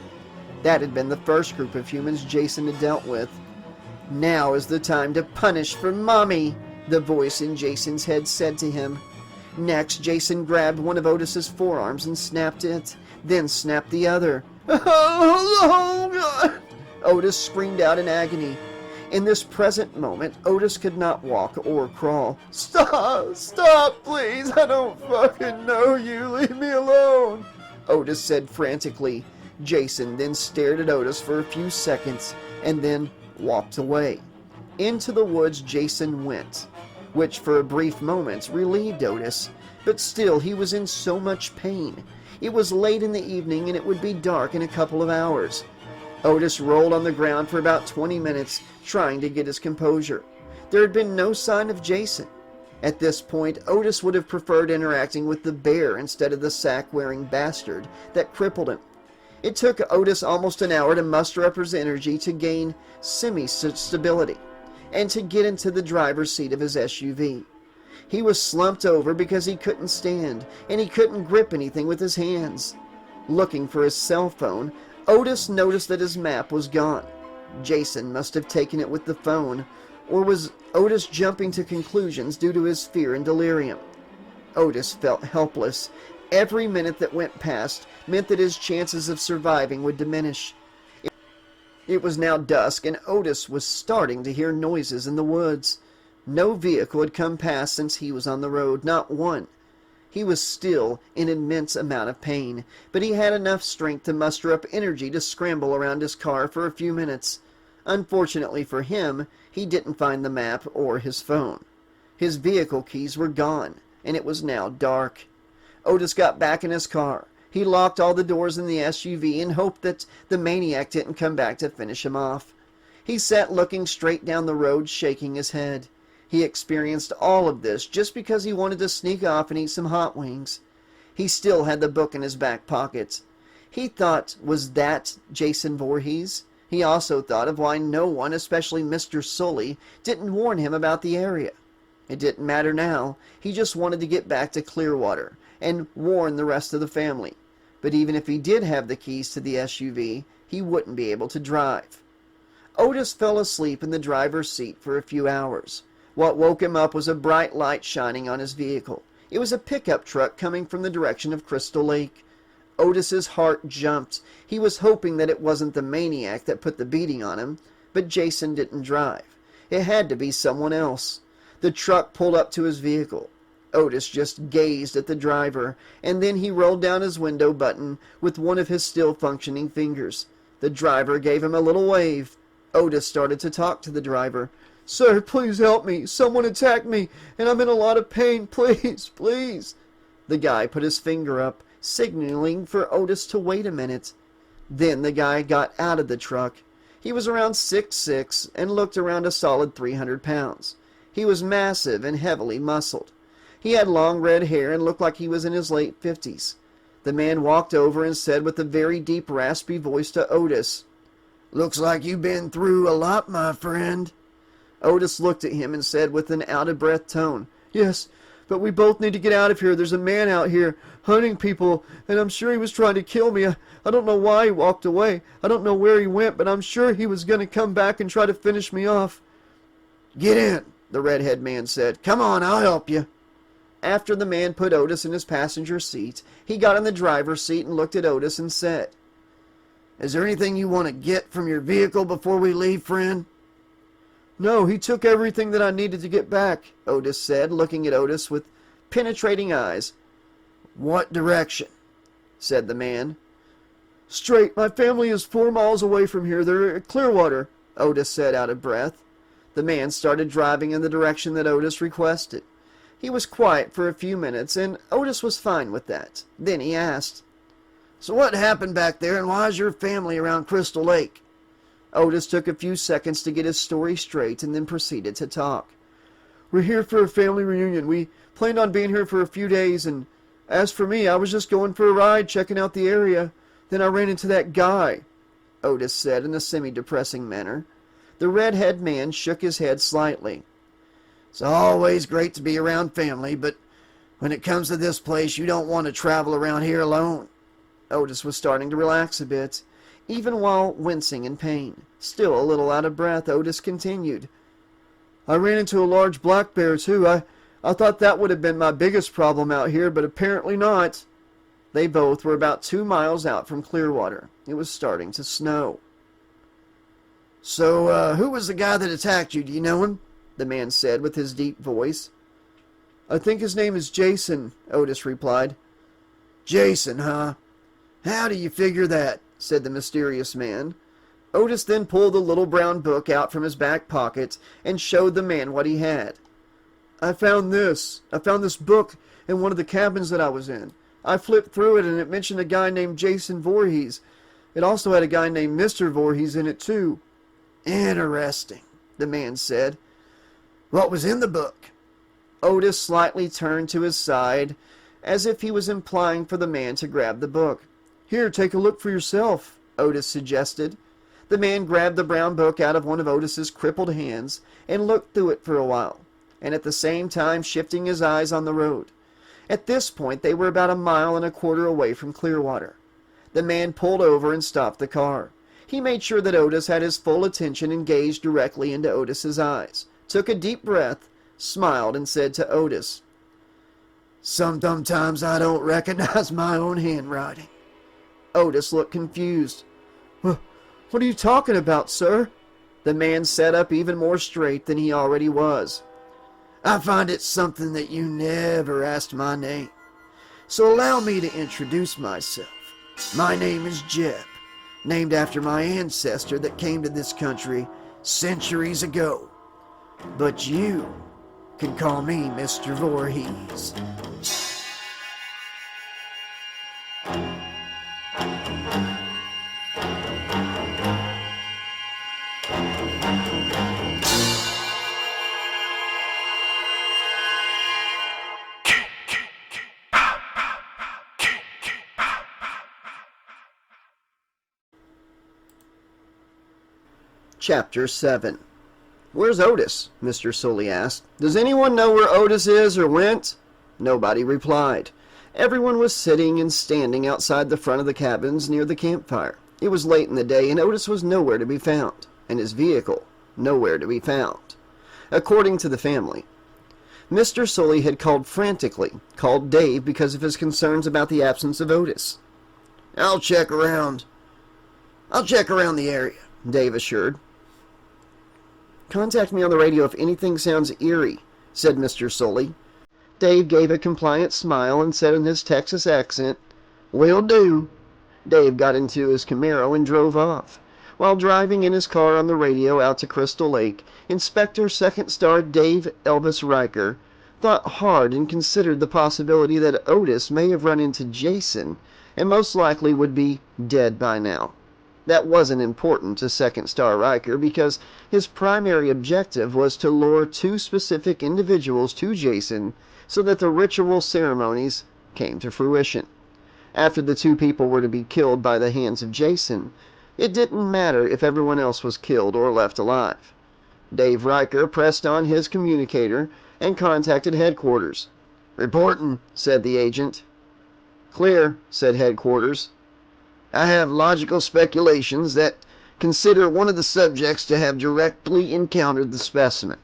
That had been the first group of humans Jason had dealt with. Now is the time to punish for Mommy, the voice in Jason's head said to him. Next, Jason grabbed one of Otis's forearms and snapped it, then snapped the other. Oh, God! Otis screamed out in agony. In this present moment, Otis could not walk or crawl. Stop! Stop, please! I don't fucking know you! Leave me alone! Otis said frantically. Jason then stared at Otis for a few seconds and then walked away. Into the woods Jason went, which for a brief moment relieved Otis, but still he was in so much pain. It was late in the evening and it would be dark in a couple of hours. Otis rolled on the ground for about 20 minutes, trying to get his composure. There had been no sign of Jason. At this point, Otis would have preferred interacting with the bear instead of the sack-wearing bastard that crippled him. It took Otis almost an hour to muster up his energy to gain semi-stability and to get into the driver's seat of his SUV. He was slumped over because he couldn't stand, and he couldn't grip anything with his hands. Looking for his cell phone, Otis noticed that his map was gone. Jason must have taken it with the phone, or was Otis jumping to conclusions due to his fear and delirium? Otis felt helpless. Every minute that went past meant that his chances of surviving would diminish. It was now dusk, and Otis was starting to hear noises in the woods. No vehicle had come past since he was on the road, not one. He was still in immense amount of pain, but he had enough strength to muster up energy to scramble around his car for a few minutes. Unfortunately for him, he didn't find the map or his phone. His vehicle keys were gone, and it was now dark. Otis got back in his car. He locked all the doors in the SUV and hoped that the maniac didn't come back to finish him off. He sat looking straight down the road, shaking his head. He experienced all of this just because he wanted to sneak off and eat some hot wings. He still had the book in his back pocket. He thought, was that Jason Voorhees? He also thought of why no one, especially Mr. Sully, didn't warn him about the area. It didn't matter now. He just wanted to get back to Clearwater and warn the rest of the family. But even if he did have the keys to the SUV, he wouldn't be able to drive. Otis fell asleep in the driver's seat for a few hours. What woke him up was a bright light shining on his vehicle. It was a pickup truck coming from the direction of Crystal Lake. Otis's heart jumped. He was hoping that it wasn't the maniac that put the beating on him, but Jason didn't drive. It had to be someone else. The truck pulled up to his vehicle. Otis just gazed at the driver, and then he rolled down his window button with one of his still functioning fingers. The driver gave him a little wave. Otis started to talk to the driver. "Sir, please help me. Someone attacked me, and I'm in a lot of pain. Please, please." The guy put his finger up, signaling for Otis to wait a minute. Then the guy got out of the truck. He was around 6'6" and looked around a solid 300 pounds. He was massive and heavily muscled. He had long red hair and looked like he was in his late 50s. The man walked over and said with a very deep, raspy voice to Otis, "Looks like you've been through a lot, my friend." Otis looked at him and said with an out-of-breath tone, "Yes, but we both need to get out of here. There's a man out here hunting people, and I'm sure he was trying to kill me. I don't know why he walked away. I don't know where he went, but I'm sure he was going to come back and try to finish me off." "Get in," the redhead man said. "Come on, I'll help you." After the man put Otis in his passenger seat, he got in the driver's seat and looked at Otis and said, "Is there anything you want to get from your vehicle before we leave, friend?" "No, he took everything that I needed to get back," Otis said, looking at Otis with penetrating eyes. "What direction?" said the man. "Straight. My family is 4 miles away from here. They're at Clearwater," Otis said out of breath. The man started driving in the direction that Otis requested. He was quiet for a few minutes, and Otis was fine with that. Then he asked, "So what happened back there, and why is your family around Crystal Lake?" Otis took a few seconds to get his story straight and then proceeded to talk. "We're here for a family reunion. We planned on being here for a few days, and as for me, I was just going for a ride, checking out the area. Then I ran into that guy," Otis said in a semi-depressing manner. The red-haired man shook his head slightly. "It's always great to be around family, but when it comes to this place, you don't want to travel around here alone." Otis was starting to relax a bit, even while wincing in pain. Still a little out of breath, Otis continued. "I ran into a large black bear, too. I thought that would have been my biggest problem out here, but apparently not." They both were about 2 miles out from Clearwater. It was starting to snow. "So, who was the guy that attacked you? Do you know him?" the man said with his deep voice. "I think his name is Jason," Otis replied. "Jason, huh? How do you figure that?" said the mysterious man. Otis then pulled the little brown book out from his back pocket and showed the man what he had. I found this book in one of the cabins that I was in. I flipped through it and it mentioned a guy named Jason Voorhees. It also had a guy named Mr. Vorhees in it too." "Interesting," the man said. "What was in the book?" Otis slightly turned to his side, as if he was implying for the man to grab the book. "Here, take a look for yourself," Otis suggested. The man grabbed the brown book out of one of Otis's crippled hands and looked through it for a while, and at the same time shifting his eyes on the road. At this point, they were about 1.25 miles away from Clearwater. The man pulled over and stopped the car. He made sure that Otis had his full attention and gazed directly into Otis's eyes, took a deep breath, smiled, and said to Otis, "Sometimes I don't recognize my own handwriting." Otis looked confused. "What are you talking about, sir?" The man sat up even more straight than he already was. "I find it something that you never asked my name. So allow me to introduce myself. My name is Jeb, named after my ancestor that came to this country centuries ago. But you can call me Mr. Vorhees." Chapter 7. "Where's Otis?" Mr. Sully asked. "Does anyone know where Otis is or went?" Nobody replied. Everyone was sitting and standing outside the front of the cabins near the campfire. It was late in the day, and Otis was nowhere to be found, and his vehicle nowhere to be found, according to the family. Mr. Sully had called frantically, called Dave because of his concerns about the absence of Otis. I'll check around the area," Dave assured. "Contact me on the radio if anything sounds eerie," said Mr. Sully. Dave gave a compliant smile and said in his Texas accent, "Will do." Dave got into his Camaro and drove off. While driving in his car on the radio out to Crystal Lake, Inspector Second Star Dave Elvis Riker thought hard and considered the possibility that Otis may have run into Jason and most likely would be dead by now. That wasn't important to Second Star Riker because his primary objective was to lure two specific individuals to Jason so that the ritual ceremonies came to fruition. After the two people were to be killed by the hands of Jason, it didn't matter if everyone else was killed or left alive. Dave Riker pressed on his communicator and contacted headquarters. "Reporting," said the agent. "Clear," said headquarters. "I have logical speculations that consider one of the subjects to have directly encountered the specimen.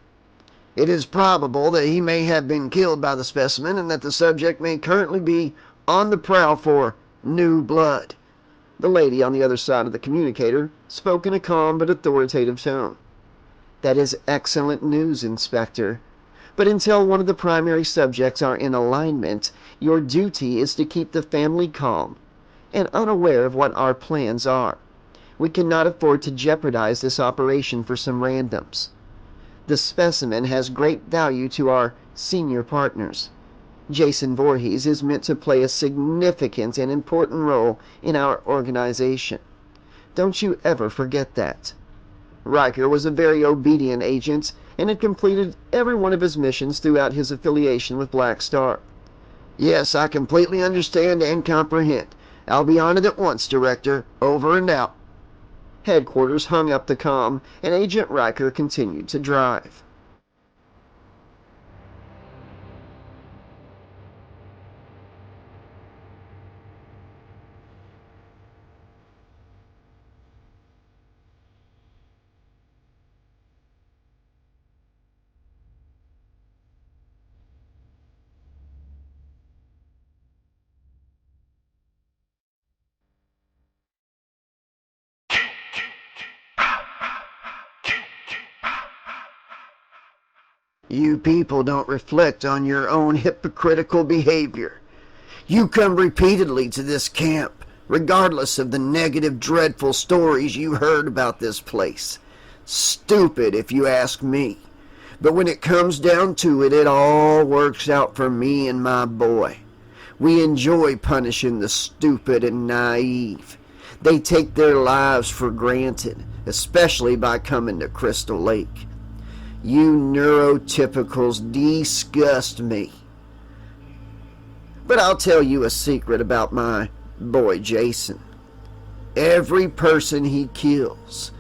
It is probable that he may have been killed by the specimen and that the subject may currently be on the prowl for new blood." The lady on the other side of the communicator spoke in a calm but authoritative tone. "That is excellent news, Inspector. But until one of the primary subjects are in alignment, your duty is to keep the family calm and unaware of what our plans are. We cannot afford to jeopardize this operation for some randoms. The specimen has great value to our senior partners. Jason Voorhees is meant to play a significant and important role in our organization. Don't you ever forget that." Riker was a very obedient agent and had completed every one of his missions throughout his affiliation with Black Star. "Yes, I completely understand and comprehend. I'll be on it at once, Director. Over and out." Headquarters hung up the comm, and Agent Riker continued to drive. "You people don't reflect on your own hypocritical behavior. You come repeatedly to this camp, regardless of the negative, dreadful stories you heard about this place. Stupid, if you ask me. But when it comes down to it, it all works out for me and my boy. We enjoy punishing the stupid and naive. They take their lives for granted, especially by coming to Crystal Lake. You neurotypicals disgust me. But I'll tell you a secret about my boy Jason. Every person he kills,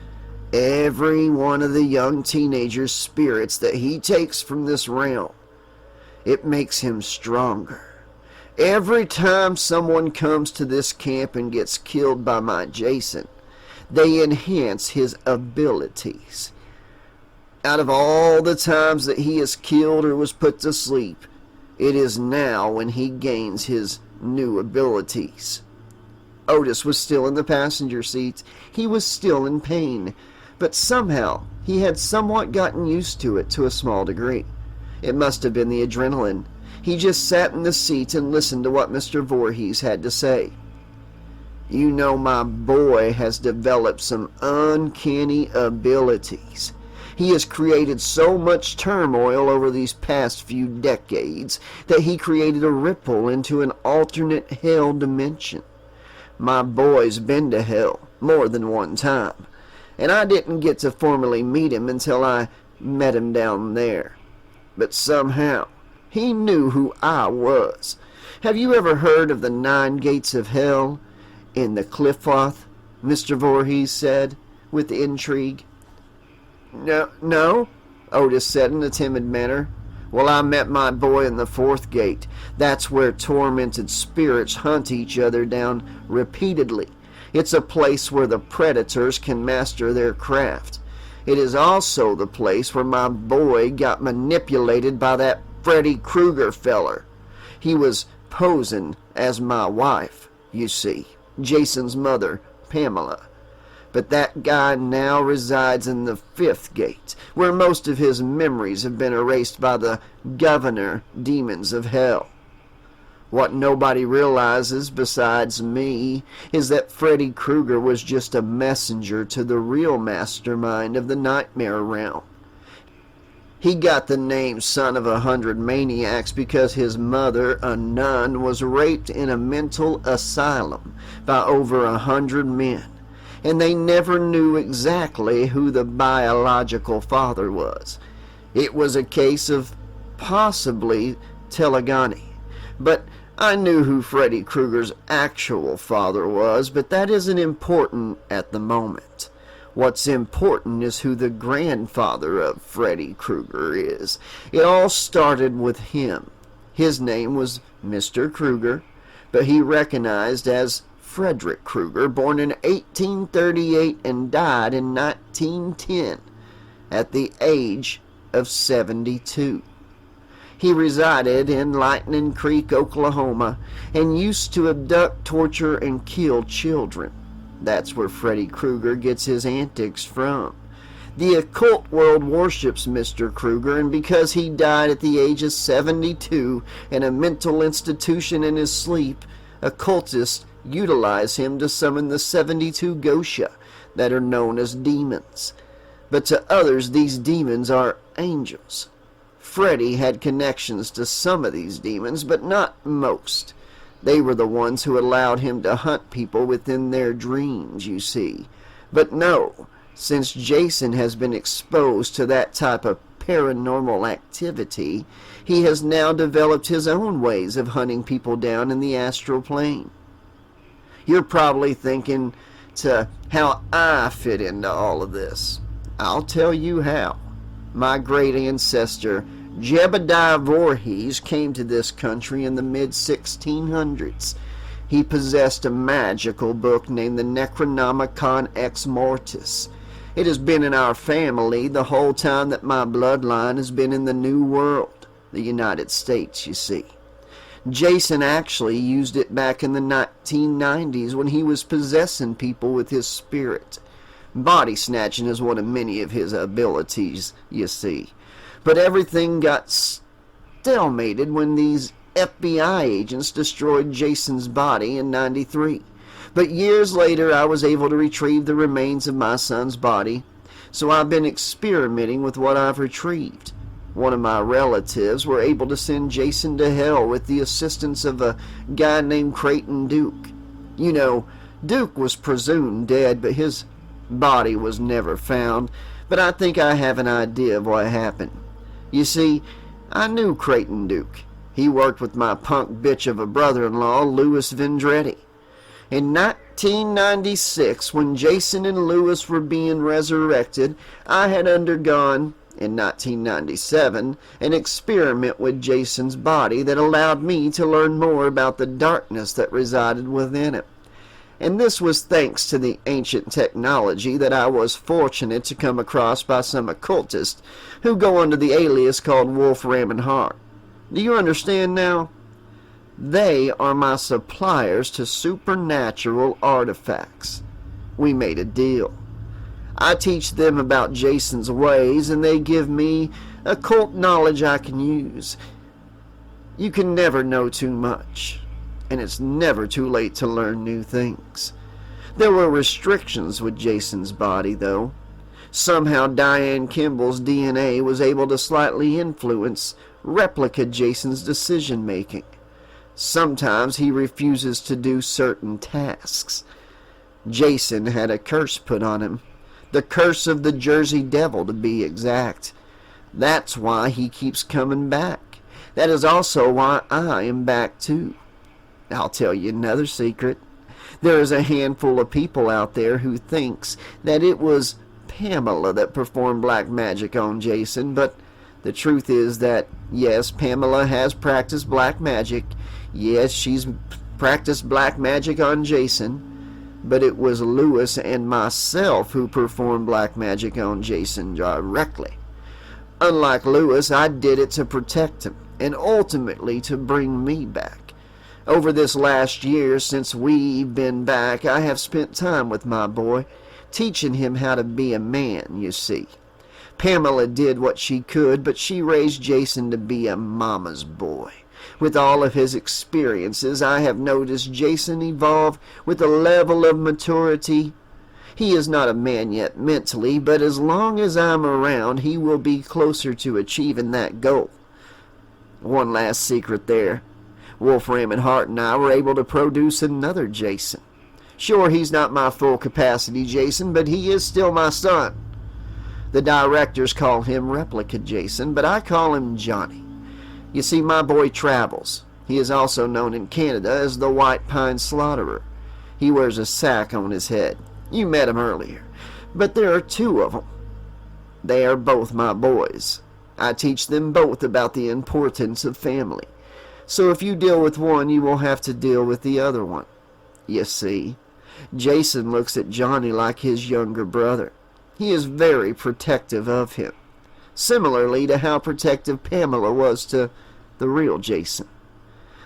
every one of the young teenagers' spirits that he takes from this realm, it makes him stronger. Every time someone comes to this camp and gets killed by my Jason, they enhance his abilities. Out of all the times that he is killed or was put to sleep, it is now when he gains his new abilities. Otis was still in the passenger seat. He was still in pain, but somehow he had somewhat gotten used to it to a small degree. It must have been the adrenaline. He just sat in the seat and listened to what Mr. Vorhees had to say. You know, my boy has developed some uncanny abilities. He has created so much turmoil over these past few decades that he created a ripple into an alternate hell dimension. My boy's been to hell more than one time, and I didn't get to formally meet him until I met him down there. But somehow, he knew who I was. Have you ever heard of the 9 gates of hell in the Cliffoth? Mr. Vorhees said, with intrigue. No, Otis said in a timid manner. Well, I met my boy in the 4th gate. That's where tormented spirits hunt each other down repeatedly. It's a place where the predators can master their craft. It is also the place where my boy got manipulated by that Freddy Krueger feller. He was posing as my wife, you see, Jason's mother, Pamela. But that guy now resides in the 5th gate, where most of his memories have been erased by the governor demons of hell. What nobody realizes besides me is that Freddy Krueger was just a messenger to the real mastermind of the nightmare realm. He got the name Son of 100 Maniacs because his mother, a nun, was raped in a mental asylum by over 100 men, and they never knew exactly who the biological father was. It was a case of possibly telegony, but I knew who Freddy Krueger's actual father was, but that isn't important at the moment. What's important is who the grandfather of Freddy Krueger is. It all started with him. His name was Mr. Krueger, but he recognized as Frederick Krueger, born in 1838 and died in 1910 at the age of 72. He resided in Lightning Creek, Oklahoma, and used to abduct, torture, and kill children. That's where Freddy Krueger gets his antics from. The occult world worships Mr. Krueger, and because he died at the age of 72 in a mental institution in his sleep, occultists utilize him to summon the 72 Gosha that are known as demons. But to others, these demons are angels. Freddy had connections to some of these demons, but not most. They were the ones who allowed him to hunt people within their dreams, you see. But no, since Jason has been exposed to that type of paranormal activity, he has now developed his own ways of hunting people down in the astral plane. You're probably thinking to how I fit into all of this. I'll tell you how. My great ancestor, Jebediah Vorhees, came to this country in the mid-1600s. He possessed a magical book named the Necronomicon Ex Mortis. It has been in our family the whole time that my bloodline has been in the New World, the United States, you see. Jason actually used it back in the 1990s when he was possessing people with his spirit. Body snatching is one of many of his abilities, you see. But everything got stalemated when these FBI agents destroyed Jason's body in '93. But years later, I was able to retrieve the remains of my son's body, so I've been experimenting with what I've retrieved. One of my relatives were able to send Jason to hell with the assistance of a guy named Creighton Duke. You know, Duke was presumed dead, but his body was never found. But I think I have an idea of what happened. You see, I knew Creighton Duke. He worked with my punk bitch of a brother-in-law, Louis Vendretti. In 1996, when Jason and Louis were being resurrected, I had undergone In 1997, an experiment with Jason's body that allowed me to learn more about the darkness that resided within him. And this was thanks to the ancient technology that I was fortunate to come across by some occultists who go under the alias called Wolfram and Hart. Do you understand now? They are my suppliers to supernatural artifacts. We made a deal. I teach them about Jason's ways, and they give me occult knowledge I can use. You can never know too much, and it's never too late to learn new things. There were restrictions with Jason's body, though. Somehow Diane Kimball's DNA was able to slightly influence replica Jason's decision-making. Sometimes he refuses to do certain tasks. Jason had a curse put on him. The curse of the Jersey Devil, to be exact. That's why he keeps coming back. That is also why I am back too. I'll tell you another secret. There is a handful of people out there who thinks that it was Pamela that performed black magic on Jason, but the truth is that, yes, Pamela has practiced black magic. Yes, she's practiced black magic on Jason. But it was Lewis and myself who performed black magic on Jason directly. Unlike Lewis, I did it to protect him, and ultimately to bring me back. Over this last year, since we've been back, I have spent time with my boy, teaching him how to be a man, you see. Pamela did what she could, but she raised Jason to be a mama's boy. With all of his experiences, I have noticed Jason evolve with a level of maturity. He is not a man yet mentally, but as long as I'm around, he will be closer to achieving that goal. One last secret there. Wolfram and Hart and I were able to produce another Jason. Sure, he's not my full capacity Jason, but he is still my son. The directors call him Replica Jason, but I call him Johnny. You see, my boy travels. He is also known in Canada as the White Pine Slaughterer. He wears a sack on his head. You met him earlier. But there are two of them. They are both my boys. I teach them both about the importance of family. So if you deal with one, you will have to deal with the other one. You see, Jason looks at Johnny like his younger brother. He is very protective of him. Similarly to how protective Pamela was to the real Jason.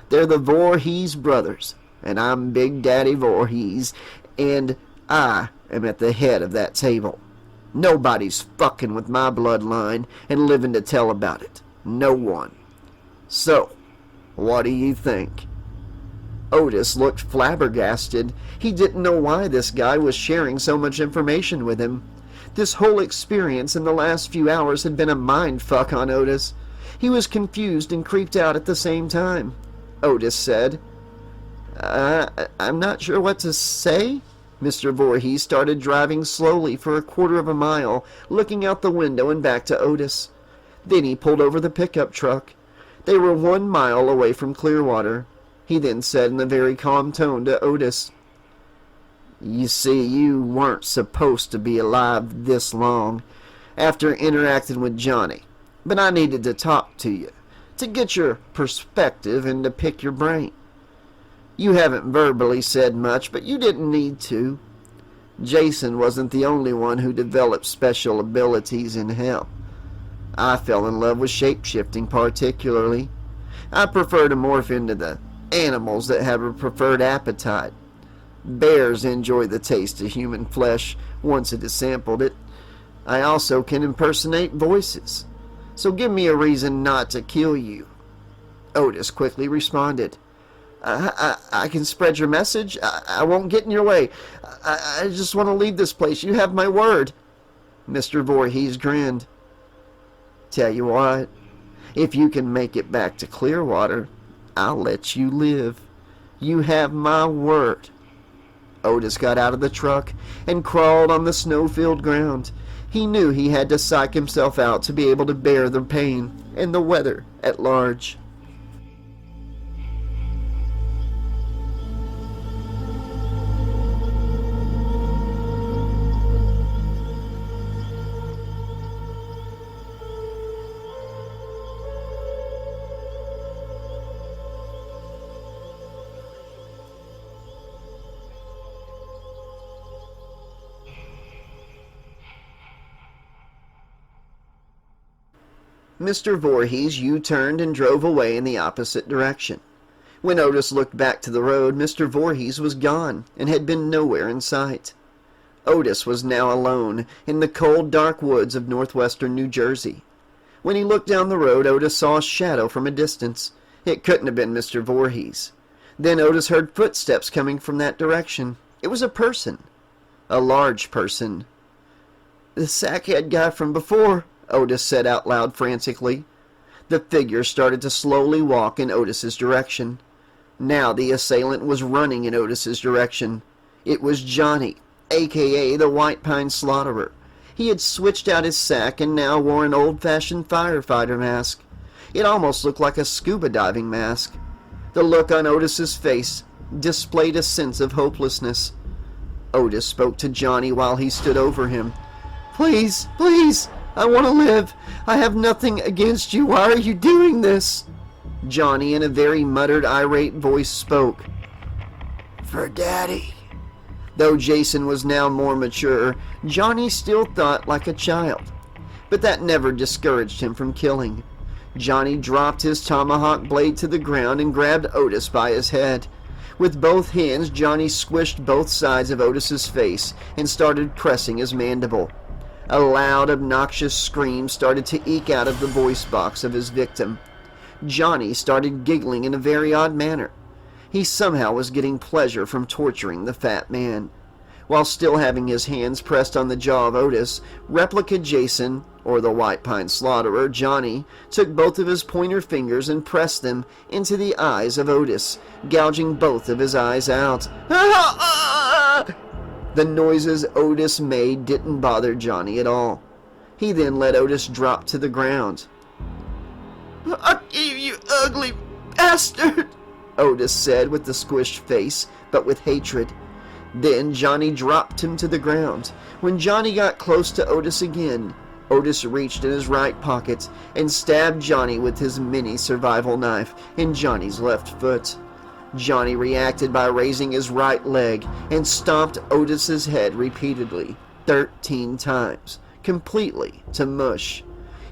They're the Vorhees brothers, and I'm Big Daddy Vorhees, and I am at the head of that table. Nobody's fucking with my bloodline and living to tell about it. No one. So, what do you think? Otis looked flabbergasted. He didn't know why this guy was sharing so much information with him. This whole experience in the last few hours had been a mind fuck on Otis. He was confused and creeped out at the same time. Otis said, I'm not sure what to say. Mr. Voorhees started driving slowly for a quarter of a mile, looking out the window and back to Otis. Then he pulled over the pickup truck. They were 1 mile away from Clearwater. He then said in a very calm tone to Otis, You see, you weren't supposed to be alive this long after interacting with Johnny, but I needed to talk to you, to get your perspective and to pick your brain. You haven't verbally said much, but you didn't need to. Jason wasn't the only one who developed special abilities in hell. I fell in love with shape-shifting particularly. I prefer to morph into the animals that have a preferred appetite. Bears enjoy the taste of human flesh once it has sampled it. I also can impersonate voices. So give me a reason not to kill you. Otis quickly responded. I can spread your message. I won't get in your way. I just want to leave this place. You have my word. Mr. Voorhees grinned. Tell you what, if you can make it back to Clearwater, I'll let you live. You have my word. Otis got out of the truck and crawled on the snow-filled ground. He knew he had to psych himself out to be able to bear the pain and the weather at large. Mr. Vorhees U-turned and drove away in the opposite direction. When Otis looked back to the road, Mr. Vorhees was gone and had been nowhere in sight. Otis was now alone in the cold, dark woods of northwestern New Jersey. When he looked down the road, Otis saw a shadow from a distance. It couldn't have been Mr. Vorhees. Then Otis heard footsteps coming from that direction. It was a person. A large person. "The sackhead guy from before," Otis said out loud frantically. The figure started to slowly walk in Otis's direction. Now the assailant was running in Otis's direction. It was Johnny, a.k.a. the White Pine Slaughterer. He had switched out his sack and now wore an old-fashioned firefighter mask. It almost looked like a scuba diving mask. The look on Otis's face displayed a sense of hopelessness. Otis spoke to Johnny while he stood over him. "Please, please, I want to live. I have nothing against you. Why are you doing this?" Johnny, in a very muttered, irate voice, spoke. "For Daddy." Though Jason was now more mature, Johnny still thought like a child. But that never discouraged him from killing. Johnny dropped his tomahawk blade to the ground and grabbed Otis by his head. With both hands, Johnny squished both sides of Otis's face and started pressing his mandible. A loud, obnoxious scream started to eke out of the voice box of his victim. Johnny started giggling in a very odd manner. He somehow was getting pleasure from torturing the fat man. While still having his hands pressed on the jaw of Otis, Replica Jason, or the White Pine Slaughterer, Johnny, took both of his pointer fingers and pressed them into the eyes of Otis, gouging both of his eyes out. The noises Otis made didn't bother Johnny at all. He then let Otis drop to the ground. "I gave you ugly bastard," Otis said with a squished face, but with hatred. Then Johnny dropped him to the ground. When Johnny got close to Otis again, Otis reached in his right pocket and stabbed Johnny with his mini survival knife in Johnny's left foot. Johnny reacted by raising his right leg and stomped Otis's head repeatedly, 13 times, completely to mush.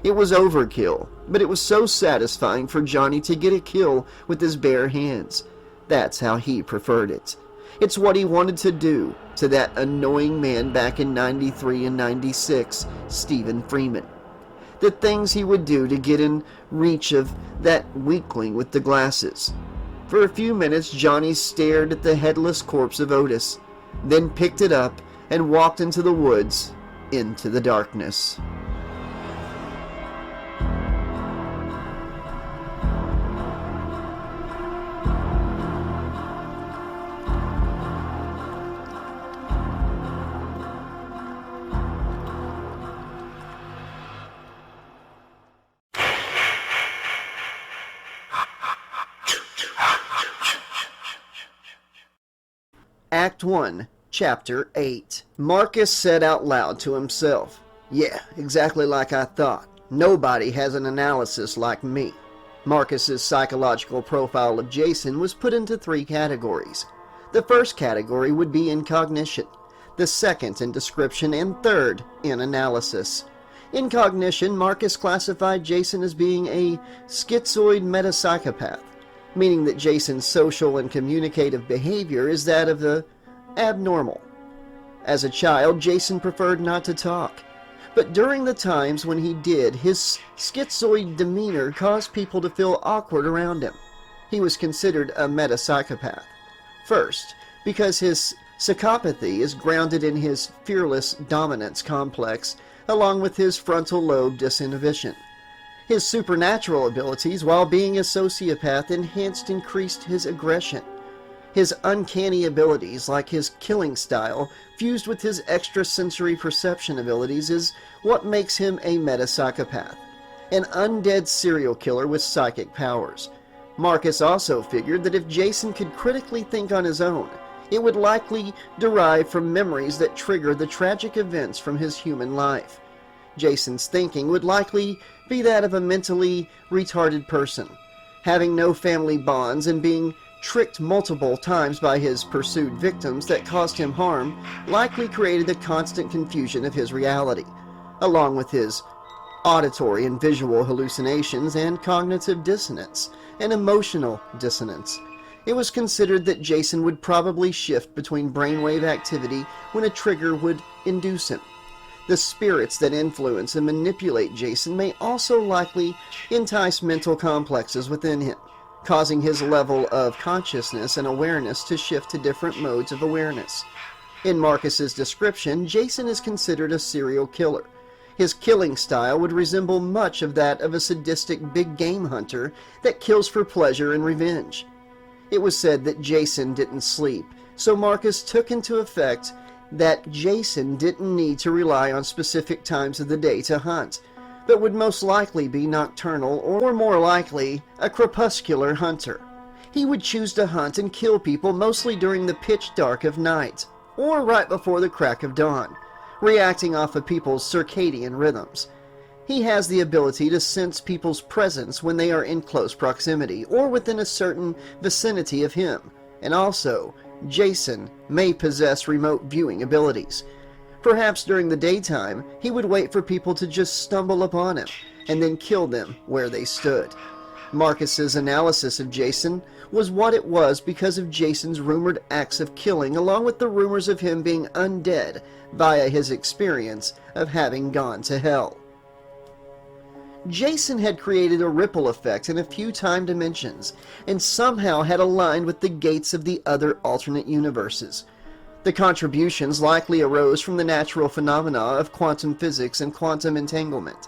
It was overkill, but it was so satisfying for Johnny to get a kill with his bare hands. That's how he preferred it. It's what he wanted to do to that annoying man back in 93 and 96, Stephen Freeman. The things he would do to get in reach of that weakling with the glasses. For a few minutes, Johnny stared at the headless corpse of Otis, then picked it up and walked into the woods, into the darkness. Act 1, Chapter 8. Marcus said out loud to himself, "Yeah, exactly like I thought. Nobody has an analysis like me." Marcus's psychological profile of Jason was put into 3 categories. The first category would be in cognition, the second in description, and third in analysis. In cognition, Marcus classified Jason as being a schizoid metapsychopath, meaning that Jason's social and communicative behavior is that of the abnormal. As a child, Jason preferred not to talk, but during the times when he did, his schizoid demeanor caused people to feel awkward around him. He was considered a metapsychopath. First, because his psychopathy is grounded in his fearless dominance complex, along with his frontal lobe disinhibition. His supernatural abilities, while being a sociopath, increased his aggression. His uncanny abilities, like his killing style, fused with his extrasensory perception abilities, is what makes him a metapsychopath, an undead serial killer with psychic powers. Marcus also figured that if Jason could critically think on his own, it would likely derive from memories that trigger the tragic events from his human life. Jason's thinking would likely be that of a mentally retarded person, having no family bonds and being tricked multiple times by his pursued victims that caused him harm, likely created a constant confusion of his reality, along with his auditory and visual hallucinations, and cognitive dissonance, and emotional dissonance. It was considered that Jason would probably shift between brainwave activity when a trigger would induce him. The spirits that influence and manipulate Jason may also likely entice mental complexes within him, causing his level of consciousness and awareness to shift to different modes of awareness. In Marcus's description, Jason is considered a serial killer. His killing style would resemble much of that of a sadistic big game hunter that kills for pleasure and revenge. It was said that Jason didn't sleep, so Marcus took into effect that Jason didn't need to rely on specific times of the day to hunt, but would most likely be nocturnal or more likely a crepuscular hunter. He would choose to hunt and kill people mostly during the pitch dark of night, or right before the crack of dawn, reacting off of people's circadian rhythms. He has the ability to sense people's presence when they are in close proximity or within a certain vicinity of him, and also, Jason may possess remote viewing abilities. Perhaps during the daytime, he would wait for people to just stumble upon him, and then kill them where they stood. Marcus's analysis of Jason was what it was because of Jason's rumored acts of killing, along with the rumors of him being undead via his experience of having gone to hell. Jason had created a ripple effect in a few time dimensions, and somehow had aligned with the gates of the other alternate universes. The contributions likely arose from the natural phenomena of quantum physics and quantum entanglement.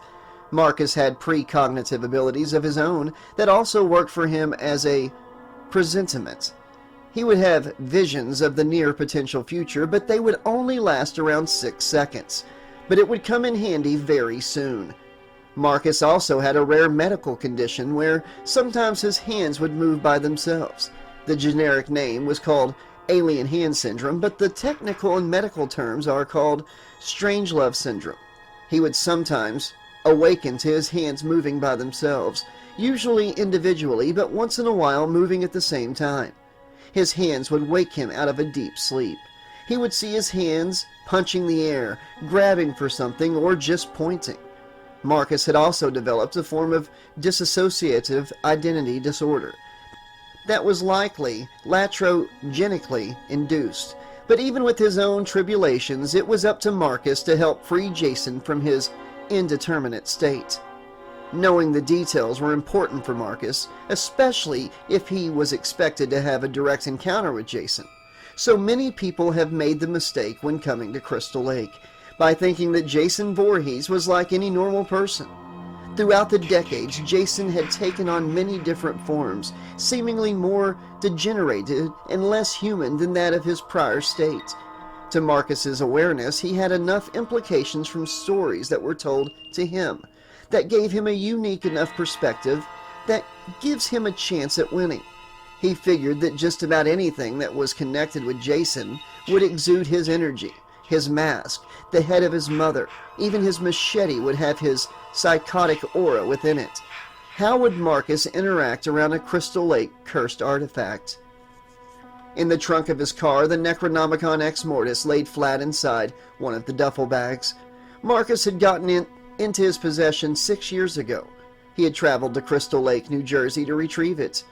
Marcus had precognitive abilities of his own that also worked for him as a presentiment. He would have visions of the near potential future, but they would only last around 6 seconds. But it would come in handy very soon. Marcus also had a rare medical condition where sometimes his hands would move by themselves. The generic name was called alien hand syndrome, but the technical and medical terms are called Strangelove syndrome. He would sometimes awaken to his hands moving by themselves, usually individually, but once in a while moving at the same time. His hands would wake him out of a deep sleep. He would see his hands punching the air, grabbing for something, or just pointing. Marcus had also developed a form of dissociative identity disorder that was likely latrogenically induced. But even with his own tribulations, it was up to Marcus to help free Jason from his indeterminate state. Knowing the details were important for Marcus, especially if he was expected to have a direct encounter with Jason. So many people have made the mistake when coming to Crystal Lake, by thinking that Jason Vorhees was like any normal person. Throughout the decades, Jason had taken on many different forms, seemingly more degenerated and less human than that of his prior state. To Marcus's awareness, he had enough implications from stories that were told to him that gave him a unique enough perspective that gives him a chance at winning. He figured that just about anything that was connected with Jason would exude his energy. His mask, the head of his mother, even his machete would have his psychotic aura within it. How would Marcus interact around a Crystal Lake cursed artifact? In the trunk of his car, the Necronomicon Ex Mortis laid flat inside one of the duffel bags. Marcus had gotten into his possession 6 years ago. He had traveled to Crystal Lake, New Jersey to retrieve it.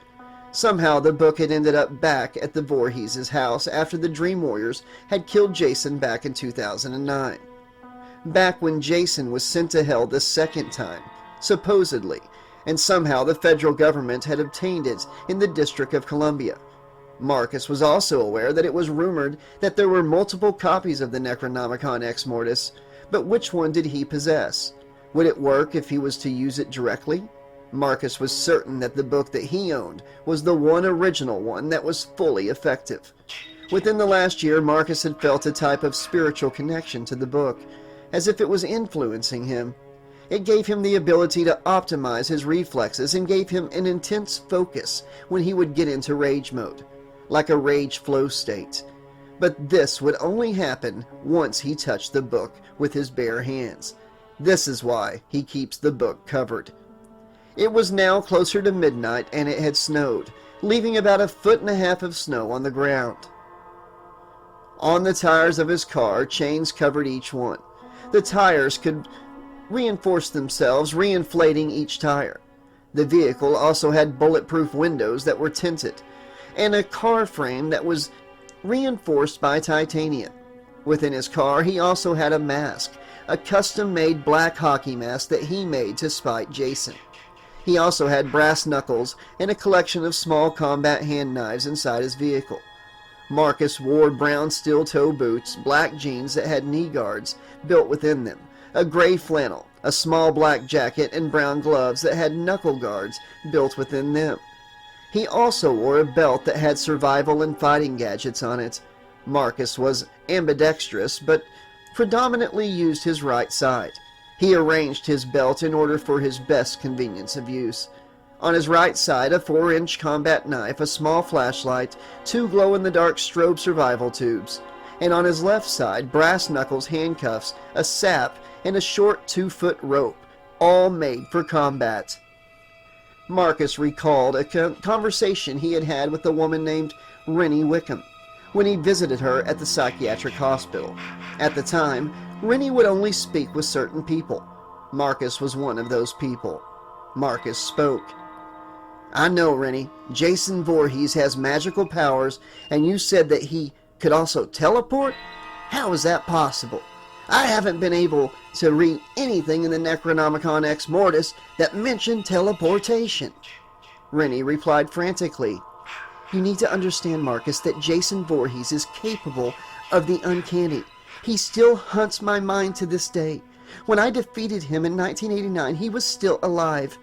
Somehow the book had ended up back at the Vorhees' house after the Dream Warriors had killed Jason back in 2009. Back when Jason was sent to hell the second time, supposedly, and somehow the federal government had obtained it in the District of Columbia. Marcus was also aware that it was rumored that there were multiple copies of the Necronomicon Ex Mortis, but which one did he possess? Would it work if he was to use it directly? Marcus was certain that the book that he owned was the one original one that was fully effective. Within the last year, Marcus had felt a type of spiritual connection to the book, as if it was influencing him. It gave him the ability to optimize his reflexes and gave him an intense focus when he would get into rage mode, like a rage flow state. But this would only happen once he touched the book with his bare hands. This is why he keeps the book covered. It was now closer to midnight, and it had snowed, leaving about 1.5 feet of snow on the ground. On the tires of his car, chains covered each one. The tires could reinforced themselves, reinflating each tire. The vehicle also had bulletproof windows that were tinted, and a car frame that was reinforced by titanium. Within his car, he also had a mask, a custom-made black hockey mask that he made to spite Jason. He also had brass knuckles and a collection of small combat hand knives inside his vehicle. Marcus wore brown steel-toe boots, black jeans that had knee guards built within them, a gray flannel, a small black jacket, and brown gloves that had knuckle guards built within them. He also wore a belt that had survival and fighting gadgets on it. Marcus was ambidextrous, but predominantly used his right side. He arranged his belt in order for his best convenience of use. On his right side, a 4-inch combat knife, a small flashlight, 2 glow-in-the-dark strobe survival tubes, and on his left side, brass knuckles, handcuffs, a sap, and a short 2-foot rope, all made for combat. Marcus recalled a conversation he had had with a woman named Rennie Wickham when he visited her at the psychiatric hospital. At the time, Rennie would only speak with certain people. Marcus was one of those people. Marcus spoke. "I know, Rennie. Jason Vorhees has magical powers, and you said that he could also teleport? How is that possible? I haven't been able to read anything in the Necronomicon Ex Mortis that mentioned teleportation." Rennie replied frantically, "You need to understand, Marcus, that Jason Voorhees is capable of the uncanny. He still haunts my mind to this day. When I defeated him in 1989, he was still alive.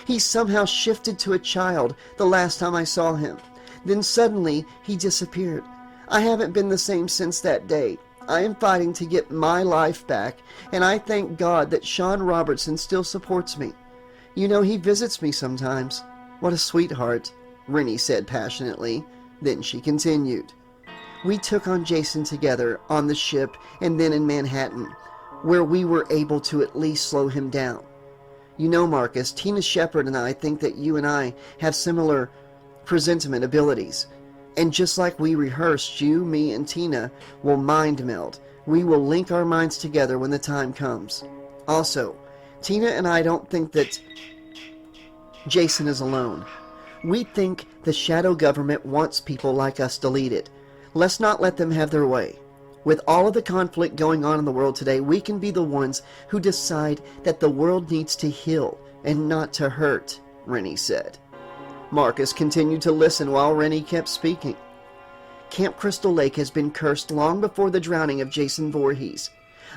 He somehow shifted to a child the last time I saw him. Then suddenly, he disappeared. I haven't been the same since that day. I am fighting to get my life back, and I thank God that Sean Robertson still supports me. You know, he visits me sometimes." "What a sweetheart," Rennie said passionately. Then she continued. "We took on Jason together on the ship and then in Manhattan, where we were able to at least slow him down. You know, Marcus, Tina Shepard and I think that you and I have similar presentiment abilities. And just like we rehearsed, you, me, and Tina will mind meld. We will link our minds together when the time comes. Also, Tina and I don't think that Jason is alone. We think the shadow government wants people like us deleted. Let's not let them have their way. With all of the conflict going on in the world today, we can be the ones who decide that the world needs to heal and not to hurt," Rennie said. Marcus continued to listen while Rennie kept speaking. "Camp Crystal Lake has been cursed long before the drowning of Jason Voorhees.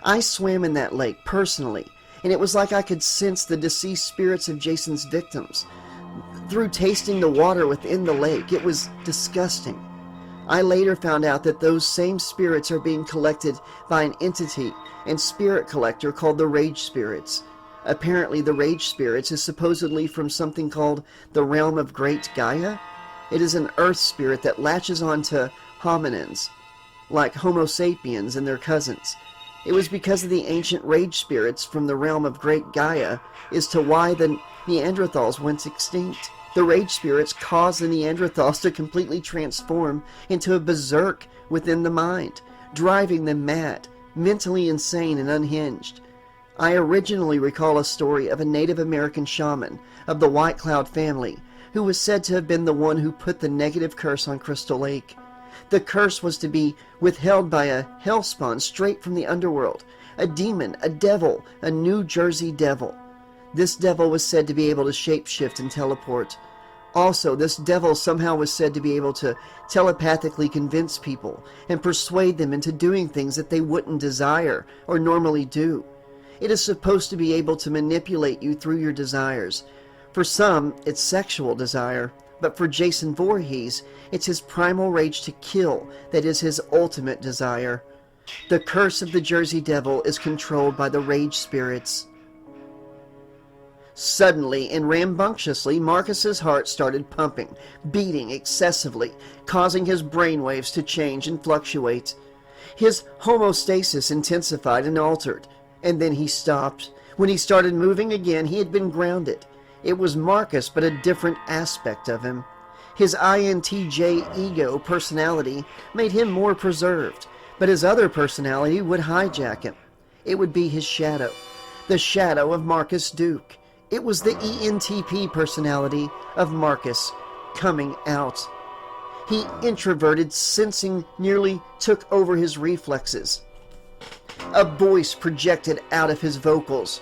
I swam in that lake personally, and it was like I could sense the deceased spirits of Jason's victims. Through tasting the water within the lake, it was disgusting. I later found out that those same spirits are being collected by an entity and spirit collector called the Rage Spirits. Apparently the Rage Spirits is supposedly from something called the Realm of Great Gaia. It is an earth spirit that latches onto hominins, like Homo sapiens and their cousins. It was because of the ancient Rage Spirits from the Realm of Great Gaia as to why the Neanderthals went extinct. The Rage Spirits caused the Neanderthals to completely transform into a berserk within the mind, driving them mad, mentally insane and unhinged. I originally recall a story of a Native American shaman of the White Cloud family who was said to have been the one who put the negative curse on Crystal Lake. The curse was to be withheld by a hellspawn straight from the underworld, a demon, a devil, a New Jersey devil. This devil was said to be able to shapeshift and teleport. Also, this devil somehow was said to be able to telepathically convince people and persuade them into doing things that they wouldn't desire or normally do. It is supposed to be able to manipulate you through your desires. For some, it's sexual desire, but for Jason Voorhees, it's his primal rage to kill that is his ultimate desire. The curse of the Jersey Devil is controlled by the Rage Spirits." Suddenly and rambunctiously, Marcus's heart started pumping, beating excessively, causing his brainwaves to change and fluctuate. His homeostasis intensified and altered, and then he stopped. When he started moving again, he had been grounded. It was Marcus, but a different aspect of him. His INTJ ego personality made him more preserved, but his other personality would hijack him. It would be his shadow. The shadow of Marcus Duke. It was the ENTP personality of Marcus coming out. He introverted sensing nearly took over his reflexes. A voice projected out of his vocals.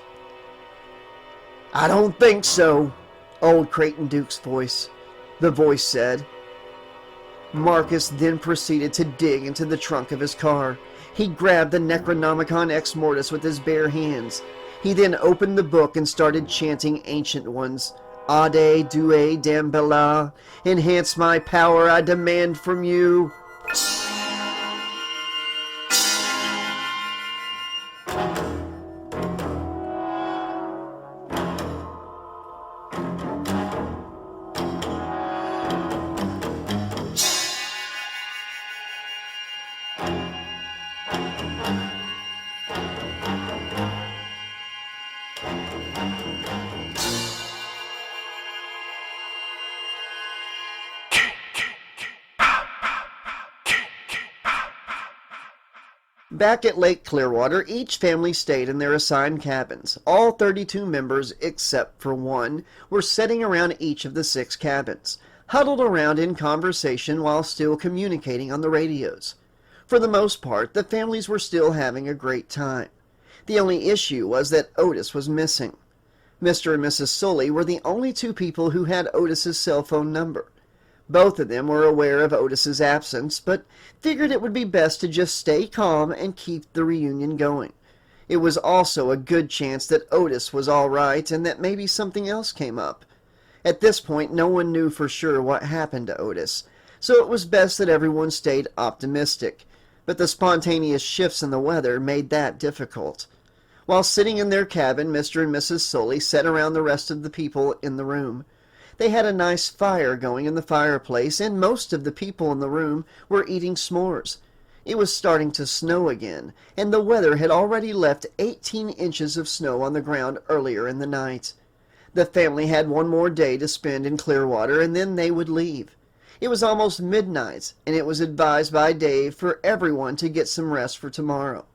"I don't think so," old Creighton Duke's voice. The voice said. Marcus then proceeded to dig into the trunk of his car. He grabbed the Necronomicon Ex Mortis with his bare hands. He then opened the book and started chanting ancient ones. Ade Due Dambella, enhance my power, I demand from you. Back at Lake Clearwater, each family stayed in their assigned cabins. All 32 members, except for one, were sitting around each of the 6 cabins, huddled around in conversation while still communicating on the radios. For the most part, the families were still having a great time. The only issue was that Otis was missing. Mr. and Mrs. Sully were the only 2 people who had Otis's cell phone number. Both of them were aware of Otis's absence, but figured it would be best to just stay calm and keep the reunion going. It was also a good chance that Otis was all right and that maybe something else came up. At this point, no one knew for sure what happened to Otis, so it was best that everyone stayed optimistic. But the spontaneous shifts in the weather made that difficult. While sitting in their cabin, Mr. and Mrs. Sully sat around the rest of the people in the room. They had a nice fire going in the fireplace, and most of the people in the room were eating s'mores. It was starting to snow again, and the weather had already left 18 inches of snow on the ground earlier in the night. The family had one more day to spend in Clearwater, and then they would leave. It was almost midnight, and it was advised by Dave for everyone to get some rest for tomorrow.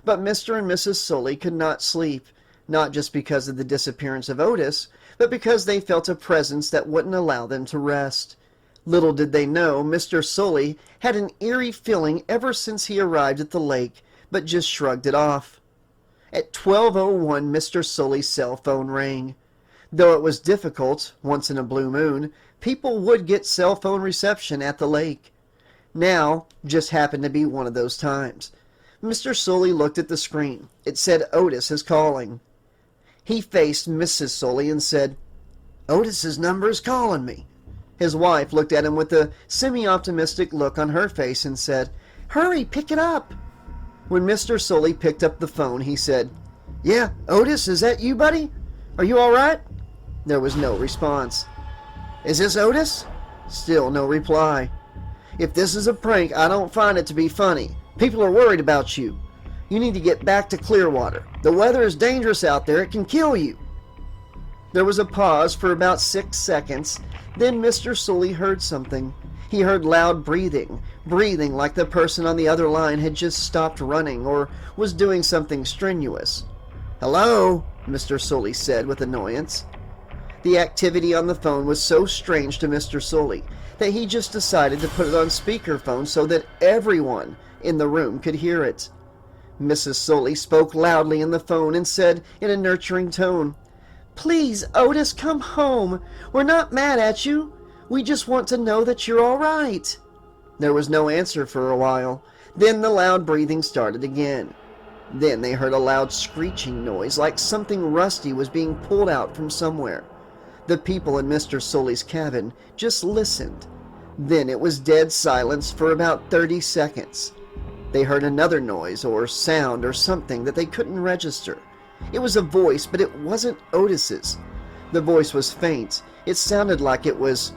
But Mr. and Mrs. Sully could not sleep, not just because of the disappearance of Otis, but because they felt a presence that wouldn't allow them to rest. Little did they know, Mr. Sully had an eerie feeling ever since he arrived at the lake, but just shrugged it off. At 12:01, Mr. Sully's cell phone rang. Though it was difficult, once in a blue moon, people would get cell phone reception at the lake. Now just happened to be one of those times. Mr. Sully looked at the screen. It said Otis is calling. He faced Mrs. Sully and said, "Otis's number is calling me." His wife looked at him with a semi-optimistic look on her face and said, "Hurry, pick it up." When Mr. Sully picked up the phone, he said, "Yeah, Otis, is that you, buddy? Are you all right?" There was no response. "Is this Otis?" Still no reply. "If this is a prank, I don't find it to be funny. People are worried about you. You need to get back to Clearwater. The weather is dangerous out there. It can kill you." There was a pause for about 6 seconds. Then Mr. Sully heard something. He heard loud breathing like the person on the other line had just stopped running or was doing something strenuous. "Hello?" Mr. Sully said with annoyance. The activity on the phone was so strange to Mr. Sully that he just decided to put it on speakerphone so that everyone in the room could hear it. Mrs. Sully spoke loudly in the phone and said in a nurturing tone, "Please, Otis, come home. We're not mad at you. We just want to know that you're all right." There was no answer for a while. Then the loud breathing started again. Then they heard a loud screeching noise like something rusty was being pulled out from somewhere. The people in Mr. Sully's cabin just listened. Then it was dead silence for about 30 seconds. They heard another noise or sound or something that they couldn't register. It was a voice, but it wasn't Otis's. The voice was faint. It sounded like it was...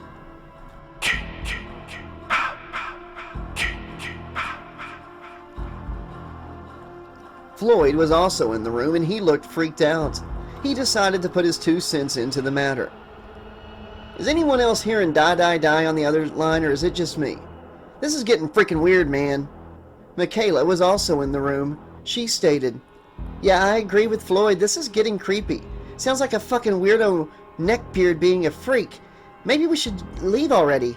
Floyd was also in the room, and he looked freaked out. He decided to put his 2 cents into the matter. "Is anyone else hearing die, die, die on the other line, or is it just me? This is getting freaking weird, man." Michaela was also in the room. She stated, Yeah, I agree with Floyd. This is getting creepy. Sounds like a fucking weirdo neckbeard being a freak. Maybe we should leave already.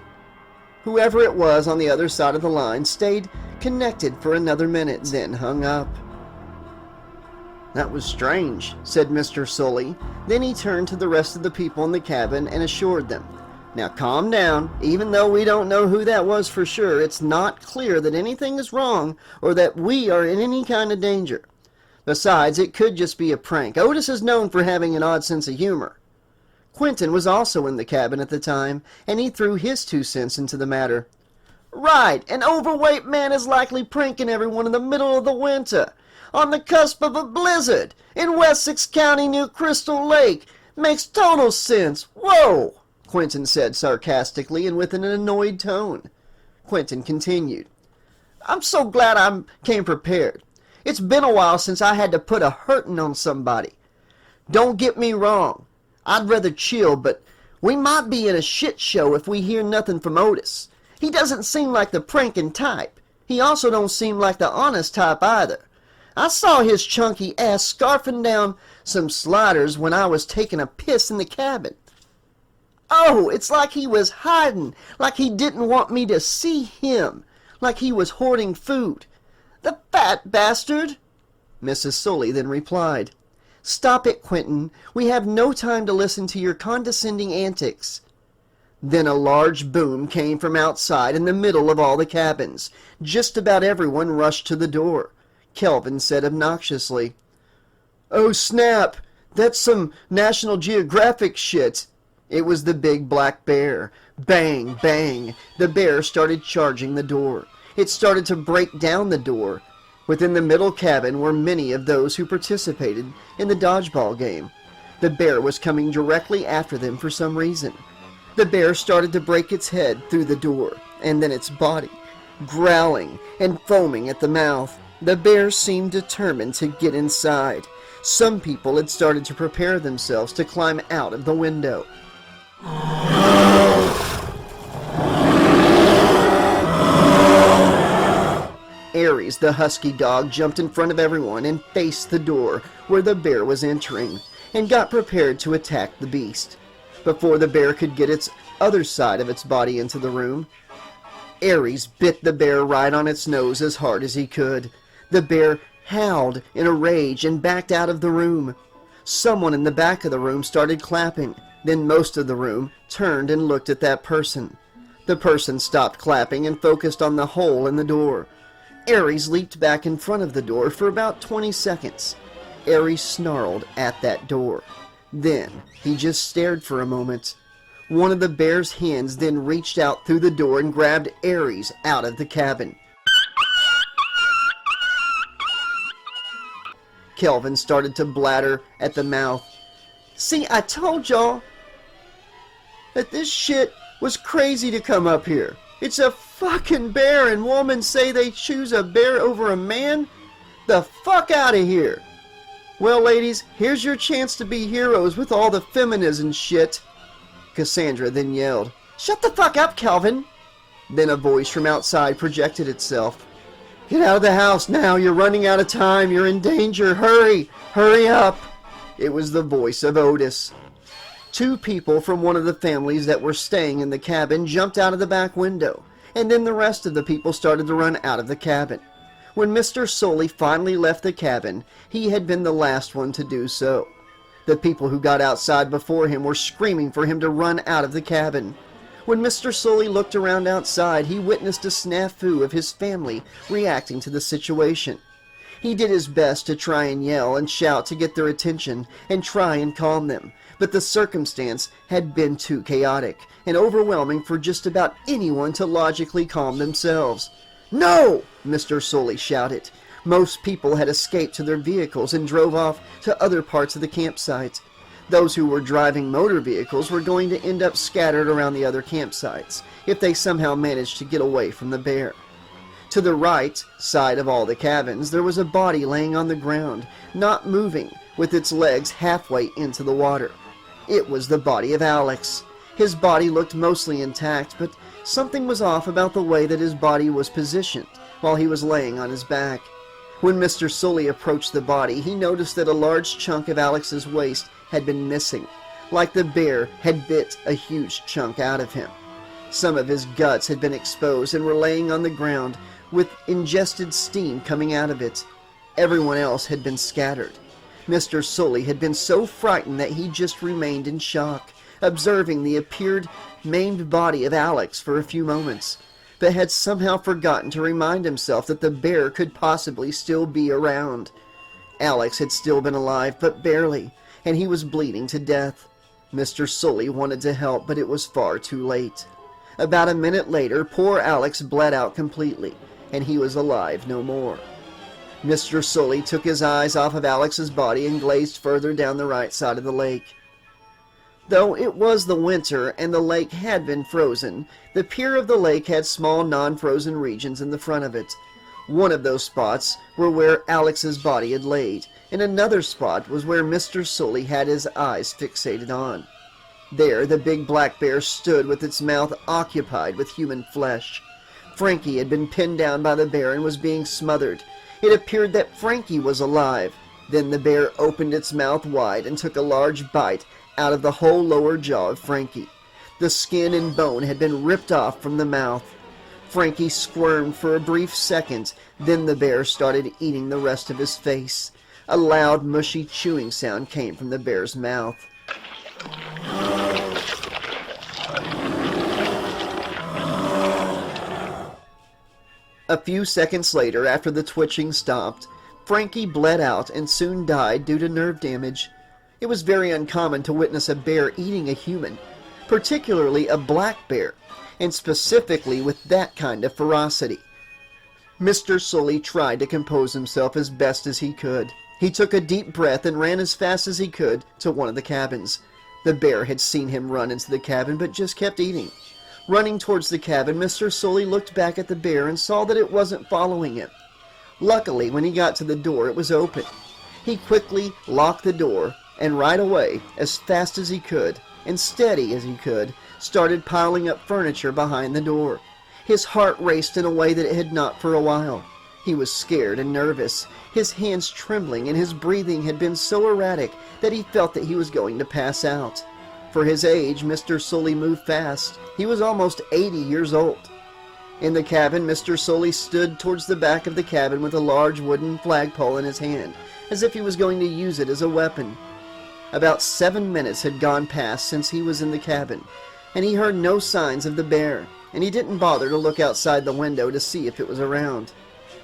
Whoever it was on the other side of the line stayed connected for another minute, then hung up. That was strange, said Mr. Sully. Then he turned to the rest of the people in the cabin and assured them, now calm down. Even though we don't know who that was for sure, it's not clear that anything is wrong or that we are in any kind of danger. Besides, it could just be a prank. Otis is known for having an odd sense of humor. Quentin was also in the cabin at the time, and he threw his 2 cents into the matter. Right, an overweight man is likely pranking everyone in the middle of the winter, on the cusp of a blizzard, in Wessex County near Crystal Lake. Makes total sense. Whoa, Quentin said sarcastically and with an annoyed tone. Quentin continued. I'm so glad I came prepared. It's been a while since I had to put a hurting on somebody. Don't get me wrong. I'd rather chill, but we might be in a shit show if we hear nothing from Otis. He doesn't seem like the pranking type. He also don't seem like the honest type either. I saw his chunky ass scarfing down some sliders when I was taking a piss in the cabin. Oh, it's like he was hiding, like he didn't want me to see him, like he was hoarding food. The fat bastard! Mrs. Sully then replied, Stop it, Quentin. We have no time to listen to your condescending antics. Then a large boom came from outside in the middle of all the cabins. Just about everyone rushed to the door. Kelvin said obnoxiously, Oh snap! That's some National Geographic shit. It was the big black bear. Bang, bang. The bear started charging the door. It started to break down the door. Within the middle cabin were many of those who participated in the dodgeball game. The bear was coming directly after them for some reason. The bear started to break its head through the door, and then its body, growling and foaming at the mouth. The bear seemed determined to get inside. Some people had started to prepare themselves to climb out of the window. Aries, the husky dog, jumped in front of everyone and faced the door where the bear was entering, and got prepared to attack the beast. Before the bear could get its other side of its body into the room, Aries bit the bear right on its nose as hard as he could. The bear howled in a rage and backed out of the room. Someone in the back of the room started clapping. Then most of the room turned and looked at that person. The person stopped clapping and focused on the hole in the door. Aries leaped back in front of the door for about 20 seconds. Aries snarled at that door. Then he just stared for a moment. One of the bear's hands then reached out through the door and grabbed Aries out of the cabin. Kelvin started to bladder at the mouth. See, I told y'all that this shit was crazy to come up here. It's a fucking bear, and women say they choose a bear over a man? The fuck out of here. Well, ladies, here's your chance to be heroes with all the feminism shit. Cassandra then yelled, Shut the fuck up, Kelvin. Then a voice from outside projected itself. Get out of the house now. You're running out of time. You're in danger. Hurry. Hurry up. It was the voice of Otis. 2 people from one of the families that were staying in the cabin jumped out of the back window, and then the rest of the people started to run out of the cabin. When Mr. Sully finally left the cabin, he had been the last one to do so. The people who got outside before him were screaming for him to run out of the cabin. When Mr. Sully looked around outside, he witnessed a snafu of his family reacting to the situation. He did his best to try and yell and shout to get their attention and try and calm them, but the circumstance had been too chaotic and overwhelming for just about anyone to logically calm themselves. No! Mr. Sully shouted. Most people had escaped to their vehicles and drove off to other parts of the campsite. Those who were driving motor vehicles were going to end up scattered around the other campsites if they somehow managed to get away from the bear. To the right side of all the cabins, there was a body laying on the ground, not moving, with its legs halfway into the water. It was the body of Alex. His body looked mostly intact, but something was off about the way that his body was positioned while he was laying on his back. When Mr. Sully approached the body, he noticed that a large chunk of Alex's waist had been missing, like the bear had bit a huge chunk out of him. Some of his guts had been exposed and were laying on the ground with ingested steam coming out of it. Everyone else had been scattered. Mr. Sully had been so frightened that he just remained in shock, observing the appeared maimed body of Alex for a few moments, but had somehow forgotten to remind himself that the bear could possibly still be around. Alex had still been alive, but barely, and he was bleeding to death. Mr. Sully wanted to help, but it was far too late. About a minute later, poor Alex bled out completely, and he was alive no more. Mr. Sully took his eyes off of Alex's body and gazed further down the right side of the lake. Though it was the winter and the lake had been frozen, the pier of the lake had small non-frozen regions in the front of it. One of those spots were where Alex's body had laid, and another spot was where Mr. Sully had his eyes fixated on. There, the big black bear stood with its mouth occupied with human flesh. Frankie had been pinned down by the bear and was being smothered. It appeared that Frankie was alive. Then the bear opened its mouth wide and took a large bite out of the whole lower jaw of Frankie. The skin and bone had been ripped off from the mouth. Frankie squirmed for a brief second, then the bear started eating the rest of his face. A loud, mushy chewing sound came from the bear's mouth. A few seconds later, after the twitching stopped, Frankie bled out and soon died due to nerve damage. It was very uncommon to witness a bear eating a human, particularly a black bear, and specifically with that kind of ferocity. Mr. Sully tried to compose himself as best as he could. He took a deep breath and ran as fast as he could to one of the cabins. The bear had seen him run into the cabin but just kept eating. Running towards the cabin, Mr. Sully looked back at the bear and saw that it wasn't following him. Luckily, when he got to the door, it was open. He quickly locked the door and right away, as fast as he could, and steady as he could, started piling up furniture behind the door. His heart raced in a way that it had not for a while. He was scared and nervous, his hands trembling, and his breathing had been so erratic that he felt that he was going to pass out. For his age, Mr. Sully moved fast. He was almost 80 years old. In the cabin, Mr. Sully stood towards the back of the cabin with a large wooden flagpole in his hand, as if he was going to use it as a weapon. About 7 minutes had gone past since he was in the cabin, and he heard no signs of the bear, and he didn't bother to look outside the window to see if it was around.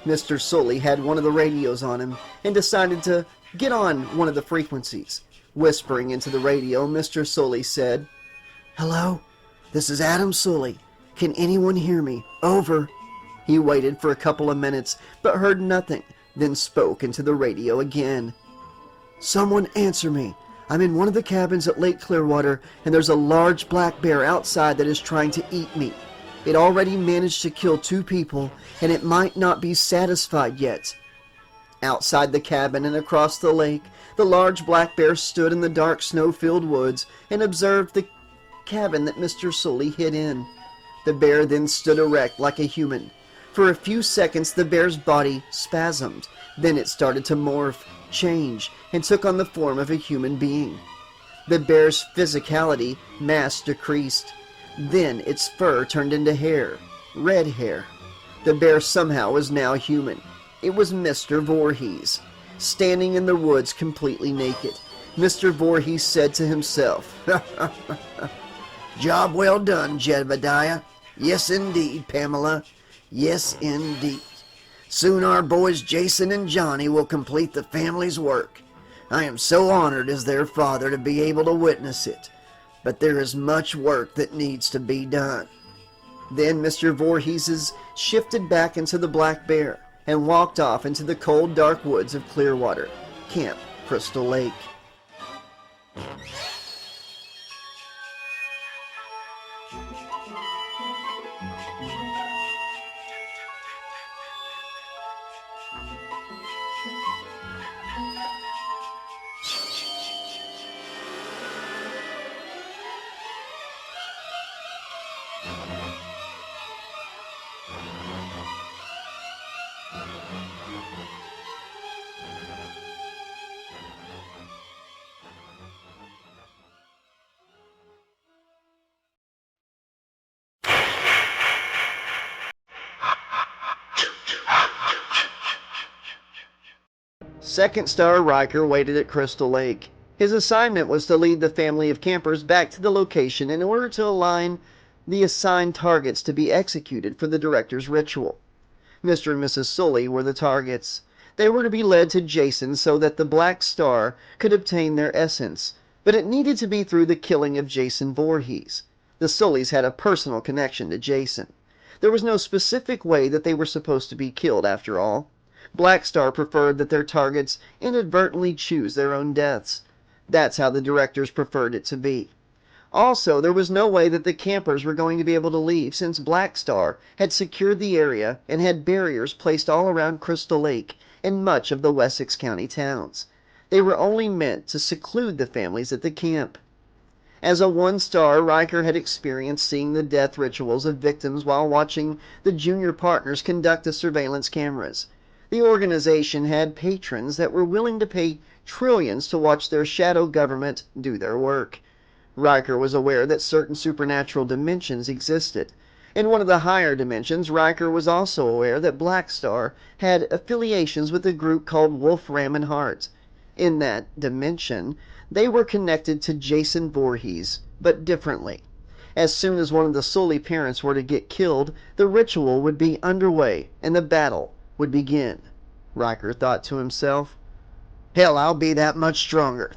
Mr. Sully had one of the radios on him, and decided to get on one of the frequencies. Whispering into the radio, Mr. Sully said, "Hello, this is Adam Sully. Can anyone hear me? Over." He waited for a couple of minutes, but heard nothing, then spoke into the radio again. "Someone answer me. I'm in one of the cabins at Lake Clearwater, and there's a large black bear outside that is trying to eat me. It already managed to kill 2 people, and it might not be satisfied yet." Outside the cabin and across the lake, the large black bear stood in the dark snow-filled woods and observed the cabin that Mr. Sully hid in. The bear then stood erect like a human. For a few seconds the bear's body spasmed. Then it started to morph, change, and took on the form of a human being. The bear's physicality mass decreased. Then its fur turned into hair, red hair. The bear somehow was now human. It was Mr. Vorhees, standing in the woods completely naked. Mr. Vorhees said to himself, "Job well done, Jebediah. Yes, indeed, Pamela. Yes, indeed. Soon our boys Jason and Johnny will complete the family's work. I am so honored as their father to be able to witness it. But there is much work that needs to be done." Then Mr. Vorhees shifted back into the black bear and walked off into the cold, dark woods of Clearwater, Camp Crystal Lake. Second Star Riker waited at Crystal Lake. His assignment was to lead the family of campers back to the location in order to align the assigned targets to be executed for the director's ritual. Mr. and Mrs. Sully were the targets. They were to be led to Jason so that the Black Star could obtain their essence, but it needed to be through the killing of Jason Voorhees. The Sullys had a personal connection to Jason. There was no specific way that they were supposed to be killed, after all. Black Star preferred that their targets inadvertently choose their own deaths. That's how the directors preferred it to be. Also, there was no way that the campers were going to be able to leave since Black Star had secured the area and had barriers placed all around Crystal Lake and much of the Wessex County towns. They were only meant to seclude the families at the camp. As a one-star, Riker had experienced seeing the death rituals of victims while watching the junior partners conduct the surveillance cameras. The organization had patrons that were willing to pay trillions to watch their shadow government do their work. Riker was aware that certain supernatural dimensions existed. In one of the higher dimensions, Riker was also aware that Black Star had affiliations with a group called Wolfram and Hart. In that dimension, they were connected to Jason Voorhees, but differently. As soon as one of the Sully parents were to get killed, the ritual would be underway and the battle would begin. Riker thought to himself, "Hell, I'll be that much stronger.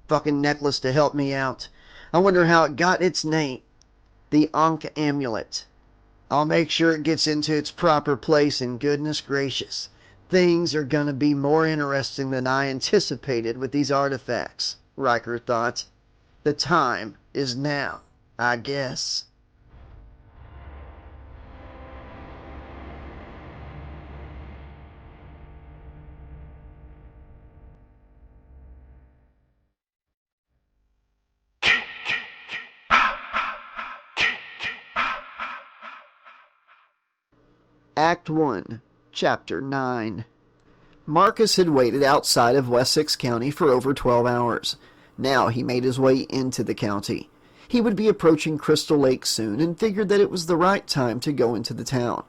Fucking necklace to help me out. I wonder how it got its name. The Ankh Amulet. I'll make sure it gets into its proper place, and goodness gracious, things are gonna be more interesting than I anticipated with these artifacts," Riker thought. "The time is now, I guess." Act 1, Chapter 9. Marcus had waited outside of Wessex County for over 12 hours. Now he made his way into the county. He would be approaching Crystal Lake soon and figured that it was the right time to go into the town.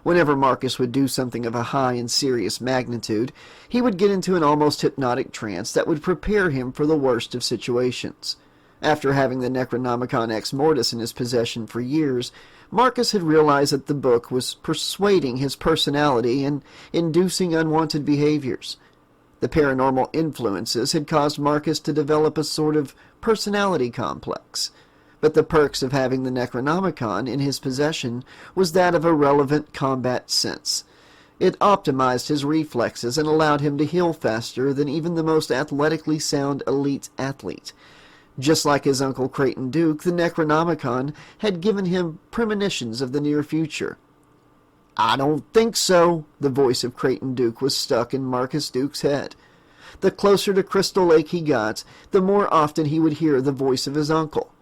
Whenever Marcus would do something of a high and serious magnitude, he would get into an almost hypnotic trance that would prepare him for the worst of situations. After having the Necronomicon Ex Mortis in his possession for years, Marcus had realized that the book was persuading his personality and inducing unwanted behaviors. The paranormal influences had caused Marcus to develop a sort of personality complex. But the perks of having the Necronomicon in his possession was that of a relevant combat sense. It optimized his reflexes and allowed him to heal faster than even the most athletically sound elite athlete. Just like his uncle Creighton Duke, the Necronomicon had given him premonitions of the near future. "I don't think so." The voice of Creighton Duke was stuck in Marcus Duke's head. The closer to Crystal Lake he got, the more often he would hear the voice of his uncle.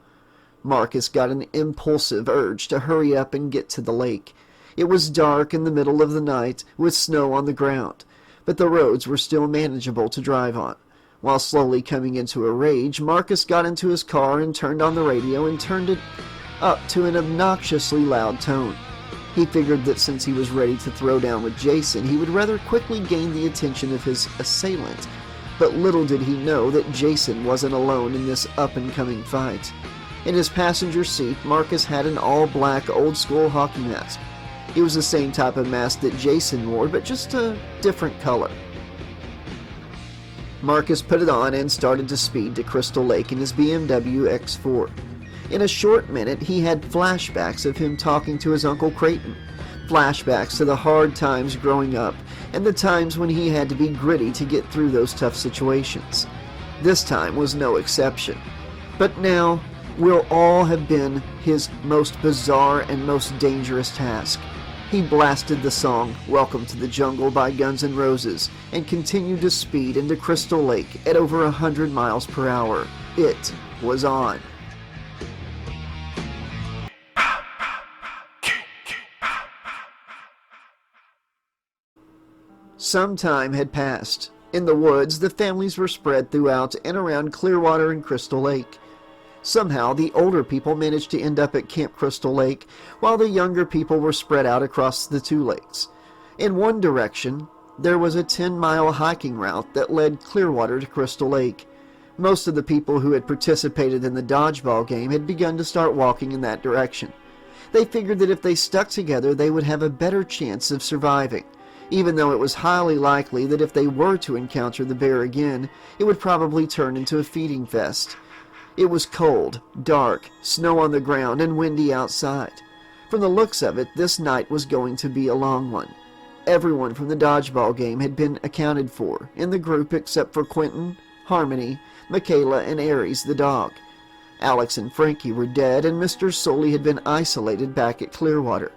Marcus got an impulsive urge to hurry up and get to the lake. It was dark in the middle of the night, with snow on the ground, but the roads were still manageable to drive on. While slowly coming into a rage, Marcus got into his car and turned on the radio and turned it up to an obnoxiously loud tone. He figured that since he was ready to throw down with Jason, he would rather quickly gain the attention of his assailant. But little did he know that Jason wasn't alone in this up-and-coming fight. In his passenger seat, Marcus had an all-black old-school hockey mask. It was the same type of mask that Jason wore, but just a different color. Marcus put it on and started to speed to Crystal Lake in his BMW X4. In a short minute, he had flashbacks of him talking to his Uncle Creighton, flashbacks to the hard times growing up, and the times when he had to be gritty to get through those tough situations. This time was no exception. But now will all have been his most bizarre and most dangerous task. He blasted the song "Welcome to the Jungle" by Guns N' Roses and continued to speed into Crystal Lake at over 100 miles per hour. It was on. Some time had passed. In the woods, the families were spread throughout and around Clearwater and Crystal Lake. Somehow, the older people managed to end up at Camp Crystal Lake, while the younger people were spread out across the two lakes. In one direction, There was a 10-mile hiking route that led Clearwater to Crystal Lake. Most of the people who had participated in the dodgeball game had begun to start walking in that direction. They figured that if they stuck together, they would have a better chance of surviving, even though it was highly likely that if they were to encounter the bear again, it would probably turn into a feeding fest. It was cold, dark, snow on the ground, and windy outside. From the looks of it, this night was going to be a long one. Everyone from the dodgeball game had been accounted for in the group except for Quentin, Harmony, Michaela, and Aries the dog. Alex and Frankie were dead, and Mr. Sully had been isolated back at Clearwater.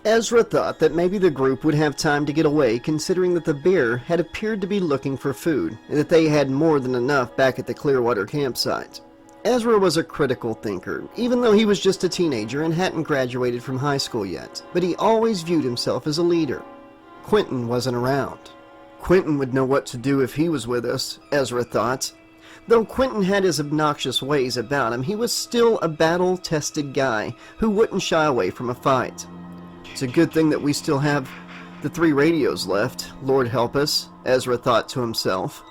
Ezra thought that maybe the group would have time to get away, considering that the bear had appeared to be looking for food, and that they had more than enough back at the Clearwater campsite. Ezra was a critical thinker, even though he was just a teenager and hadn't graduated from high school yet, but he always viewed himself as a leader. Quentin wasn't around. Quentin would know what to do if he was with us, Ezra thought. Though Quentin had his obnoxious ways about him, he was still a battle-tested guy who wouldn't shy away from a fight. It's a good thing that we still have the 3 radios left, Lord help us, Ezra thought to himself.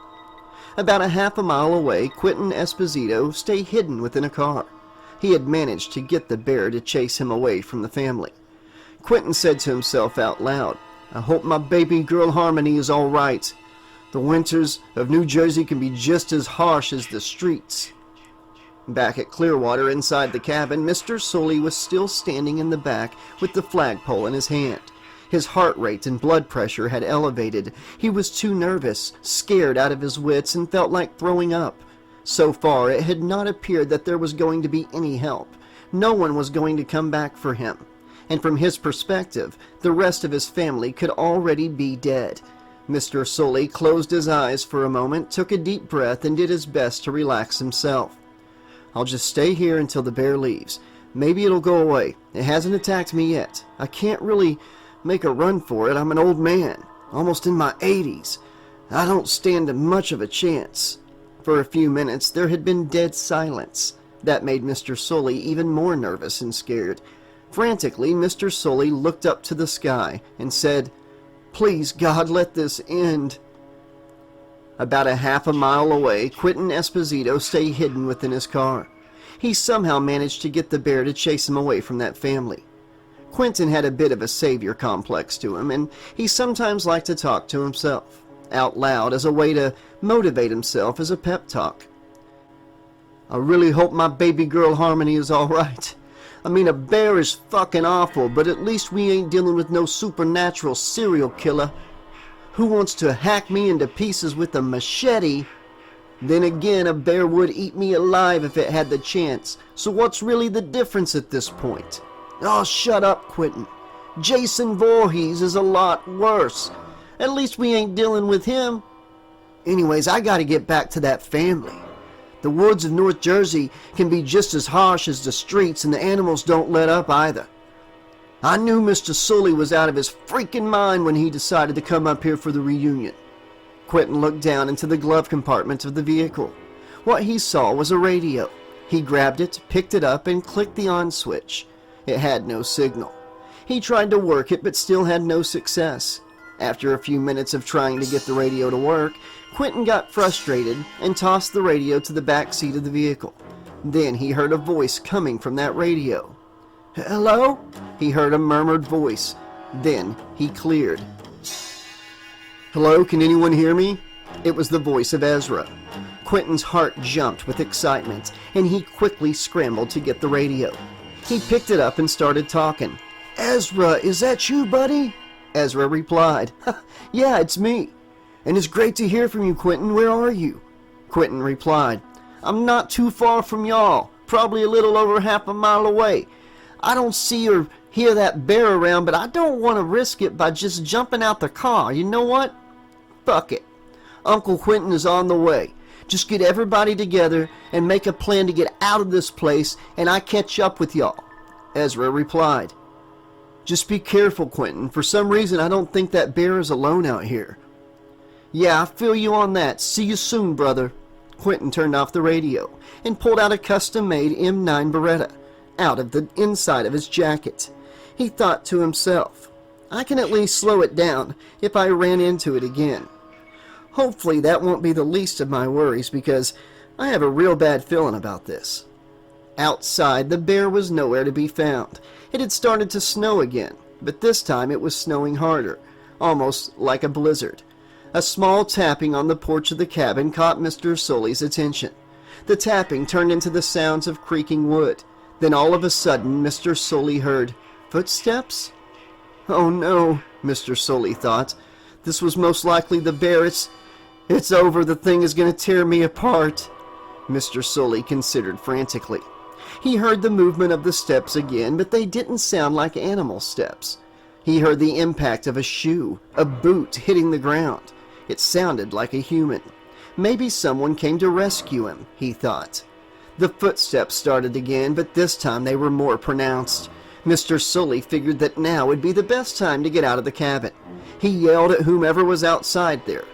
About a half a mile away, Quentin Esposito stayed hidden within a car. He had managed to get the bear to chase him away from the family. Quentin said to himself out loud, "I hope my baby girl Harmony is all right. The winters of New Jersey can be just as harsh as the streets." Back at Clearwater inside the cabin, Mr. Sully was still standing in the back with the flagpole in his hand. His heart rate and blood pressure had elevated. He was too nervous, scared out of his wits, and felt like throwing up. So far, it had not appeared that there was going to be any help. No one was going to come back for him. And from his perspective, the rest of his family could already be dead. Mr. Sully closed his eyes for a moment, took a deep breath, and did his best to relax himself. "I'll just stay here until the bear leaves. Maybe it'll go away. It hasn't attacked me yet. I can't really make a run for it. I'm an old man, almost in my 80s. I don't stand much of a chance." For a few minutes, there had been dead silence. That made Mr. Sully even more nervous and scared. Frantically, Mr. Sully looked up to the sky and said, "Please, God, let this end." About a half a mile away, Quentin Esposito stayed hidden within his car. He somehow managed to get the bear to chase him away from that family. Quentin had a bit of a savior complex to him, and he sometimes liked to talk to himself, out loud, as a way to motivate himself as a pep talk. "I really hope my baby girl Harmony is all right. I mean, a bear is fucking awful, but at least we ain't dealing with no supernatural serial killer who wants to hack me into pieces with a machete. Then again, a bear would eat me alive if it had the chance, so what's really the difference at this point? Oh, shut up, Quentin. Jason Vorhees is a lot worse. At least we ain't dealing with him. Anyways, I gotta get back to that family. The woods of North Jersey can be just as harsh as the streets, and the animals don't let up either. I knew Mr. Sully was out of his freaking mind when he decided to come up here for the reunion." Quentin looked down into the glove compartment of the vehicle. What he saw was a radio. He grabbed it, picked it up, and clicked the on switch. It had no signal. He tried to work it, but still had no success. After a few minutes of trying to get the radio to work, Quentin got frustrated and tossed the radio to the back seat of the vehicle. Then he heard a voice coming from that radio. "Hello?" He heard a murmured voice. Then he cleared. "Hello, can anyone hear me?" It was the voice of Ezra. Quentin's heart jumped with excitement, and he quickly scrambled to get the radio. He picked it up and started talking. "Ezra, is that you, buddy?" Ezra replied, "Yeah, it's me. And it's great to hear from you, Quentin. Where are you?" Quentin replied, "I'm not too far from y'all, probably a little over half a mile away. I don't see or hear that bear around, but I don't want to risk it by just jumping out the car. You know what? Fuck it. Uncle Quentin is on the way. Just get everybody together and make a plan to get out of this place, and I catch up with y'all." Ezra replied, "Just be careful, Quentin. For some reason, I don't think that bear is alone out here." "Yeah, I feel you on that. See you soon, brother." Quentin turned off the radio and pulled out a custom-made M9 Beretta out of the inside of his jacket. He thought to himself, I can at least slow it down if I ran into it again. Hopefully that won't be the least of my worries, because I have a real bad feeling about this. Outside, the bear was nowhere to be found. It had started to snow again, but this time it was snowing harder, almost like a blizzard. A small tapping on the porch of the cabin caught Mr. Sully's attention. The tapping turned into the sounds of creaking wood. Then all of a sudden, Mr. Sully heard footsteps? Oh no, Mr. Sully thought. This was most likely the bear. It's over. The thing is going to tear me apart. Mr. Sully considered frantically. He heard the movement of the steps again, but they didn't sound like animal steps. He heard the impact of a shoe, a boot hitting the ground. It sounded like a human. Maybe someone came to rescue him, he thought. The footsteps started again, but this time they were more pronounced. Mr. Sully figured that now would be the best time to get out of the cabin. He yelled at whomever was outside there.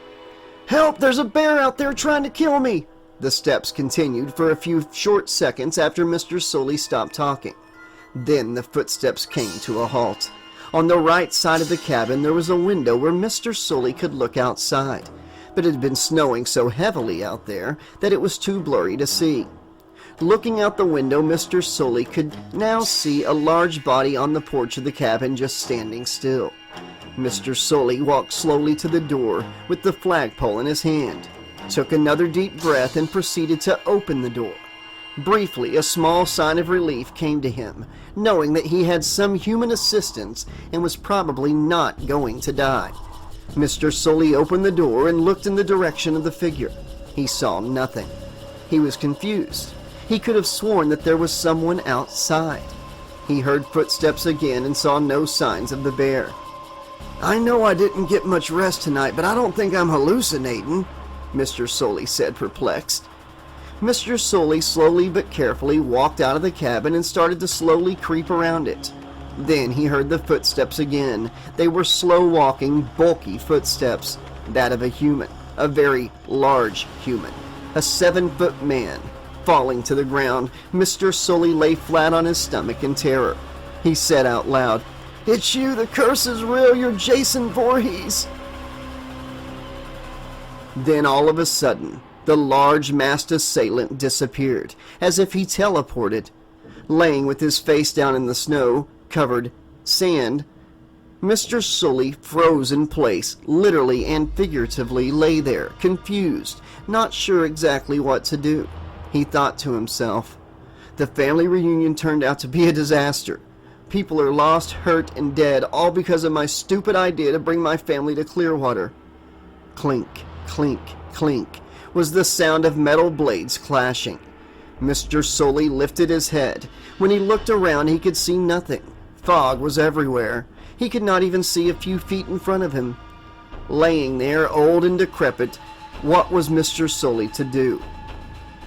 "Help! There's a bear out there trying to kill me!" The steps continued for a few short seconds after Mr. Sully stopped talking. Then the footsteps came to a halt. On the right side of the cabin there was a window where Mr. Sully could look outside, but it had been snowing so heavily out there that it was too blurry to see. Looking out the window, Mr. Sully could now see a large body on the porch of the cabin just standing still. Mr. Sully walked slowly to the door with the flagpole in his hand, took another deep breath, and proceeded to open the door. Briefly, a small sign of relief came to him, knowing that he had some human assistance and was probably not going to die. Mr. Sully opened the door and looked in the direction of the figure. He saw nothing. He was confused. He could have sworn that there was someone outside. He heard footsteps again and saw no signs of the bear. "I know I didn't get much rest tonight, but I don't think I'm hallucinating," Mr. Sully said, perplexed. Mr. Sully slowly but carefully walked out of the cabin and started to slowly creep around it. Then he heard the footsteps again. They were slow-walking, bulky footsteps, that of a human, a very large human, a 7-foot man. Falling to the ground, Mr. Sully lay flat on his stomach in terror. He said out loud, "It's you, the curse is real, you're Jason Vorhees." Then all of a sudden, the large masked assailant disappeared, as if he teleported. Laying with his face down in the snow-covered sand, Mr. Sully froze in place, literally and figuratively lay there, confused, not sure exactly what to do. He thought to himself, "The family reunion turned out to be a disaster. People are lost, hurt, and dead, all because of my stupid idea to bring my family to Clearwater." Clink, clink, clink was the sound of metal blades clashing. Mr. Sully lifted his head. When he looked around, he could see nothing. Fog was everywhere. He could not even see a few feet in front of him. Laying there, old and decrepit, what was Mr. Sully to do?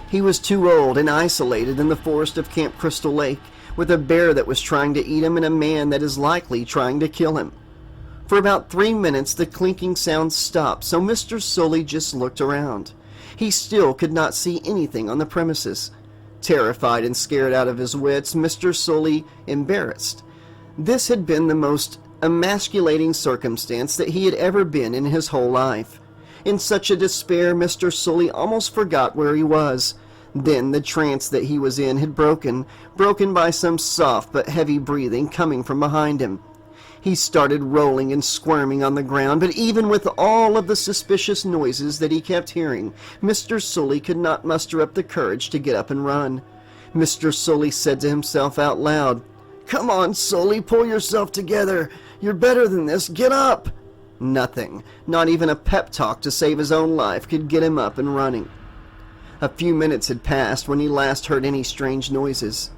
He was too old and isolated in the forest of Camp Crystal Lake, with a bear that was trying to eat him and a man that is likely trying to kill him. For about 3 minutes the clinking sound stopped, so Mr. Sully just looked around. He still could not see anything on the premises. Terrified and scared out of his wits, Mr. Sully embarrassed. This had been the most emasculating circumstance that he had ever been in his whole life. In such a despair, Mr. Sully almost forgot where he was. Then the trance that he was in had broken by some soft but heavy breathing coming from behind him. He started rolling and squirming on the ground, but even with all of the suspicious noises that he kept hearing, Mr. Sully could not muster up the courage to get up and run. Mr. Sully said to himself out loud, "Come on, Sully, pull yourself together. You're better than this. Get up." Nothing, not even a pep talk to save his own life, could get him up and running. A few minutes had passed when he last heard any strange noises.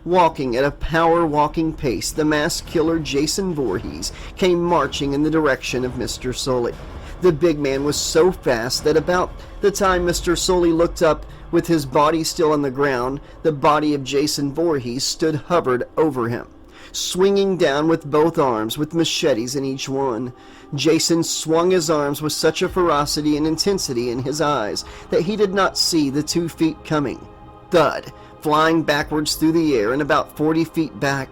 Walking at a power-walking pace, the masked killer Jason Vorhees came marching in the direction of Mr. Sully. The big man was so fast that about the time Mr. Sully looked up with his body still on the ground, the body of Jason Vorhees stood hovered over him, swinging down with both arms with machetes in each one. Jason swung his arms with such a ferocity and intensity in his eyes that he did not see the 2 feet coming. Thud! Flying backwards through the air and about 40 feet back,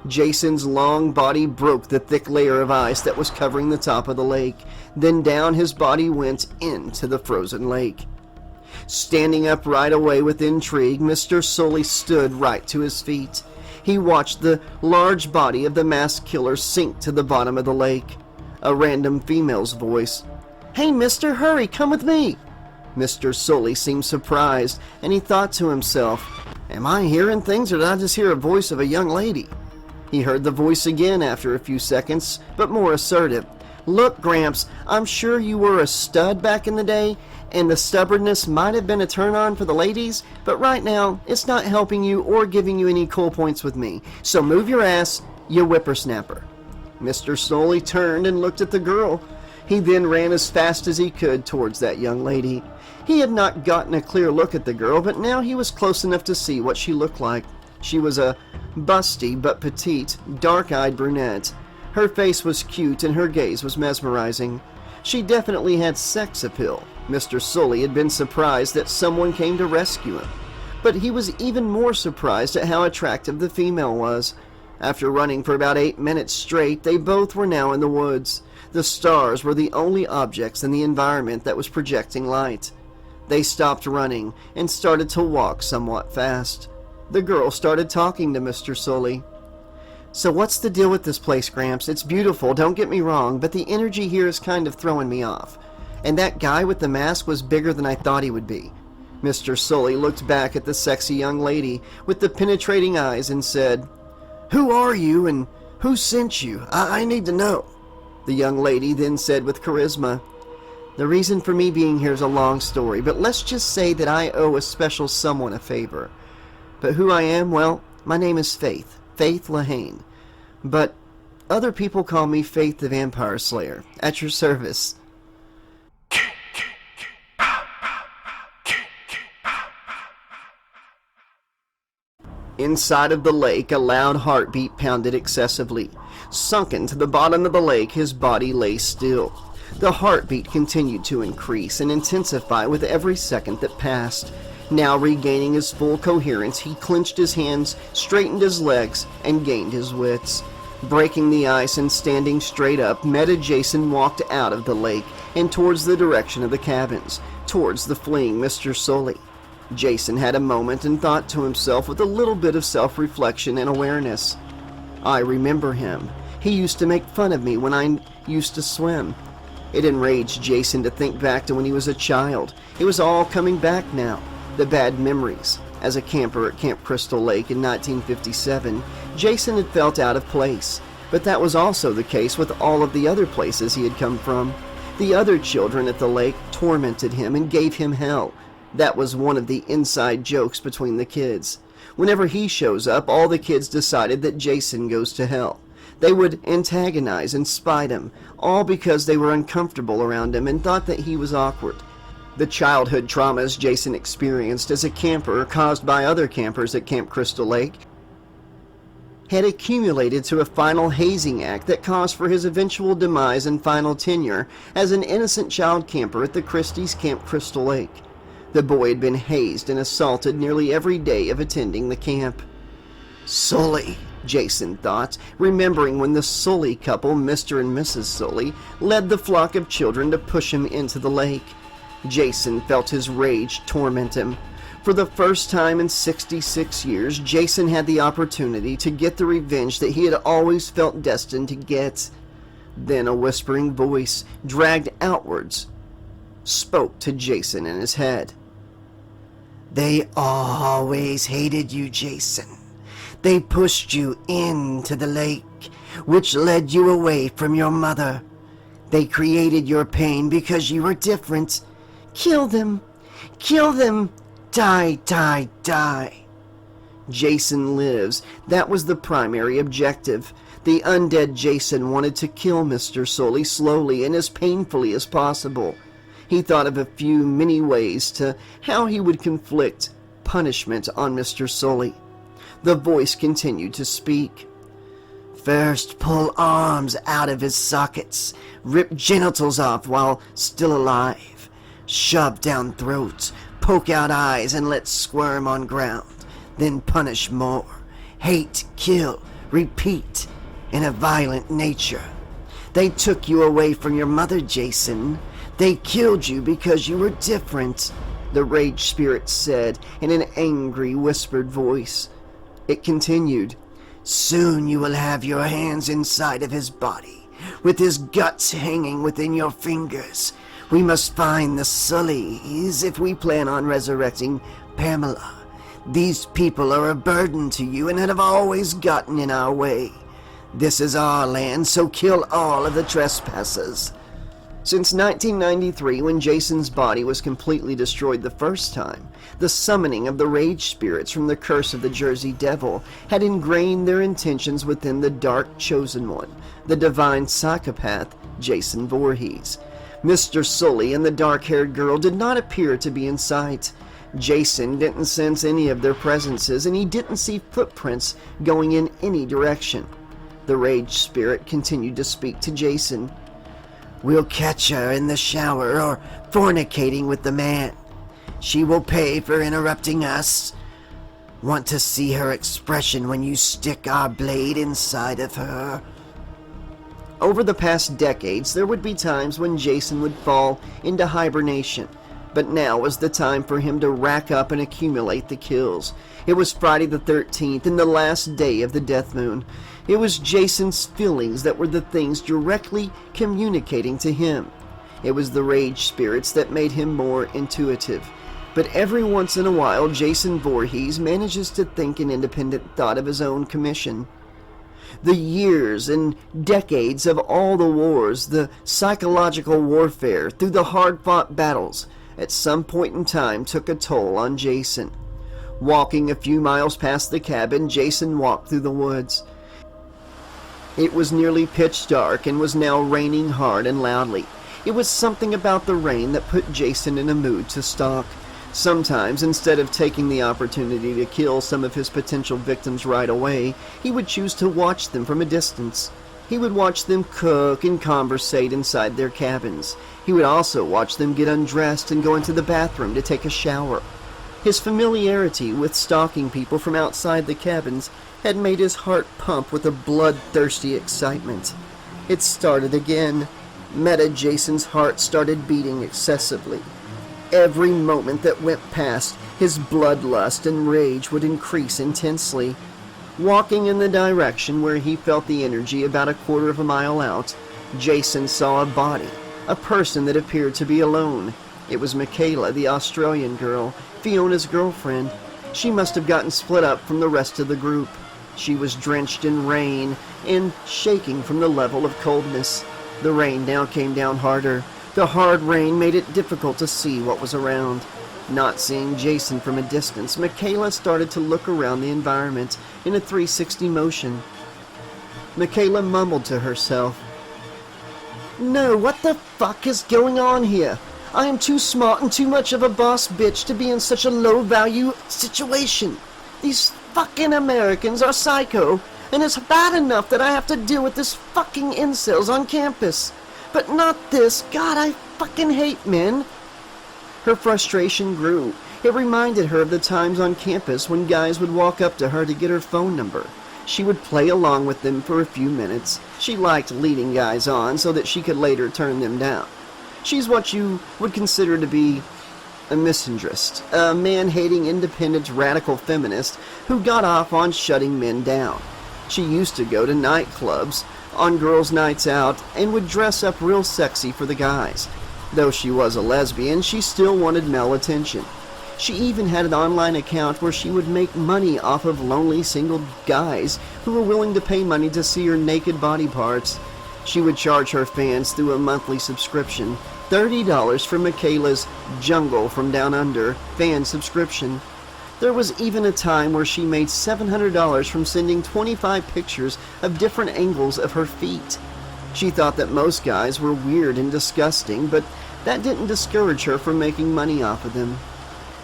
Jason's long body broke the thick layer of ice that was covering the top of the lake. Then down his body went into the frozen lake. Standing up right away with intrigue, Mr. Sully stood right to his feet. He watched the large body of the masked killer sink to the bottom of the lake. A random female's voice. "Hey, mister, hurry, come with me." Mr. Sully seemed surprised, and he thought to himself, "Am I hearing things, or did I just hear a voice of a young lady?" He heard the voice again after a few seconds, but more assertive. "Look, Gramps, I'm sure you were a stud back in the day, and the stubbornness might have been a turn-on for the ladies, but right now, it's not helping you or giving you any cool points with me. So move your ass, you whippersnapper." Mr. Sully turned and looked at the girl. He then ran as fast as he could towards that young lady. He had not gotten a clear look at the girl, but now he was close enough to see what she looked like. She was a busty but petite, dark-eyed brunette. Her face was cute and her gaze was mesmerizing. She definitely had sex appeal. Mr. Sully had been surprised that someone came to rescue him, but he was even more surprised at how attractive the female was. After running for about 8 minutes straight, they both were now in the woods. The stars were the only objects in the environment that was projecting light. They stopped running and started to walk somewhat fast. The girl started talking to Mr. Sully. "So what's the deal with this place, Gramps? It's beautiful, don't get me wrong, but the energy here is kind of throwing me off. And that guy with the mask was bigger than I thought he would be." Mr. Sully looked back at the sexy young lady with the penetrating eyes and said, "Who are you and who sent you? I need to know." The young lady then said with charisma, "The reason for me being here is a long story, but let's just say that I owe a special someone a favor. But who I am, well, my name is Faith Lahane. But other people call me Faith the Vampire Slayer. At your service." Inside of the lake, a loud heartbeat pounded excessively. Sunken to the bottom of the lake, his body lay still. The heartbeat continued to increase and intensify with every second that passed. Now regaining his full coherence, he clenched his hands, straightened his legs, and gained his wits. Breaking the ice and standing straight up, Meta Jason walked out of the lake and towards the direction of the cabins, towards the fleeing Mr. Sully. Jason had a moment and thought to himself with a little bit of self-reflection and awareness. "I remember him. He used to make fun of me when I used to swim." It enraged Jason to think back to when he was a child. It was all coming back now. The bad memories. As a camper at Camp Crystal Lake in 1957, Jason had felt out of place. But that was also the case with all of the other places he had come from. The other children at the lake tormented him and gave him hell. That was one of the inside jokes between the kids. Whenever he shows up, all the kids decided that Jason goes to hell. They would antagonize and spite him, all because they were uncomfortable around him and thought that he was awkward. The childhood traumas Jason experienced as a camper, caused by other campers at Camp Crystal Lake, had accumulated to a final hazing act that caused for his eventual demise and final tenure as an innocent child camper at the Christie's Camp Crystal Lake. The boy had been hazed and assaulted nearly every day of attending the camp. Sully, Jason thought, remembering when the Sully couple, Mr. and Mrs. Sully, led the flock of children to push him into the lake. Jason felt his rage torment him. For the first time in 66 years, Jason had the opportunity to get the revenge that he had always felt destined to get. Then a whispering voice, dragged outwards, spoke to Jason in his head. "They always hated you, Jason. They pushed you into the lake, which led you away from your mother. They created your pain because you were different. Kill them! Kill them! Die, die, die!" Jason lives. That was the primary objective. The undead Jason wanted to kill Mr. Sully slowly and as painfully as possible. He thought of a few many ways to how he would inflict punishment on Mr. Sully. The voice continued to speak. "First, pull arms out of his sockets. Rip genitals off while still alive. Shove down throats. Poke out eyes and let squirm on ground. Then punish more. Hate, kill. repeat in a violent nature. They took you away from your mother, Jason. They killed you because you were different, the rage spirit said in an angry, whispered voice. It continued, soon you will have your hands inside of his body, with his guts hanging within your fingers. We must find the Sullys if we plan on resurrecting Pamela. These people are a burden to you and have always gotten in our way. This is our land, so kill all of the trespassers. Since 1993, when Jason's body was completely destroyed the first time, the summoning of the rage spirits from the curse of the Jersey Devil had ingrained their intentions within the dark chosen one, the divine psychopath, Jason Voorhees. Mr. Sully and the dark-haired girl did not appear to be in sight. Jason didn't sense any of their presences, and he didn't see footprints going in any direction. The rage spirit continued to speak to Jason. We'll catch her in the shower or fornicating with the man. She will pay for interrupting us. Want to see her expression when you stick our blade inside of her? Over the past decades, there would be times when Jason would fall into hibernation, but now was the time for him to rack up and accumulate the kills. It was Friday the 13th and the last day of the death moon. It was Jason's feelings that were the things directly communicating to him. It was the rage spirits that made him more intuitive. But every once in a while, Jason Voorhees manages to think an independent thought of his own commission. The years and decades of all the wars, the psychological warfare through the hard-fought battles, at some point in time took a toll on Jason. Walking a few miles past the cabin, Jason walked through the woods. It was nearly pitch dark and was now raining hard and loudly. It was something about the rain that put Jason in a mood to stalk. Sometimes, instead of taking the opportunity to kill some of his potential victims right away, he would choose to watch them from a distance. He would watch them cook and conversate inside their cabins. He would also watch them get undressed and go into the bathroom to take a shower. His familiarity with stalking people from outside the cabins had made his heart pump with a bloodthirsty excitement. It started again. Meta Jason's heart started beating excessively. Every moment that went past, his bloodlust and rage would increase intensely. Walking in the direction where he felt the energy about a quarter of a mile out, Jason saw a body, a person that appeared to be alone. It was Michaela, the Australian girl, Fiona's girlfriend. She must have gotten split up from the rest of the group. She was drenched in rain and shaking from the level of coldness. The rain now came down harder. The hard rain made it difficult to see what was around. Not seeing Jason from a distance, Michaela started to look around the environment in a 360 motion. Michaela mumbled to herself, "No, what the fuck is going on here? I am too smart and too much of a boss bitch to be in such a low-value situation. These fucking Americans are psycho, and it's bad enough that I have to deal with this fucking incels on campus. But not this. God, I fucking hate men." Her frustration grew. It reminded her of the times on campus when guys would walk up to her to get her phone number. She would play along with them for a few minutes. She liked leading guys on so that she could later turn them down. She's what you would consider to be a misandrist, a man-hating, independent, radical feminist who got off on shutting men down. She used to go to nightclubs on girls' nights out and would dress up real sexy for the guys. Though she was a lesbian, she still wanted male attention. She even had an online account where she would make money off of lonely single guys who were willing to pay money to see her naked body parts. She would charge her fans through a monthly subscription, $30 for Michaela's Jungle from Down Under fan subscription. There was even a time where she made $700 from sending 25 pictures of different angles of her feet. She thought that most guys were weird and disgusting, but that didn't discourage her from making money off of them.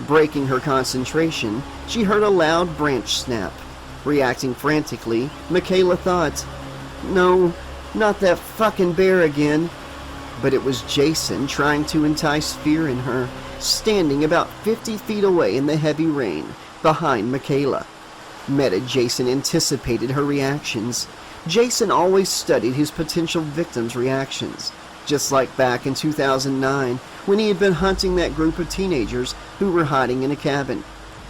Breaking her concentration, she heard a loud branch snap. Reacting frantically, Michaela thought, "No, not that fucking bear again." But it was Jason trying to entice fear in her, standing about 50 feet away in the heavy rain, behind Michaela. Meta Jason anticipated her reactions. Jason always studied his potential victims' reactions, just like back in 2009 when he had been hunting that group of teenagers who were hiding in a cabin.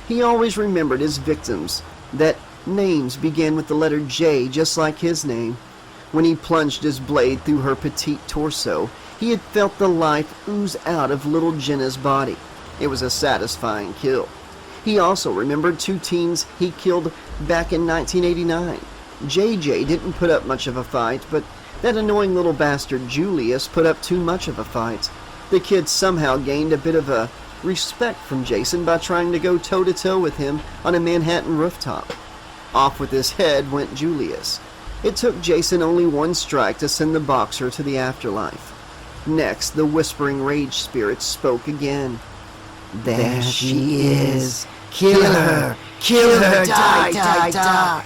He always remembered his victims, that names began with the letter J just like his name. When he plunged his blade through her petite torso, he had felt the life ooze out of little Jenna's body. It was a satisfying kill. He also remembered 2 teens he killed back in 1989. JJ didn't put up much of a fight, but that annoying little bastard Julius put up too much of a fight. The kid somehow gained a bit of a respect from Jason by trying to go toe-to-toe with him on a Manhattan rooftop. Off with his head went Julius. It took Jason only 1 strike to send the boxer to the afterlife. Next, the whispering rage spirit spoke again. There she is. Kill her! Kill her! Die, die, die!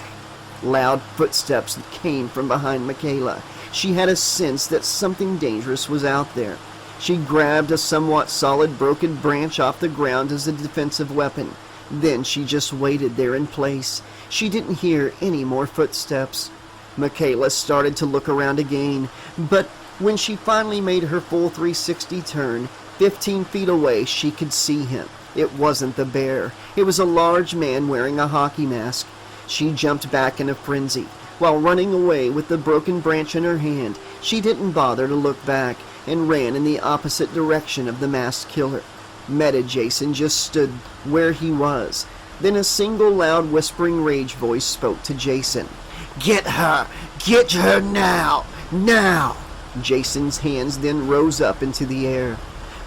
Loud footsteps came from behind Michaela. She had a sense that something dangerous was out there. She grabbed a somewhat solid broken branch off the ground as a defensive weapon. Then she just waited there in place. She didn't hear any more footsteps. Michaela started to look around again, but when she finally made her full 360 turn, 15 feet away, she could see him. It wasn't the bear. It was a large man wearing a hockey mask. She jumped back in a frenzy. While running away with the broken branch in her hand, she didn't bother to look back and ran in the opposite direction of the masked killer. Meta Jason just stood where he was. Then a single loud whispering rage voice spoke to Jason. Get her! Get her now! Now! Jason's hands then rose up into the air.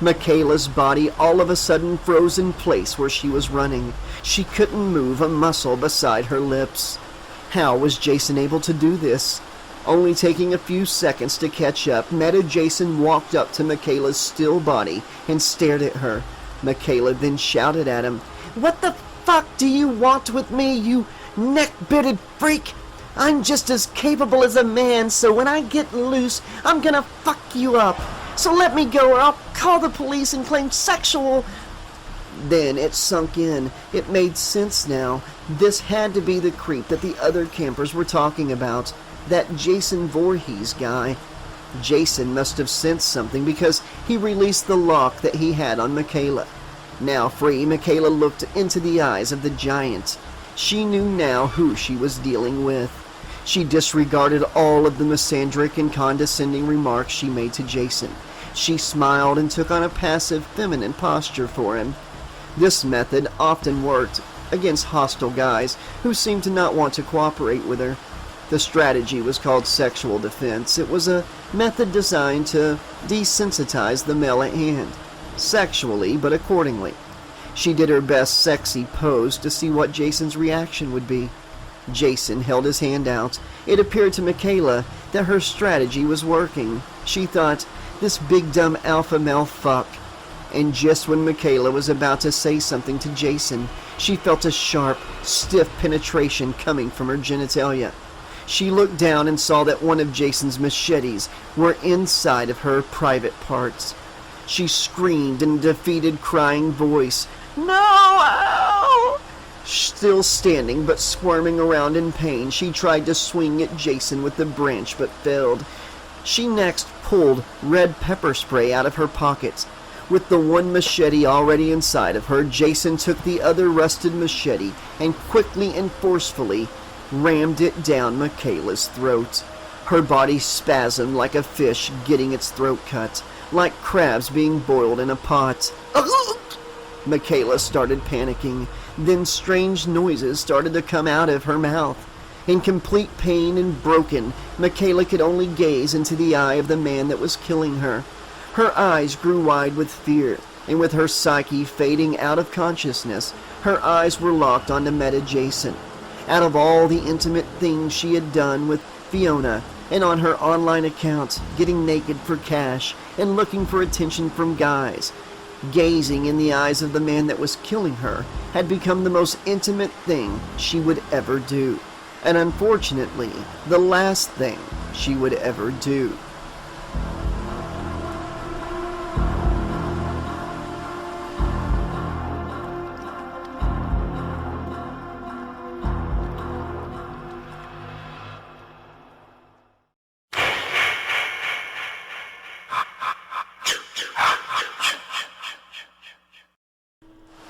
Michaela's body all of a sudden froze in place where she was running. She couldn't move a muscle beside her lips. How was Jason able to do this? Only taking a few seconds to catch up, Meta Jason walked up to Michaela's still body and stared at her. Michaela then shouted at him, "What the fuck do you want with me, you neck-bitted freak? I'm just as capable as a man, so when I get loose, I'm gonna fuck you up. So let me go or I'll call the police and claim sexual..." Then it sunk in. It made sense now. This had to be the creep that the other campers were talking about. That Jason Vorhees guy. Jason must have sensed something because he released the lock that he had on Michaela. Now free, Michaela looked into the eyes of the giant. She knew now who she was dealing with. She disregarded all of the misandric and condescending remarks she made to Jason. She smiled and took on a passive, feminine posture for him. This method often worked against hostile guys who seemed to not want to cooperate with her. The strategy was called sexual defense. It was a method designed to desensitize the male at hand, sexually but accordingly. She did her best sexy pose to see what Jason's reaction would be. Jason held his hand out. It appeared to Michaela that her strategy was working. She thought, this big dumb alpha male fuck. And just when Michaela was about to say something to Jason, she felt a sharp, stiff penetration coming from her genitalia. She looked down and saw that one of Jason's machetes were inside of her private parts. She screamed in a defeated, crying voice, "No! Ow!" Still standing but squirming around in pain, she tried to swing at Jason with the branch but failed. She next pulled red pepper spray out of her pocket. With the one machete already inside of her, Jason took the other rusted machete and quickly and forcefully rammed it down Michaela's throat. Her body spasmed like a fish getting its throat cut, like crabs being boiled in a pot. Michaela started panicking. Then strange noises started to come out of her mouth. In complete pain and broken, Michaela could only gaze into the eye of the man that was killing her. Her eyes grew wide with fear, and with her psyche fading out of consciousness, her eyes were locked onto Meta Jason. Out of all the intimate things she had done with Fiona, and on her online account, getting naked for cash, and looking for attention from guys, gazing in the eyes of the man that was killing her had become the most intimate thing she would ever do. And unfortunately, the last thing she would ever do.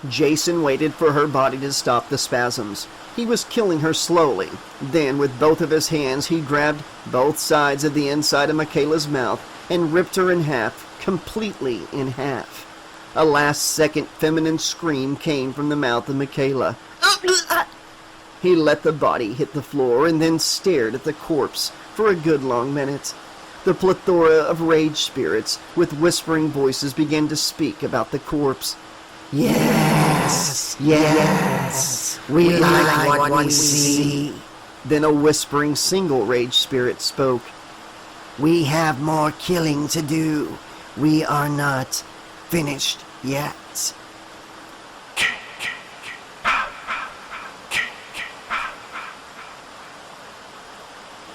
Jason waited for her body to stop the spasms. He was killing her slowly. Then, with both of his hands, he grabbed both sides of the inside of Michaela's mouth and ripped her in half, completely in half. A last-second feminine scream came from the mouth of Michaela. He let the body hit the floor and then stared at the corpse for a good long minute. The plethora of rage spirits with whispering voices began to speak about the corpse. Yes, yes, we like what we see. Then a whispering single rage spirit spoke. We have more killing to do. We are not finished yet.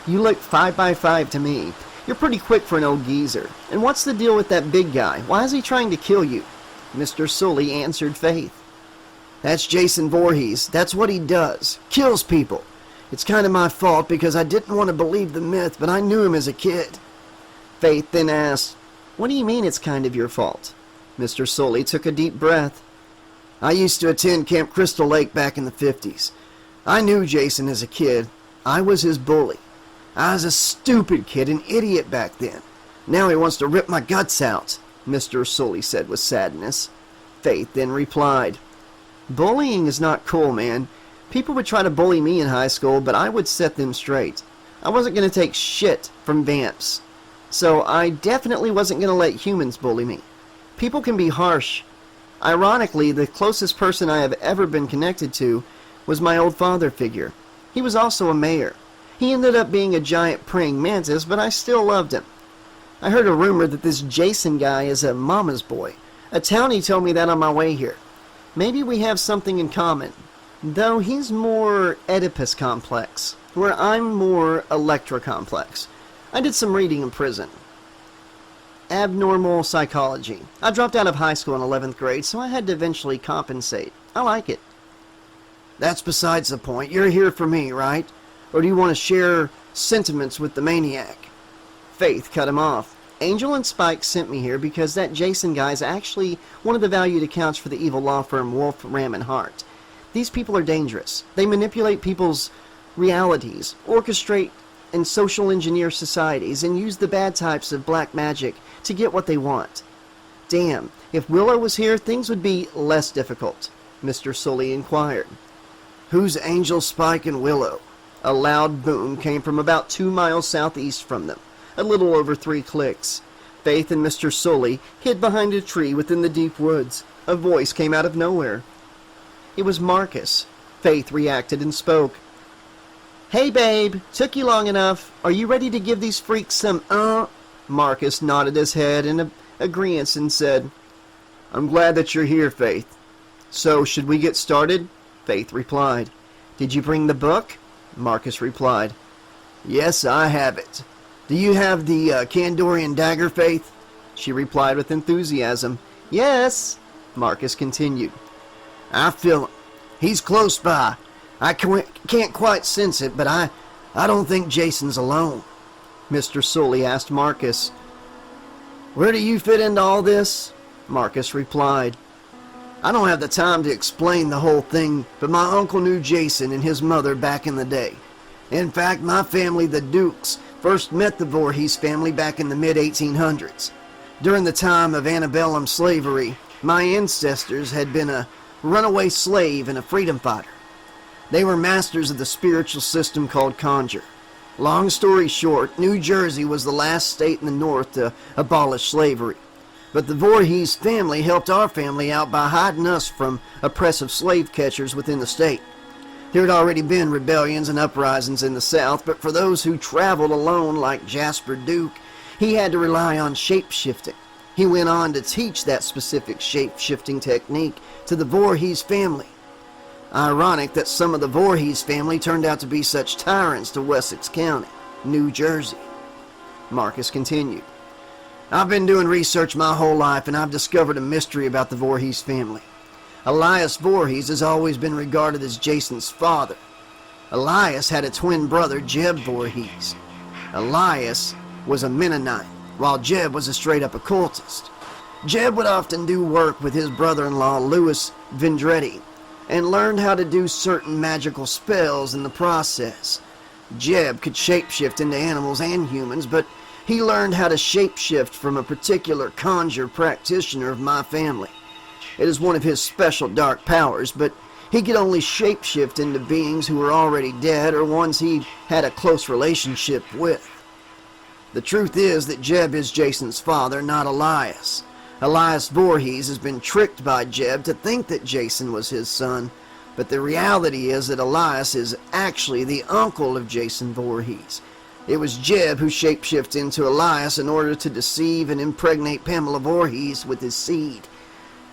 You look 5x5 to me. You're pretty quick for an old geezer. And what's the deal with that big guy? Why is he trying to kill you? Mr. Sully answered Faith. That's Jason Vorhees. That's what he does. Kills people. It's kind of my fault because I didn't want to believe the myth, but I knew him as a kid. Faith then asked, What do you mean it's kind of your fault? Mr. Sully took a deep breath. I used to attend Camp Crystal Lake back in the 50s. I knew Jason as a kid. I was his bully. I was a stupid kid, an idiot back then. Now he wants to rip my guts out, Mr. Sully said with sadness. Faith then replied, Bullying is not cool, man. People would try to bully me in high school, but I would set them straight. I wasn't going to take shit from vamps. So I definitely wasn't going to let humans bully me. People can be harsh. Ironically, the closest person I have ever been connected to was my old father figure. He was also a mayor. He ended up being a giant praying mantis, but I still loved him. I heard a rumor that this Jason guy is a mama's boy. A townie told me that on my way here. Maybe we have something in common. Though he's more Oedipus complex, where I'm more Electra complex. I did some reading in prison. Abnormal psychology. I dropped out of high school in 11th grade, so I had to eventually compensate. I like it. That's besides the point. You're here for me, right? Or do you want to share sentiments with the maniac? Faith cut him off. Angel and Spike sent me here because that Jason guy is actually one of the valued accounts for the evil law firm Wolf, Ram, and Hart. These people are dangerous. They manipulate people's realities, orchestrate and social engineer societies, and use the bad types of black magic to get what they want. Damn, if Willow was here, things would be less difficult, Mr. Sully inquired. Who's Angel, Spike, and Willow? A loud boom came from about 2 miles southeast from them, a little over 3 clicks. Faith and Mr. Sully hid behind a tree within the deep woods. A voice came out of nowhere. It was Marcus. Faith reacted and spoke. Hey, babe, took you long enough. Are you ready to give these freaks some, Marcus nodded his head in agreement and said, I'm glad that you're here, Faith. So, should we get started? Faith replied. Did you bring the book? Marcus replied. Yes, I have it. Do you have the Kandorian dagger, Faith? She replied with enthusiasm. Yes, Marcus continued. I feel him. He's close by. I can't quite sense it, but I don't think Jason's alone. Mr. Sully asked Marcus. Where do you fit into all this? Marcus replied. I don't have the time to explain the whole thing, but my uncle knew Jason and his mother back in the day. In fact, my family, the Dukes, first met the Vorhees family back in the mid-1800s. During the time of antebellum slavery, my ancestors had been a runaway slave and a freedom fighter. They were masters of the spiritual system called conjure. Long story short, New Jersey was the last state in the North to abolish slavery. But the Vorhees family helped our family out by hiding us from oppressive slave catchers within the state. There had already been rebellions and uprisings in the South, but for those who traveled alone like Jasper Duke, he had to rely on shape-shifting. He went on to teach that specific shape-shifting technique to the Vorhees family. Ironic that some of the Vorhees family turned out to be such tyrants to Wessex County, New Jersey. Marcus continued. I've been doing research my whole life, and I've discovered a mystery about the Vorhees family. Elias Vorhees has always been regarded as Jason's father. Elias had a twin brother, Jeb Vorhees. Elias was a Mennonite, while Jeb was a straight-up occultist. Jeb would often do work with his brother-in-law, Louis Vendretti, and learned how to do certain magical spells in the process. Jeb could shapeshift into animals and humans, but he learned how to shapeshift from a particular conjure practitioner of my family. It is one of his special dark powers, but he could only shapeshift into beings who were already dead or ones he had a close relationship with. The truth is that Jeb is Jason's father, not Elias. Elias Vorhees has been tricked by Jeb to think that Jason was his son, but the reality is that Elias is actually the uncle of Jason Voorhees. It was Jeb who shapeshifted into Elias in order to deceive and impregnate Pamela Voorhees with his seed.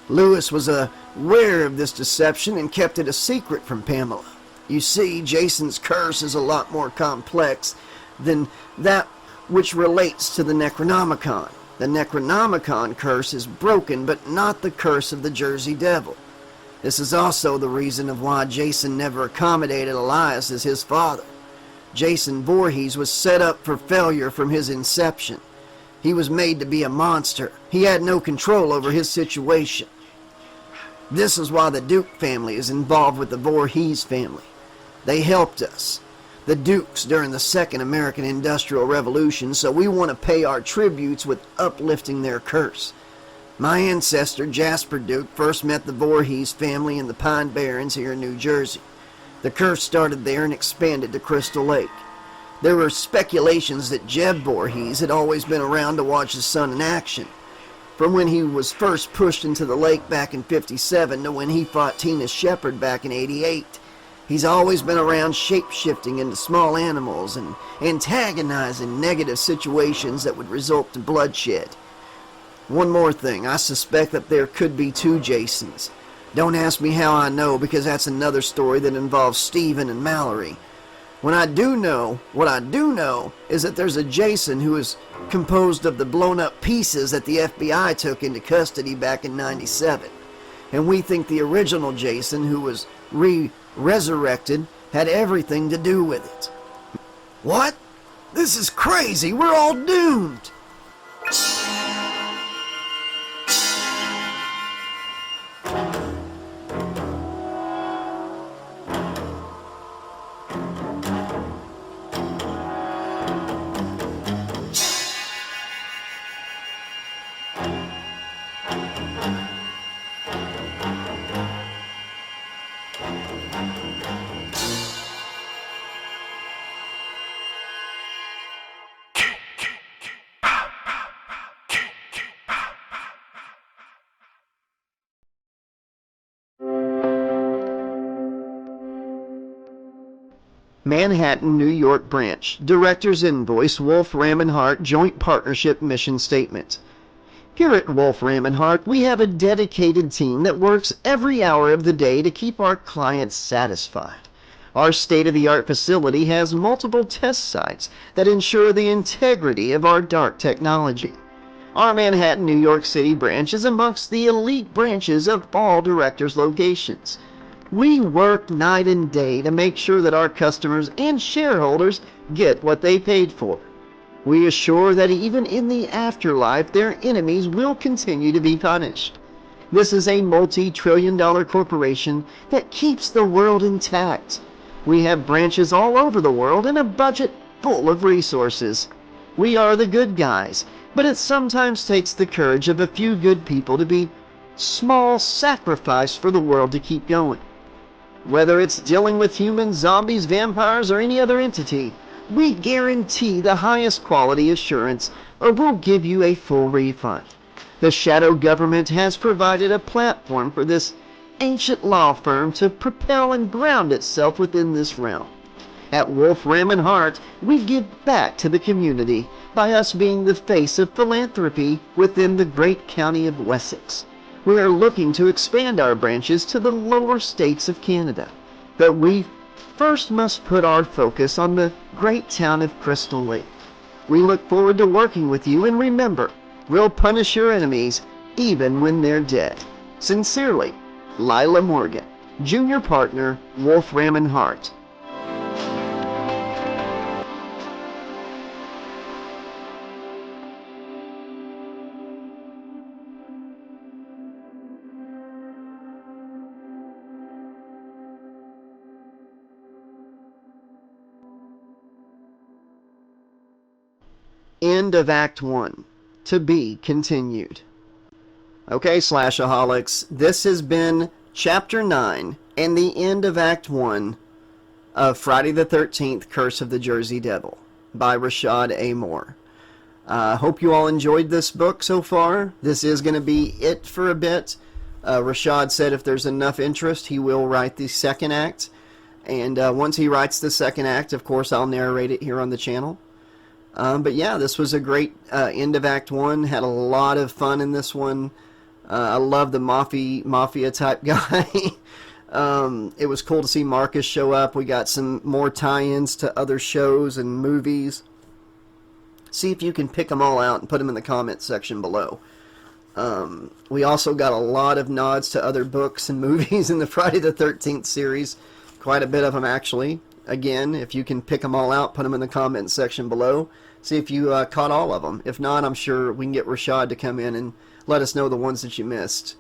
Louis was aware of this deception and kept it a secret from Pamela. You see, Jason's curse is a lot more complex than that which relates to the Necronomicon. The Necronomicon curse is broken, but not the curse of the Jersey Devil. This is also the reason of why Jason never accommodated Elias as his father. Jason Voorhees was set up for failure from his inception. He was made to be a monster. He had no control over his situation. This is why the Duke family is involved with the Vorhees family. They helped us, the Dukes, during the Second American Industrial Revolution, so we want to pay our tributes with uplifting their curse. My ancestor, Jasper Duke, first met the Vorhees family in the Pine Barrens here in New Jersey. The curse started there and expanded to Crystal Lake. There were speculations that Jeb Voorhees had always been around to watch his son in action. From when he was first pushed into the lake back in '57 to when he fought Tina Shepard back in '88. He's always been around shape-shifting into small animals and antagonizing negative situations that would result in bloodshed. One more thing, I suspect that there could be two Jasons. Don't ask me how I know, because that's another story that involves Stephen and Mallory. What I do know is that there's a Jason who is composed of the blown-up pieces that the FBI took into custody back in '97. And we think the original Jason, who was resurrected, had everything to do with it. What? This is crazy! We're all doomed! Manhattan, New York Branch. Director's Invoice, Wolf Ram & Hart Joint Partnership Mission Statement. Here at Wolf Ram & Hart, we have a dedicated team that works every hour of the day to keep our clients satisfied. Our state-of-the-art facility has multiple test sites that ensure the integrity of our dark technology. Our Manhattan, New York City branch is amongst the elite branches of all Directors' locations. We work night and day to make sure that our customers and shareholders get what they paid for. We assure that even in the afterlife, their enemies will continue to be punished. This is a multi-trillion-dollar corporation that keeps the world intact. We have branches all over the world and a budget full of resources. We are the good guys, but it sometimes takes the courage of a few good people to be small sacrifice for the world to keep going. Whether it's dealing with humans, zombies, vampires, or any other entity, we guarantee the highest quality assurance, or we'll give you a full refund. The shadow government has provided a platform for this ancient law firm to propel and ground itself within this realm. At Wolf Ram & Hart, we give back to the community by us being the face of philanthropy within the great county of Wessex. We are looking to expand our branches to the lower states of Canada, but we first must put our focus on the great town of Crystal Lake. We look forward to working with you, and remember, we'll punish your enemies even when they're dead. Sincerely, Lila Morgan, Junior Partner, Wolf Ram & Hart. End of Act 1. To be continued. Okay, Slashaholics, this has been Chapter 9 and the end of Act 1 of Friday the 13th, Curse of the Jersey Devil by Rashad A. Moore. Hope you all enjoyed this book so far. This is going to be it for a bit. Rashad said if there's enough interest, he will write the second act. And once he writes the second act, of course, I'll narrate it here on the channel. But yeah, this was a great end of Act 1. Had a lot of fun in this one. I love the mafia type guy. It was cool to see Marcus show up. We got some more tie-ins to other shows and movies. See if you can pick them all out and put them in the comments section below. We also got a lot of nods to other books and movies in the Friday the 13th series. Quite a bit of them, actually. Again, if you can pick them all out, put them in the comments section below. See if you caught all of them. If not, I'm sure we can get Rashad to come in and let us know the ones that you missed.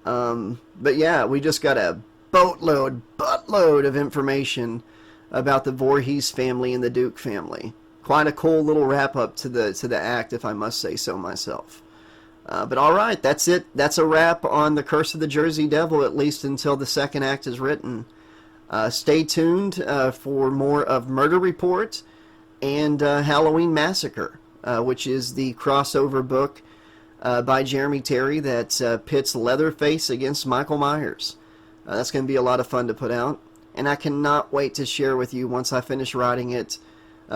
But yeah, we just got a buttload of information about the Vorhees family and the Duke family. Quite a cool little wrap-up to the act, if I must say so myself. But alright, that's it. That's a wrap on the Curse of the Jersey Devil, at least until the second act is written. Stay tuned for more of Murder Report and Halloween Massacre, which is the crossover book by Jeremy Terry that pits Leatherface against Michael Myers. That's going to be a lot of fun to put out, and I cannot wait to share with you once I finish writing it.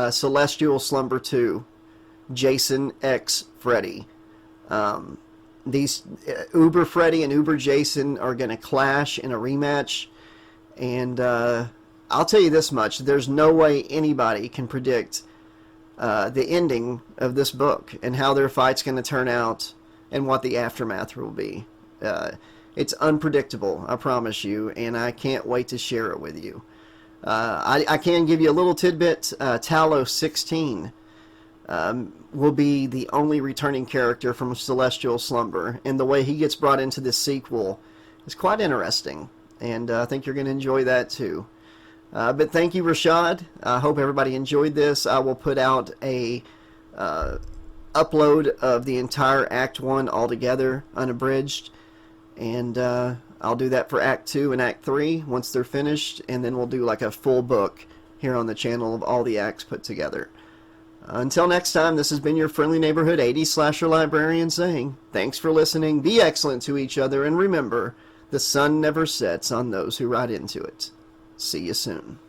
Celestial Slumber 2, Jason X Freddy. These Uber Freddy and Uber Jason are going to clash in a rematch, and I'll tell you this much, there's no way anybody can predict the ending of this book and how their fight's going to turn out and what the aftermath will be. It's unpredictable, I promise you, and I can't wait to share it with you. I can give you a little tidbit. Talos 16 will be the only returning character from Celestial Slumber, and the way he gets brought into this sequel is quite interesting, and I think you're going to enjoy that too. But thank you, Rashad. I hope everybody enjoyed this. I will put out a upload of the entire Act 1 altogether, unabridged, and I'll do that for Act 2 and Act 3 once they're finished, and then we'll do like a full book here on the channel of all the acts put together. Until next time, this has been your friendly neighborhood 80s slasher librarian saying, thanks for listening, be excellent to each other, and remember, the sun never sets on those who ride into it. See you soon.